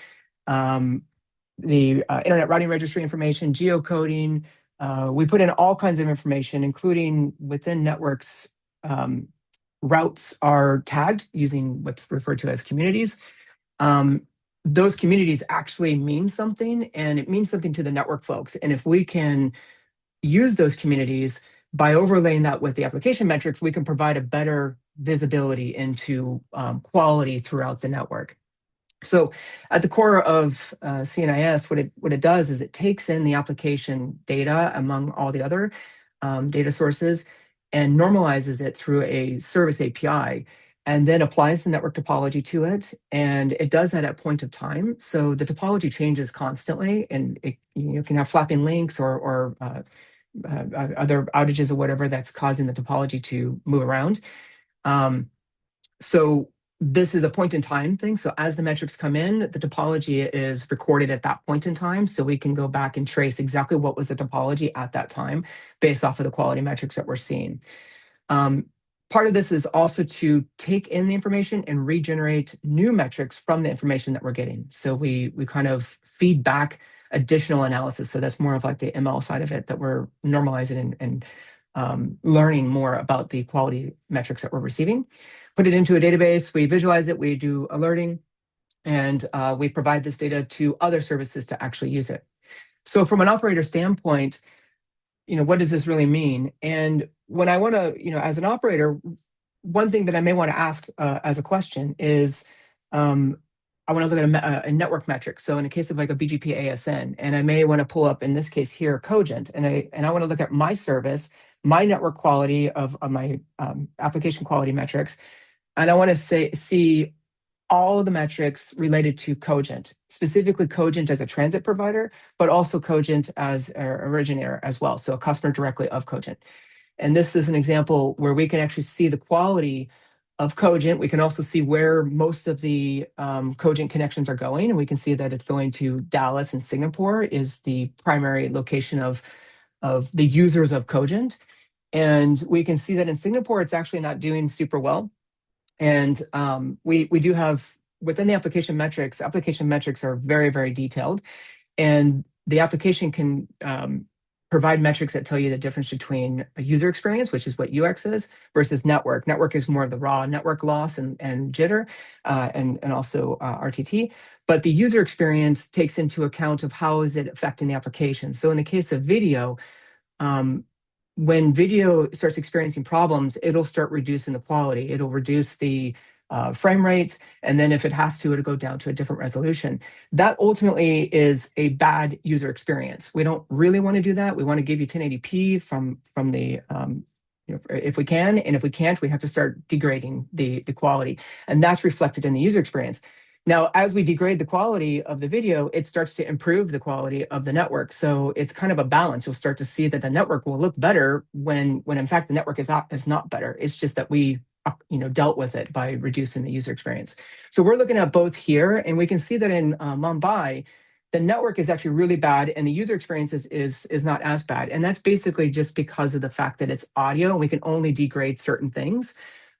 the internet routing registry information, geocoding. We put in all kinds of information, including within networks, routes are tagged using what's referred to as communities. Those communities actually mean something, and it means something to the network folks. And if we can use those communities by overlaying that with the application metrics, we can provide a better visibility into quality throughout the network. So at the core of CNIS, what it does is it takes in the application data among all the other data sources and normalizes it through a service API, and then applies the network topology to it. And it does that at point of time. So the topology changes constantly, and you can have flapping links or other outages or whatever that's causing the topology to move around. So this is a point in time thing. So as the metrics come in, the topology is recorded at that point in time. So we can go back and trace exactly what was the topology at that time based off of the quality metrics that we're seeing. Part of this is also to take in the information and regenerate new metrics from the information that we're getting. So we kind of feed back additional analysis. So that's more of like the ML side of it that we're normalizing and learning more about the quality metrics that we're receiving. Put it into a database, we visualize it, we do alerting, and we provide this data to other services to actually use it. So from an operator standpoint, what does this really mean? And when I want to, as an operator, one thing that I may want to ask as a question is, I want to look at a network metric. So in a case of like a BGP ASN, and I may want to pull up, in this case here, Cogent, and I want to look at my service, my network quality of my application quality metrics, and I want to see all of the metrics related to Cogent, specifically Cogent as a transit provider, but also Cogent as an originator as well, so a customer directly of Cogent. And this is an example where we can actually see the quality of Cogent. We can also see where most of the Cogent connections are going, and we can see that it's going to Dallas and Singapore is the primary location of the users of Cogent. And we can see that in Singapore, it's actually not doing super well. And we do have, within the application metrics are very, very detailed. And the application can provide metrics that tell you the difference between a user experience, which is what UX is, versus network. Network is more of the raw network loss and jitter, and also RTT. But the user experience takes into account of how is it affecting the application. So in the case of video, when video starts experiencing problems, it'll start reducing the quality. It'll reduce the frame rates, and then if it has to, it'll go down to a different resolution. That ultimately is a bad user experience. We don't really want to do that. We want to give you 1080p from the if we can, and if we can't, we have to start degrading the quality, and that's reflected in the user experience. Now, as we degrade the quality of the video, it starts to improve the quality of the network. So it's kind of a balance. You'll start to see that the network will look better when in fact the network is not better. It's just that we dealt with it by reducing the user experience. So we're looking at both here, and we can see that in Mumbai, the network is actually really bad and the user experience is not as bad. And that's basically just because of the fact that it's audio and we can only degrade certain things.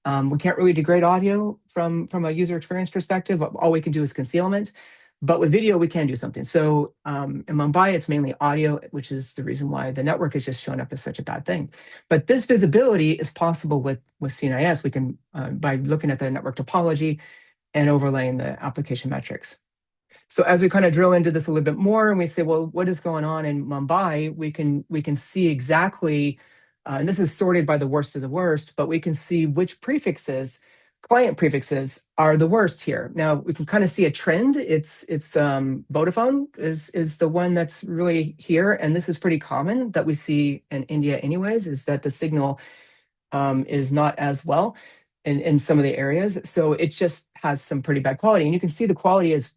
We can't really degrade audio from a user experience perspective. All we can do is concealment. But with video, we can do something. So in Mumbai, it's mainly audio, which is the reason why the network is just showing up as such a bad thing. But this visibility is possible with CNIS. We can, by looking at the network topology and overlaying the application metrics. So as we kind of drill into this a little bit more and we say, well, what is going on in Mumbai? We can see exactly, and this is sorted by the worst of the worst, but we can see which prefixes, client prefixes, are the worst here. Now we can kind of see a trend. It's Vodafone is the one that's really here, and this is pretty common that we see in India anyways, is that the signal is not as well in some of the areas. So it just has some pretty bad quality, and you can see the quality is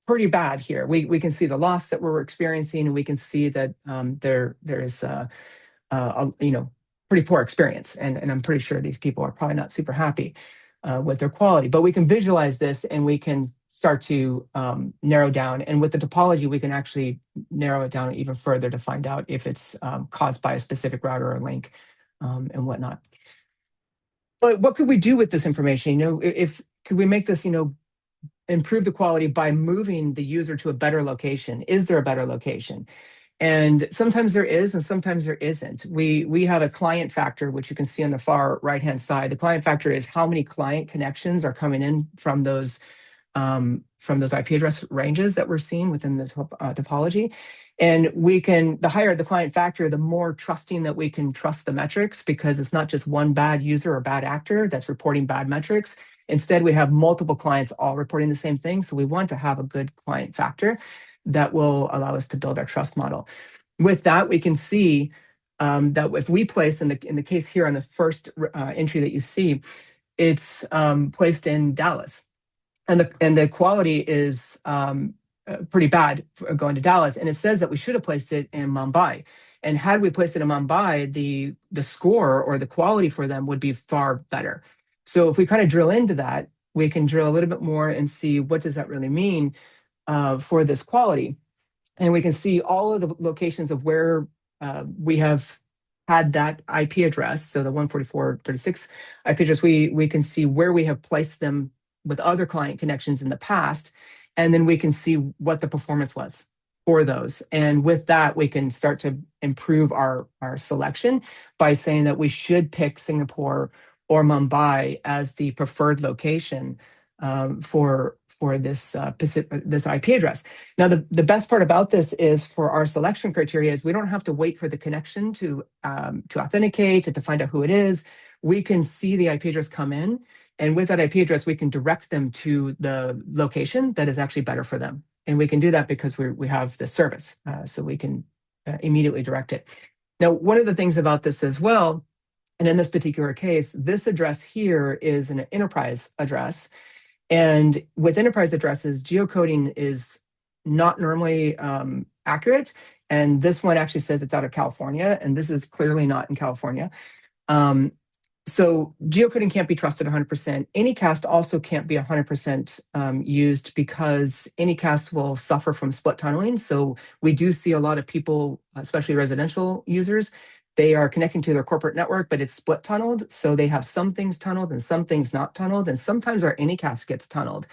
pretty bad here. We can see the loss that we're experiencing, and we can see that there is a pretty poor experience, and I'm pretty sure these people are probably not super happy with their quality. But we can visualize this, and we can start to narrow down. And with the topology, we can actually narrow it down even further to find out if it's caused by a specific router or link and whatnot. But what could we do with this information? Could we make this improve the quality by moving the user to a better location? Is there a better location? And sometimes there is, and sometimes there isn't. We have a client factor, which you can see on the far right-hand side. The client factor is how many client connections are coming in from those IP address ranges that we're seeing within the topology. And the higher the client factor, the more trusting that we can trust the metrics, because it's not just one bad user or bad actor that's reporting bad metrics. Instead, we have multiple clients all reporting the same thing. So we want to have a good client factor that will allow us to build our trust model. With that, we can see that if we place, in the case here on the first entry that you see, it's placed in Dallas. And the quality is pretty bad going to Dallas. And it says that we should have placed it in Mumbai. And had we placed it in Mumbai, the score or the quality for them would be far better. So if we kind of drill into that, we can drill a little bit more and see what does that really mean for this quality. And we can see all of the locations of where we have had that IP address. So the 144.36 IP address, we can see where we have placed them with other client connections in the past. And then we can see what the performance was for those. And with that, we can start to improve our selection by saying that we should pick Singapore or Mumbai as the preferred location for this IP address. Now, the best part about this is for our selection criteria is we don't have to wait for the connection to authenticate and to find out who it is. We can see the IP address come in, and with that IP address, we can direct them to the location that is actually better for them. And we can do that because we have the service, so we can immediately direct it. Now, one of the things about this as well, and in this particular case, this address here is an enterprise address. And with enterprise addresses, geocoding is not normally accurate. And this one actually says it's out of California, and this is clearly not in California. So geocoding can't be trusted 100%. Anycast also can't be 100% used because Anycast will suffer from split tunneling. So we do see a lot of people, especially residential users, they are connecting to their corporate network, but it's split tunneled. So they have some things tunneled and some things not tunneled. And sometimes our Anycast gets tunneled.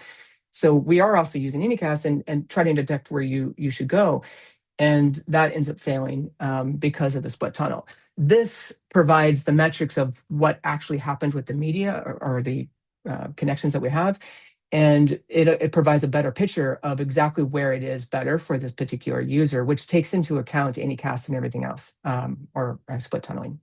So we are also using Anycast and trying to detect where you should go. And that ends up failing because of the split tunnel. This provides the metrics of what actually happened with the media or the connections that we have. And it provides a better picture of exactly where it is better for this particular user, which takes into account Anycast and everything else, or split tunneling.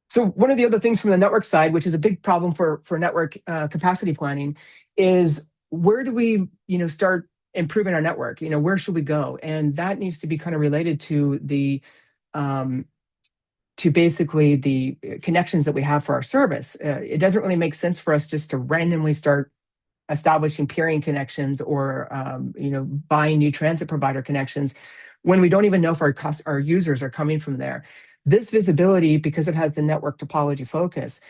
So one of the other things from the network side, which is a big problem for network capacity planning, is where do we start improving our network? Where should we go? And that needs to be kind of related to basically the connections that we have for our service. It doesn't really make sense for us just to randomly start establishing peering connections or buying new transit provider connections when we don't even know if our users are coming from there. This visibility, because it has the network topology focus,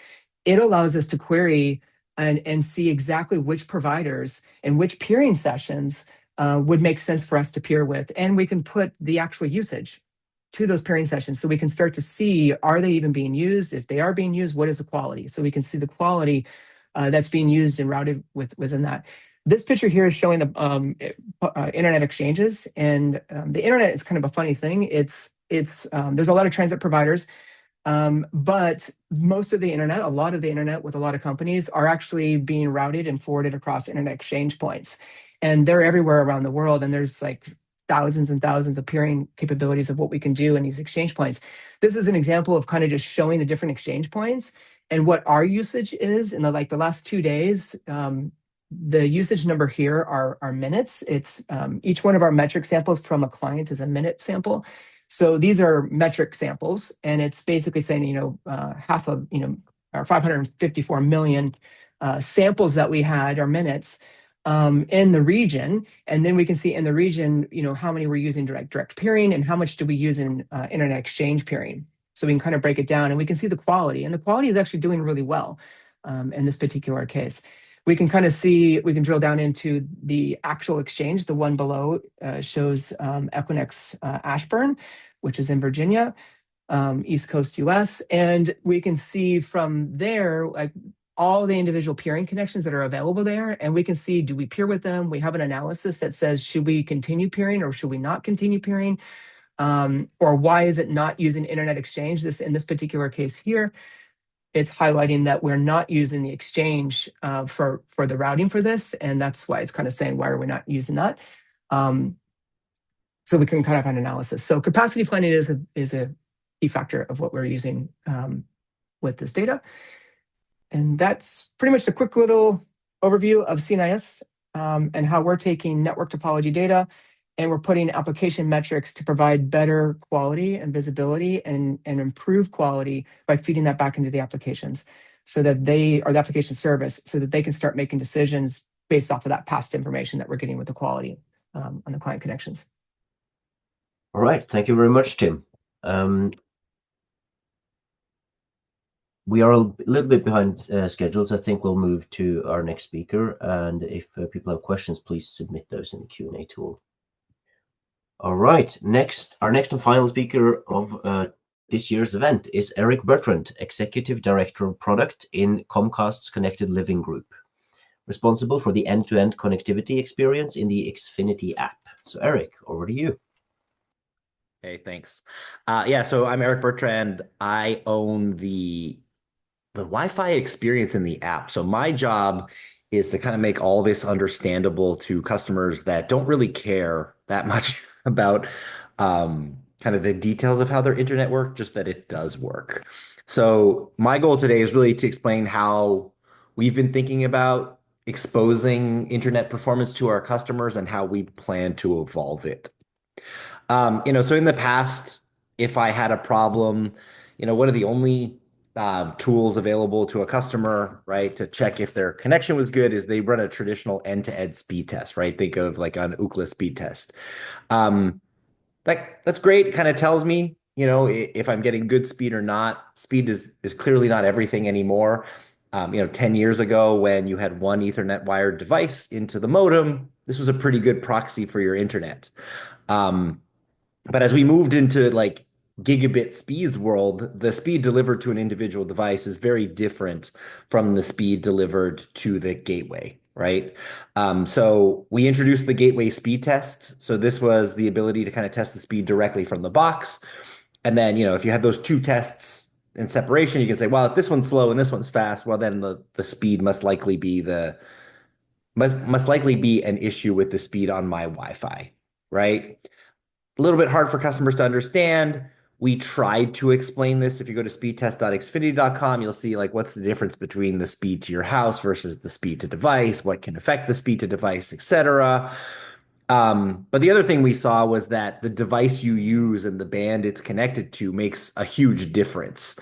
it allows us to query and see exactly which providers and which peering sessions would make sense for us to peer with. And we can put the actual usage to those peering sessions so we can start to see, are they even being used? If they are being used, what is the quality? So we can see the quality that's being used and routed within that. This picture here is showing the internet exchanges, and the internet is kind of a funny thing. There's a lot of transit providers, but most of the internet, a lot of the internet with a lot of companies are actually being routed and forwarded across internet exchange points. And they're everywhere around the world. And there's like thousands and thousands of peering capabilities of what we can do in these exchange points. This is an example of kind of just showing the different exchange points and what our usage is in the last 2 days. The usage number here are minutes. It's each one of our metric samples from a client is a minute sample. So these are metric samples, and it's basically saying, half of, our 554 million samples that we had are minutes in the region. And then we can see in the region, how many we're using direct peering and how much do we use in internet exchange peering. So we can kind of break it down and we can see the quality, and the quality is actually doing really well in this particular case. We can kind of see, we can drill down into the actual exchange. The one below shows Equinix Ashburn, which is in Virginia, East Coast US. And we can see from there, like all the individual peering connections that are available there. And we can see, do we peer with them? We have an analysis that says, should we continue peering or should we not continue peering? Or why is it not using internet exchange? In this particular case here, it's highlighting that we're not using the exchange for the routing for this. And that's why it's kind of saying, why are we not using that? So we can kind of have an analysis. So capacity planning is a key factor of what we're using with this data. And that's pretty much a quick little overview of CNIS and how we're taking network topology data and we're putting application metrics to provide better quality and visibility and improve quality by feeding that back into the applications so that the application service, so that they can start making decisions based off of that past information that we're getting with the quality on the client connections. All right, thank you very much, Tim. We are a little bit behind schedules. I think we'll move to our next speaker. And if people have questions, please submit those in the Q&A tool. All right, our next and final speaker of this year's event is Eric Bertrand, Executive Director of Product in Comcast's Connected Living Group, responsible for the end-to-end connectivity experience in the Xfinity app. So Eric, over to you. Hey, thanks. So I'm Eric Bertrand. I own the Wi-Fi experience in the app. So my job is to kind of make all this understandable to customers that don't really care that much about kind of the details of how their internet works, just that it does work. So my goal today is really to explain how we've been thinking about exposing internet performance to our customers and how we plan to evolve it. So in the past, if I had a problem, one of the only tools available to a customer, right, to check if their connection was good is they run a traditional end-to-end speed test, right? Think of like an Ookla speed test. That's great. It kind of tells me, if I'm getting good speed or not. Speed is clearly not everything anymore. 10 years ago when you had one Ethernet wired device into the modem, this was a pretty good proxy for your internet. But as we moved into like gigabit speeds world, the speed delivered to an individual device is very different from the speed delivered to the gateway, right? So we introduced the gateway speed test. So this was the ability to kind of test the speed directly from the box. And then, if you have those two tests in separation, you can say, well, if this one's slow and this one's fast, well, then the speed must likely be an issue with the speed on my Wi-Fi, right? A little bit hard for customers to understand. We tried to explain this. If you go to speedtest.xfinity.com, you'll see like what's the difference between the speed to your house versus the speed to device, what can affect the speed to device, etc. But the other thing we saw was that the device you use and the band it's connected to makes a huge difference,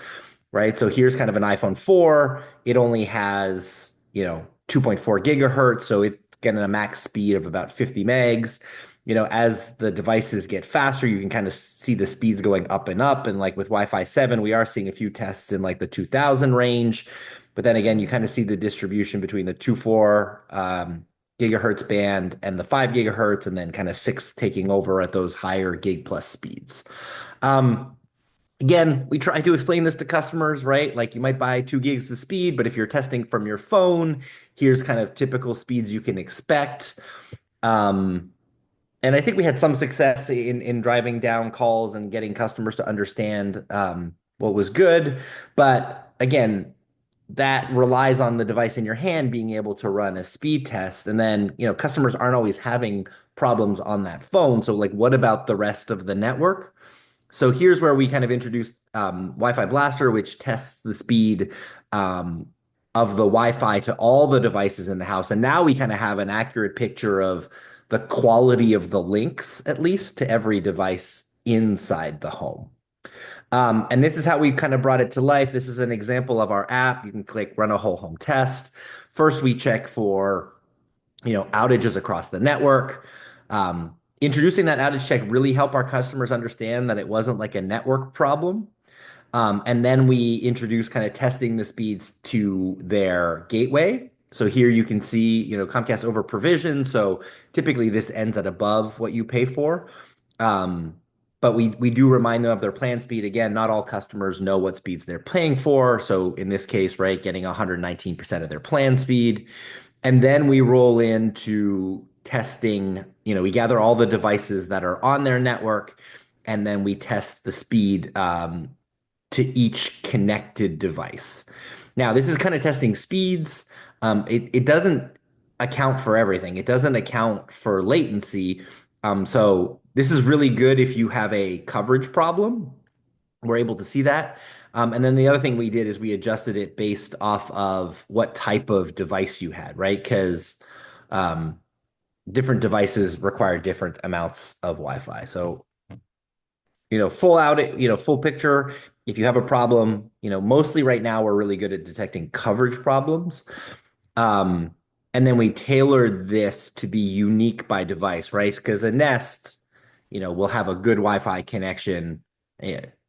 right? So here's kind of an iPhone 4. It only has, 2.4 gigahertz. So it's getting a max speed of about 50 megs. As the devices get faster, you can kind of see the speeds going up and up. And like with Wi-Fi 7, we are seeing a few tests in like the 2000 range. But then again, you kind of see the distribution between the 2.4 gigahertz band and the 5 gigahertz, and then kind of 6 taking over at those higher gig plus speeds. Again, we try to explain this to customers, right? Like you might buy 2 gigs of speed, but if you're testing from your phone, here's kind of typical speeds you can expect. And I think we had some success in driving down calls and getting customers to understand what was good. But again, that relies on the device in your hand being able to run a speed test. And then, customers aren't always having problems on that phone. So like, what about the rest of the network? So here's where we kind of introduced Wi-Fi Blaster, which tests the speed of the Wi-Fi to all the devices in the house. And now we kind of have an accurate picture of the quality of the links, at least, to every device inside the home. And this is how we kind of brought it to life. This is an example of our app. You can click run a whole home test. First, we check for, outages across the network. Introducing that outage check really helped our customers understand that it wasn't like a network problem. And then we introduce kind of testing the speeds to their gateway. So here you can see, Comcast over provision. So typically this ends at above what you pay for. But we do remind them of their plan speed. Again, not all customers know what speeds they're paying for. So in this case, right, getting 119% of their plan speed. And then we roll into testing, we gather all the devices that are on their network, and then we test the speed to each connected device. Now, this is kind of testing speeds. It doesn't account for everything. It doesn't account for latency. So this is really good if you have a coverage problem. We're able to see that. And then the other thing we did is we adjusted it based off of what type of device you had, right? Because different devices require different amounts of Wi-Fi. So, full out, full picture. If you have a problem, mostly right now we're really good at detecting coverage problems. And then we tailored this to be unique by device, right? Because a Nest, will have a good Wi-Fi connection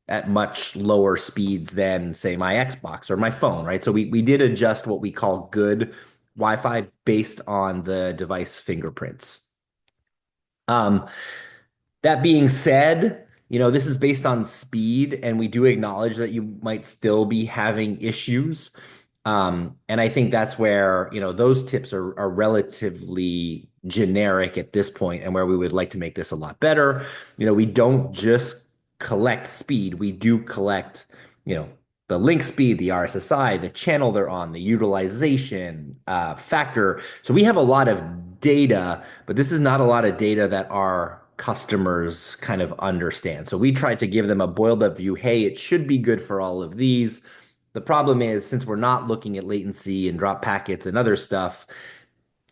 at much lower speeds than, say, my Xbox or my phone, right? So we did adjust what we call good Wi-Fi based on the device fingerprints. That being said, this is based on speed, and we do acknowledge that you might still be having issues. And I think that's where, those tips are relatively generic at this point, and where we would like to make this a lot better. We don't just collect speed. We do collect, the link speed, the RSSI, the channel they're on, the utilization factor. So we have a lot of data, but this is not a lot of data that our customers kind of understand. So we tried to give them a boiled up view. Hey, it should be good for all of these. The problem is, since we're not looking at latency and drop packets and other stuff,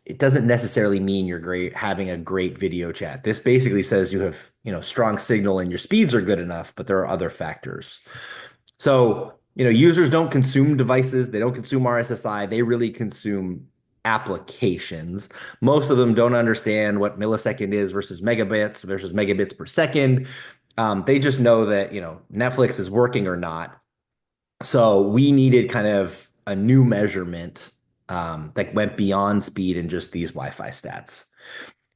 it doesn't necessarily mean you're having a great video chat. This basically says you have, strong signal and your speeds are good enough, but there are other factors. So, users don't consume devices. They don't consume RSSI. They really consume applications. Most of them don't understand what millisecond is versus megabits per second. They just know that, Netflix is working or not. So we needed kind of a new measurement that went beyond speed and just these Wi-Fi stats.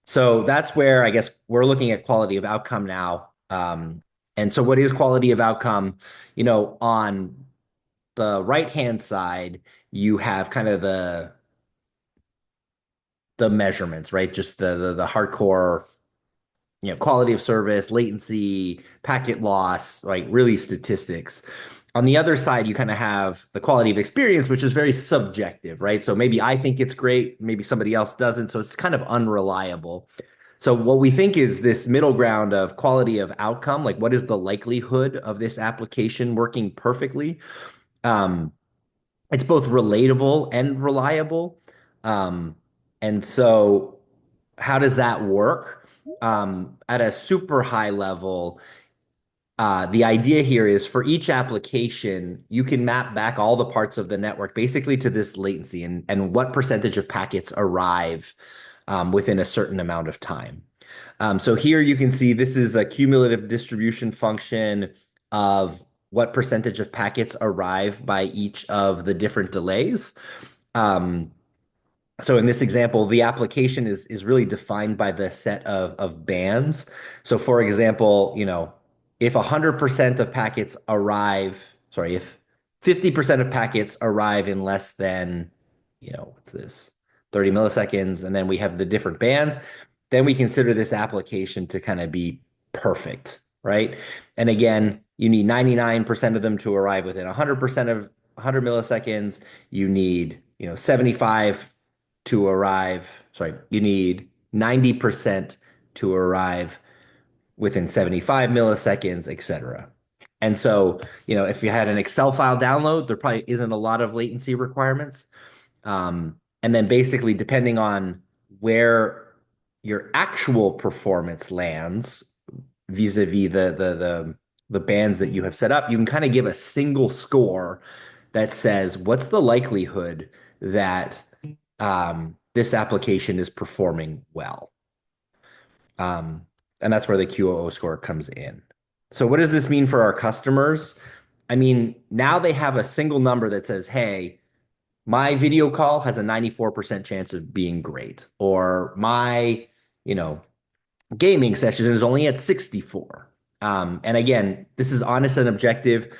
So that's where I guess we're looking at quality of outcome now. And so what is quality of outcome? On the right-hand side, you have kind of the measurements, right? Just the hardcore, quality of service, latency, packet loss, like really statistics. On the other side, you kind of have the quality of experience, which is very subjective, right? So maybe I think it's great, maybe somebody else doesn't. So it's kind of unreliable. So what we think is this middle ground of quality of outcome, like what is the likelihood of this application working perfectly? It's both relatable and reliable. And so how does that work? At a super high level, the idea here is for each application, you can map back all the parts of the network basically to this latency and what percentage of packets arrive within a certain amount of time. So here you can see this is a cumulative distribution function of what percentage of packets arrive by each of the different delays. So in this example, the application is really defined by the set of bands. So for example, if 100% of packets arrive, sorry, if 50% of packets arrive in less than, what's this, 30 milliseconds, and then we have the different bands, then we consider this application to kind of be perfect, right? And again, you need 99% of them to arrive within 100% of 100 milliseconds. You need, 75 to arrive, sorry, you need 90% to arrive within 75 milliseconds, et cetera. And so, if you had an Excel file download, there probably isn't a lot of latency requirements. And then basically, depending on where your actual performance lands vis-a-vis the bands that you have set up, you can kind of give a single score that says, what's the likelihood that this application is performing well? And that's where the QoO score comes in. So what does this mean for our customers? I mean, now they have a single number that says, hey, my video call has a 94% chance of being great, or my, gaming session is only at 64. And again, this is honest and objective.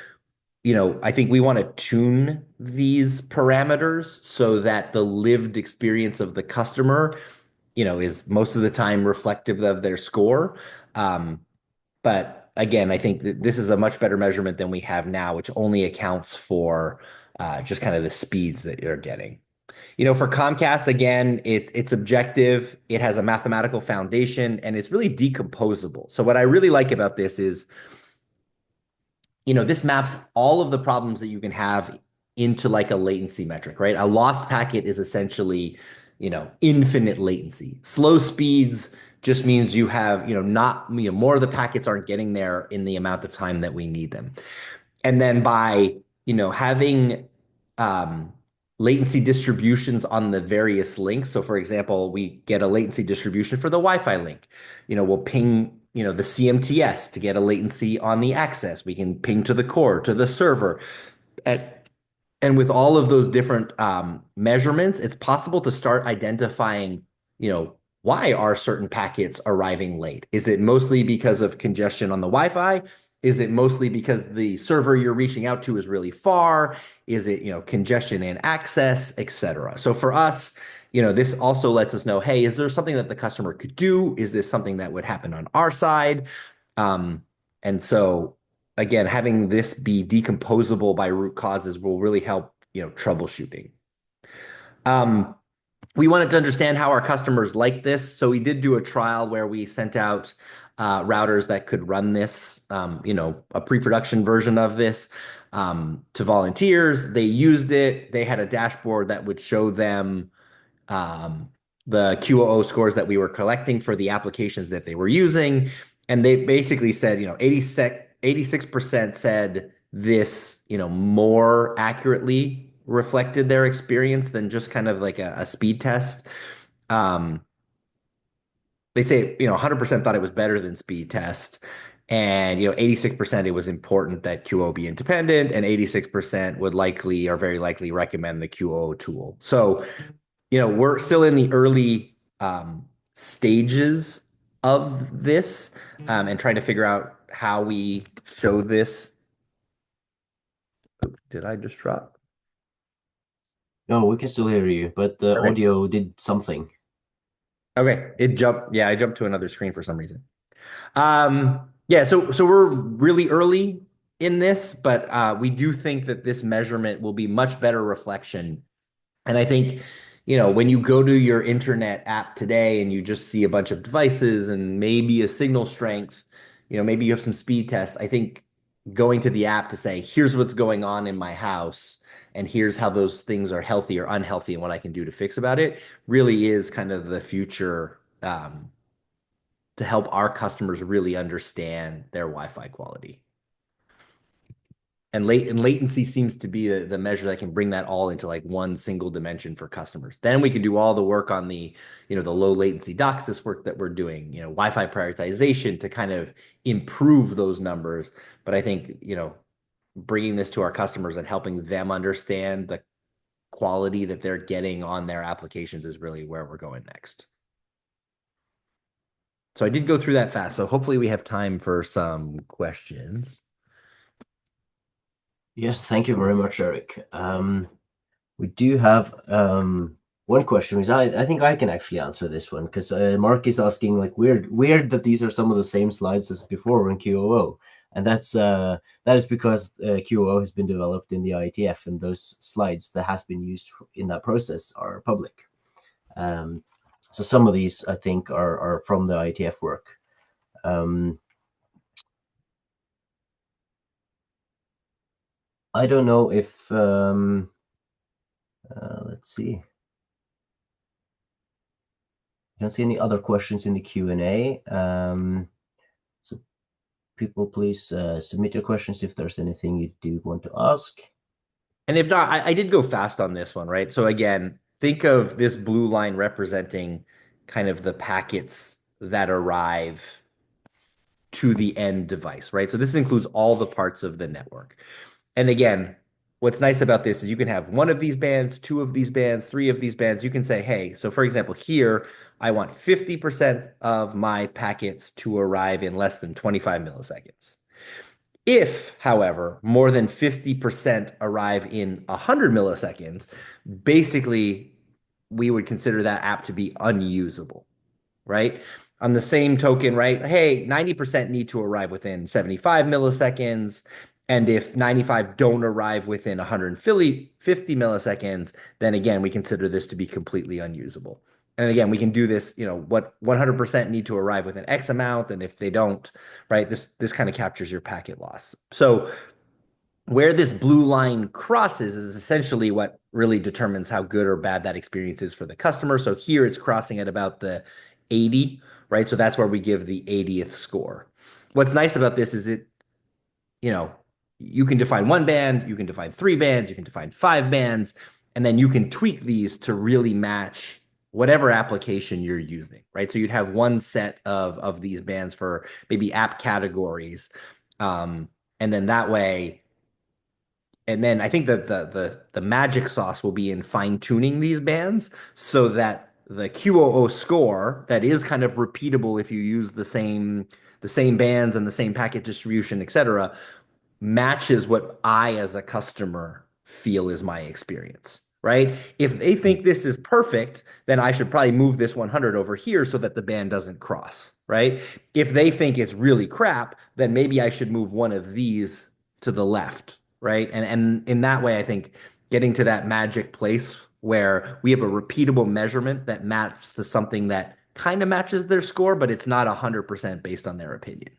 I think we want to tune these parameters so that the lived experience of the customer, is most of the time reflective of their score. But again, I think that this is a much better measurement than we have now, which only accounts for just kind of the speeds that you're getting. For Comcast, again, it's objective. It has a mathematical foundation, and it's really decomposable. So what I really like about this is, this maps all of the problems that you can have into like a latency metric, right? A lost packet is essentially, infinite latency. Slow speeds just means you have, not, more of the packets aren't getting there in the amount of time that we need them. And then by, having latency distributions on the various links. So for example, we get a latency distribution for the Wi-Fi link. We'll ping, the CMTS to get a latency on the access. We can ping to the core, to the server. And with all of those different measurements, it's possible to start identifying, why are certain packets arriving late? Is it mostly because of congestion on the Wi-Fi? Is it mostly because the server you're reaching out to is really far? Is it, congestion in access, et cetera? So for us, this also lets us know, hey, is there something that the customer could do? Is this something that would happen on our side? And so again, having this be decomposable by root causes will really help, troubleshooting. We wanted to understand how our customers like this. So we did do a trial where we sent out routers that could run this, a pre-production version of this to volunteers. They used it. They had a dashboard that would show them the QoO scores that we were collecting for the applications that they were using. And they basically said, 86% said this, more accurately reflected their experience than just kind of like a speed test. They say, 100% thought it was better than speed test. And, 86% it was important that QoO be independent, and 86% would likely or very likely recommend the QoO tool. So, we're still in the early stages of this and trying to figure out how we show this. Did I just drop? No, we can still hear you, but the audio did something. Okay, it jumped. Yeah, I jumped to another screen for some reason. Yeah, so we're really early in this, but we do think that this measurement will be much better reflection. And I think, when you go to your internet app today and you just see a bunch of devices and maybe a signal strength, maybe you have some speed tests. I think going to the app to say, here's what's going on in my house, and here's how those things are healthy or unhealthy and what I can do to fix about it, really is kind of the future to help our customers really understand their Wi-Fi quality. And latency seems to be the measure that can bring that all into like one single dimension for customers. Then we can do all the work on the, the low latency DOCSIS work that we're doing, Wi-Fi prioritization to kind of improve those numbers. But I think, bringing this to our customers and helping them understand the quality that they're getting on their applications is really where we're going next. So I did go through that fast. So hopefully we have time for some questions. Yes, thank you very much, Eric. We do have one question, which I think I can actually answer this one, because Mark is asking, like, weird that these are some of the same slides as before in QOO, and that is because QOO has been developed in the IETF, and those slides that has been used in that process are public. So some of these, I think, are from the IETF work. I don't know if let's see. I don't see any other questions in the Q&A. So people, please submit your questions if there's anything you do want to ask. And if not, I did go fast on this one, right? So again, think of this blue line representing kind of the packets that arrive to the end device, right? So this includes all the parts of the network. And again, what's nice about this is you can have one of these bands, two of these bands, three of these bands. You can say, hey, so for example, here, I want 50% of my packets to arrive in less than 25 milliseconds. If, however, more than 50% arrive in 100 milliseconds, basically, we would consider that app to be unusable, right? On the same token, right? Hey, 90% need to arrive within 75 milliseconds. And if 95 don't arrive within 150 milliseconds, then again, we consider this to be completely unusable. And again, we can do this, what 100% need to arrive within X amount. And if they don't, right, this kind of captures your packet loss. So where this blue line crosses is essentially what really determines how good or bad that experience is for the customer. So here it's crossing at about the 80, right? So that's where we give the 80th score. What's nice about this is you can define one band, you can define 3 bands, you can define 5 bands, and then you can tweak these to really match whatever application you're using, right? So you'd have one set of these bands for maybe app categories. And then that way, and then I think that the magic sauce will be in fine tuning these bands so that the QOO score that is kind of repeatable if you use the same bands and the same packet distribution, et cetera, matches what I as a customer feel is my experience, right? If they think this is perfect, then I should probably move this 100 over here so that the band doesn't cross, right? If they think it's really crap, then maybe I should move one of these to the left, right? And in that way, I think getting to that magic place where we have a repeatable measurement that maps to something that kind of matches their score, but it's not 100% based on their opinion.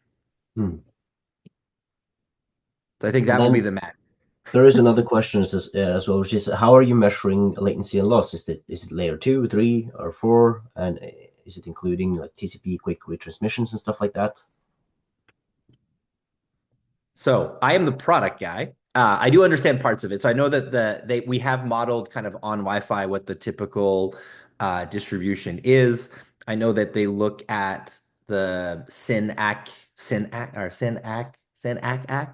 So I think that will be the match. There is another question as well, which is, how are you measuring latency and loss? Is it layer 2, 3, or 4? And is it including like TCP quick retransmissions and stuff like that? So I am the product guy. I do understand parts of it. So I know that we have modeled kind of on Wi-Fi what the typical distribution is. I know that they look at the SYN-ACK,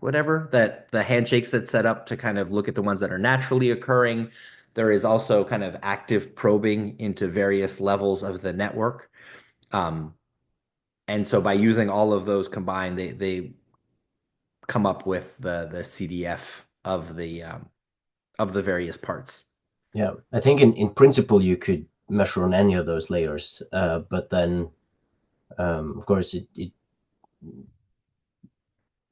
whatever, that the handshakes that's set up to kind of look at the ones that are naturally occurring. There is also kind of active probing into various levels of the network. And so by using all of those combined, they come up with the CDF of the various parts. Yeah, I think in principle you could measure on any of those layers, but then of course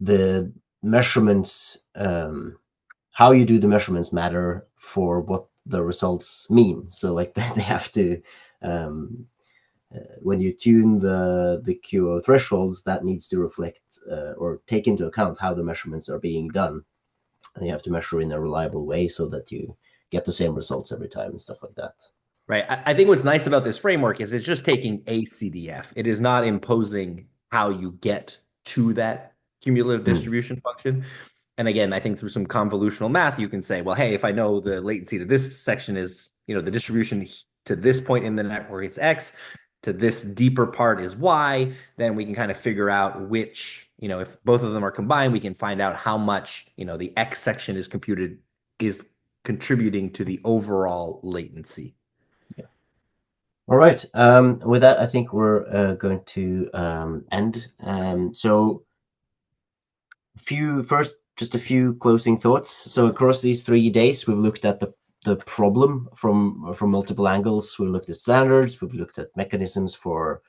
the measurements, how you do the measurements matter for what the results mean. So like they have to, when you tune the QO thresholds, that needs to reflect or take into account how the measurements are being done. And you have to measure in a reliable way so that you get the same results every time and stuff like that. Right. I think what's nice about this framework is it's just taking a CDF. It is not imposing how you get to that cumulative distribution function. And again, I think through some convolutional math, you can say, well, hey, if I know the latency to this section is, the distribution to this point in the network is X, to this deeper part is Y, then we can kind of figure out which if both of them are combined, we can find out how much, the X section is contributing to the overall latency. Yeah. All right. With that, I think we're going to end. So just a few closing thoughts. So across these 3 days, we've looked at the problem from multiple angles. We've looked at standards. We've looked at mechanisms for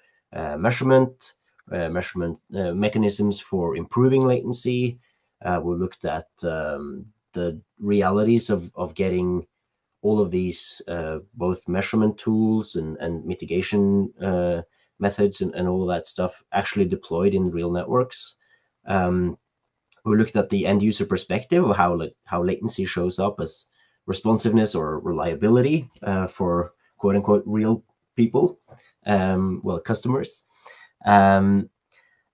measurement mechanisms for improving latency. We looked at the realities of getting all of these both measurement tools and mitigation methods and all of that stuff actually deployed in real networks. We looked at the end user perspective of how latency shows up as responsiveness or reliability for quote unquote real people, customers. And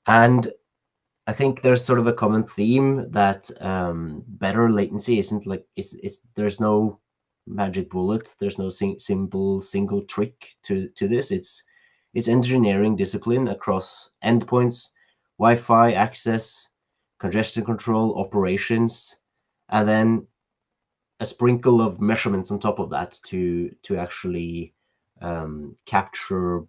I think there's sort of a common theme that better latency isn't like there's no magic bullet. There's no single trick to this. It's engineering discipline across endpoints, Wi-Fi access, congestion control, operations, and then a sprinkle of measurements on top of that to actually capture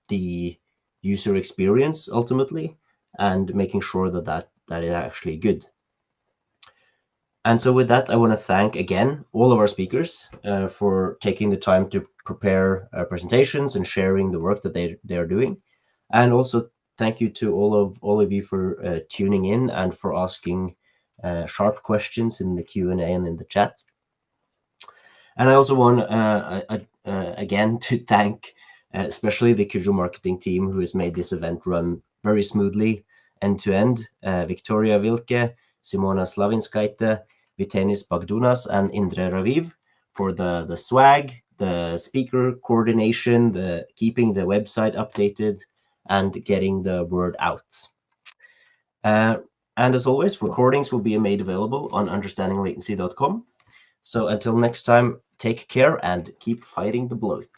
the user experience ultimately, and making sure that is actually good. And so with that, I want to thank again all of our speakers for taking the time to prepare presentations and sharing the work that they're doing. And also thank you to all of you for tuning in and for asking sharp questions in the Q&A and in the chat. And I also want again to thank especially the CUJO marketing team, who has made this event run very smoothly end to end. Victoria Vilke, Simona Slavinskaite, Vitenis Bagdunas, and Indre Raviv for the swag, the speaker coordination, the keeping the website updated, and getting the word out. And as always, recordings will be made available on understandinglatency.com. So until next time, take care and keep fighting the bloat.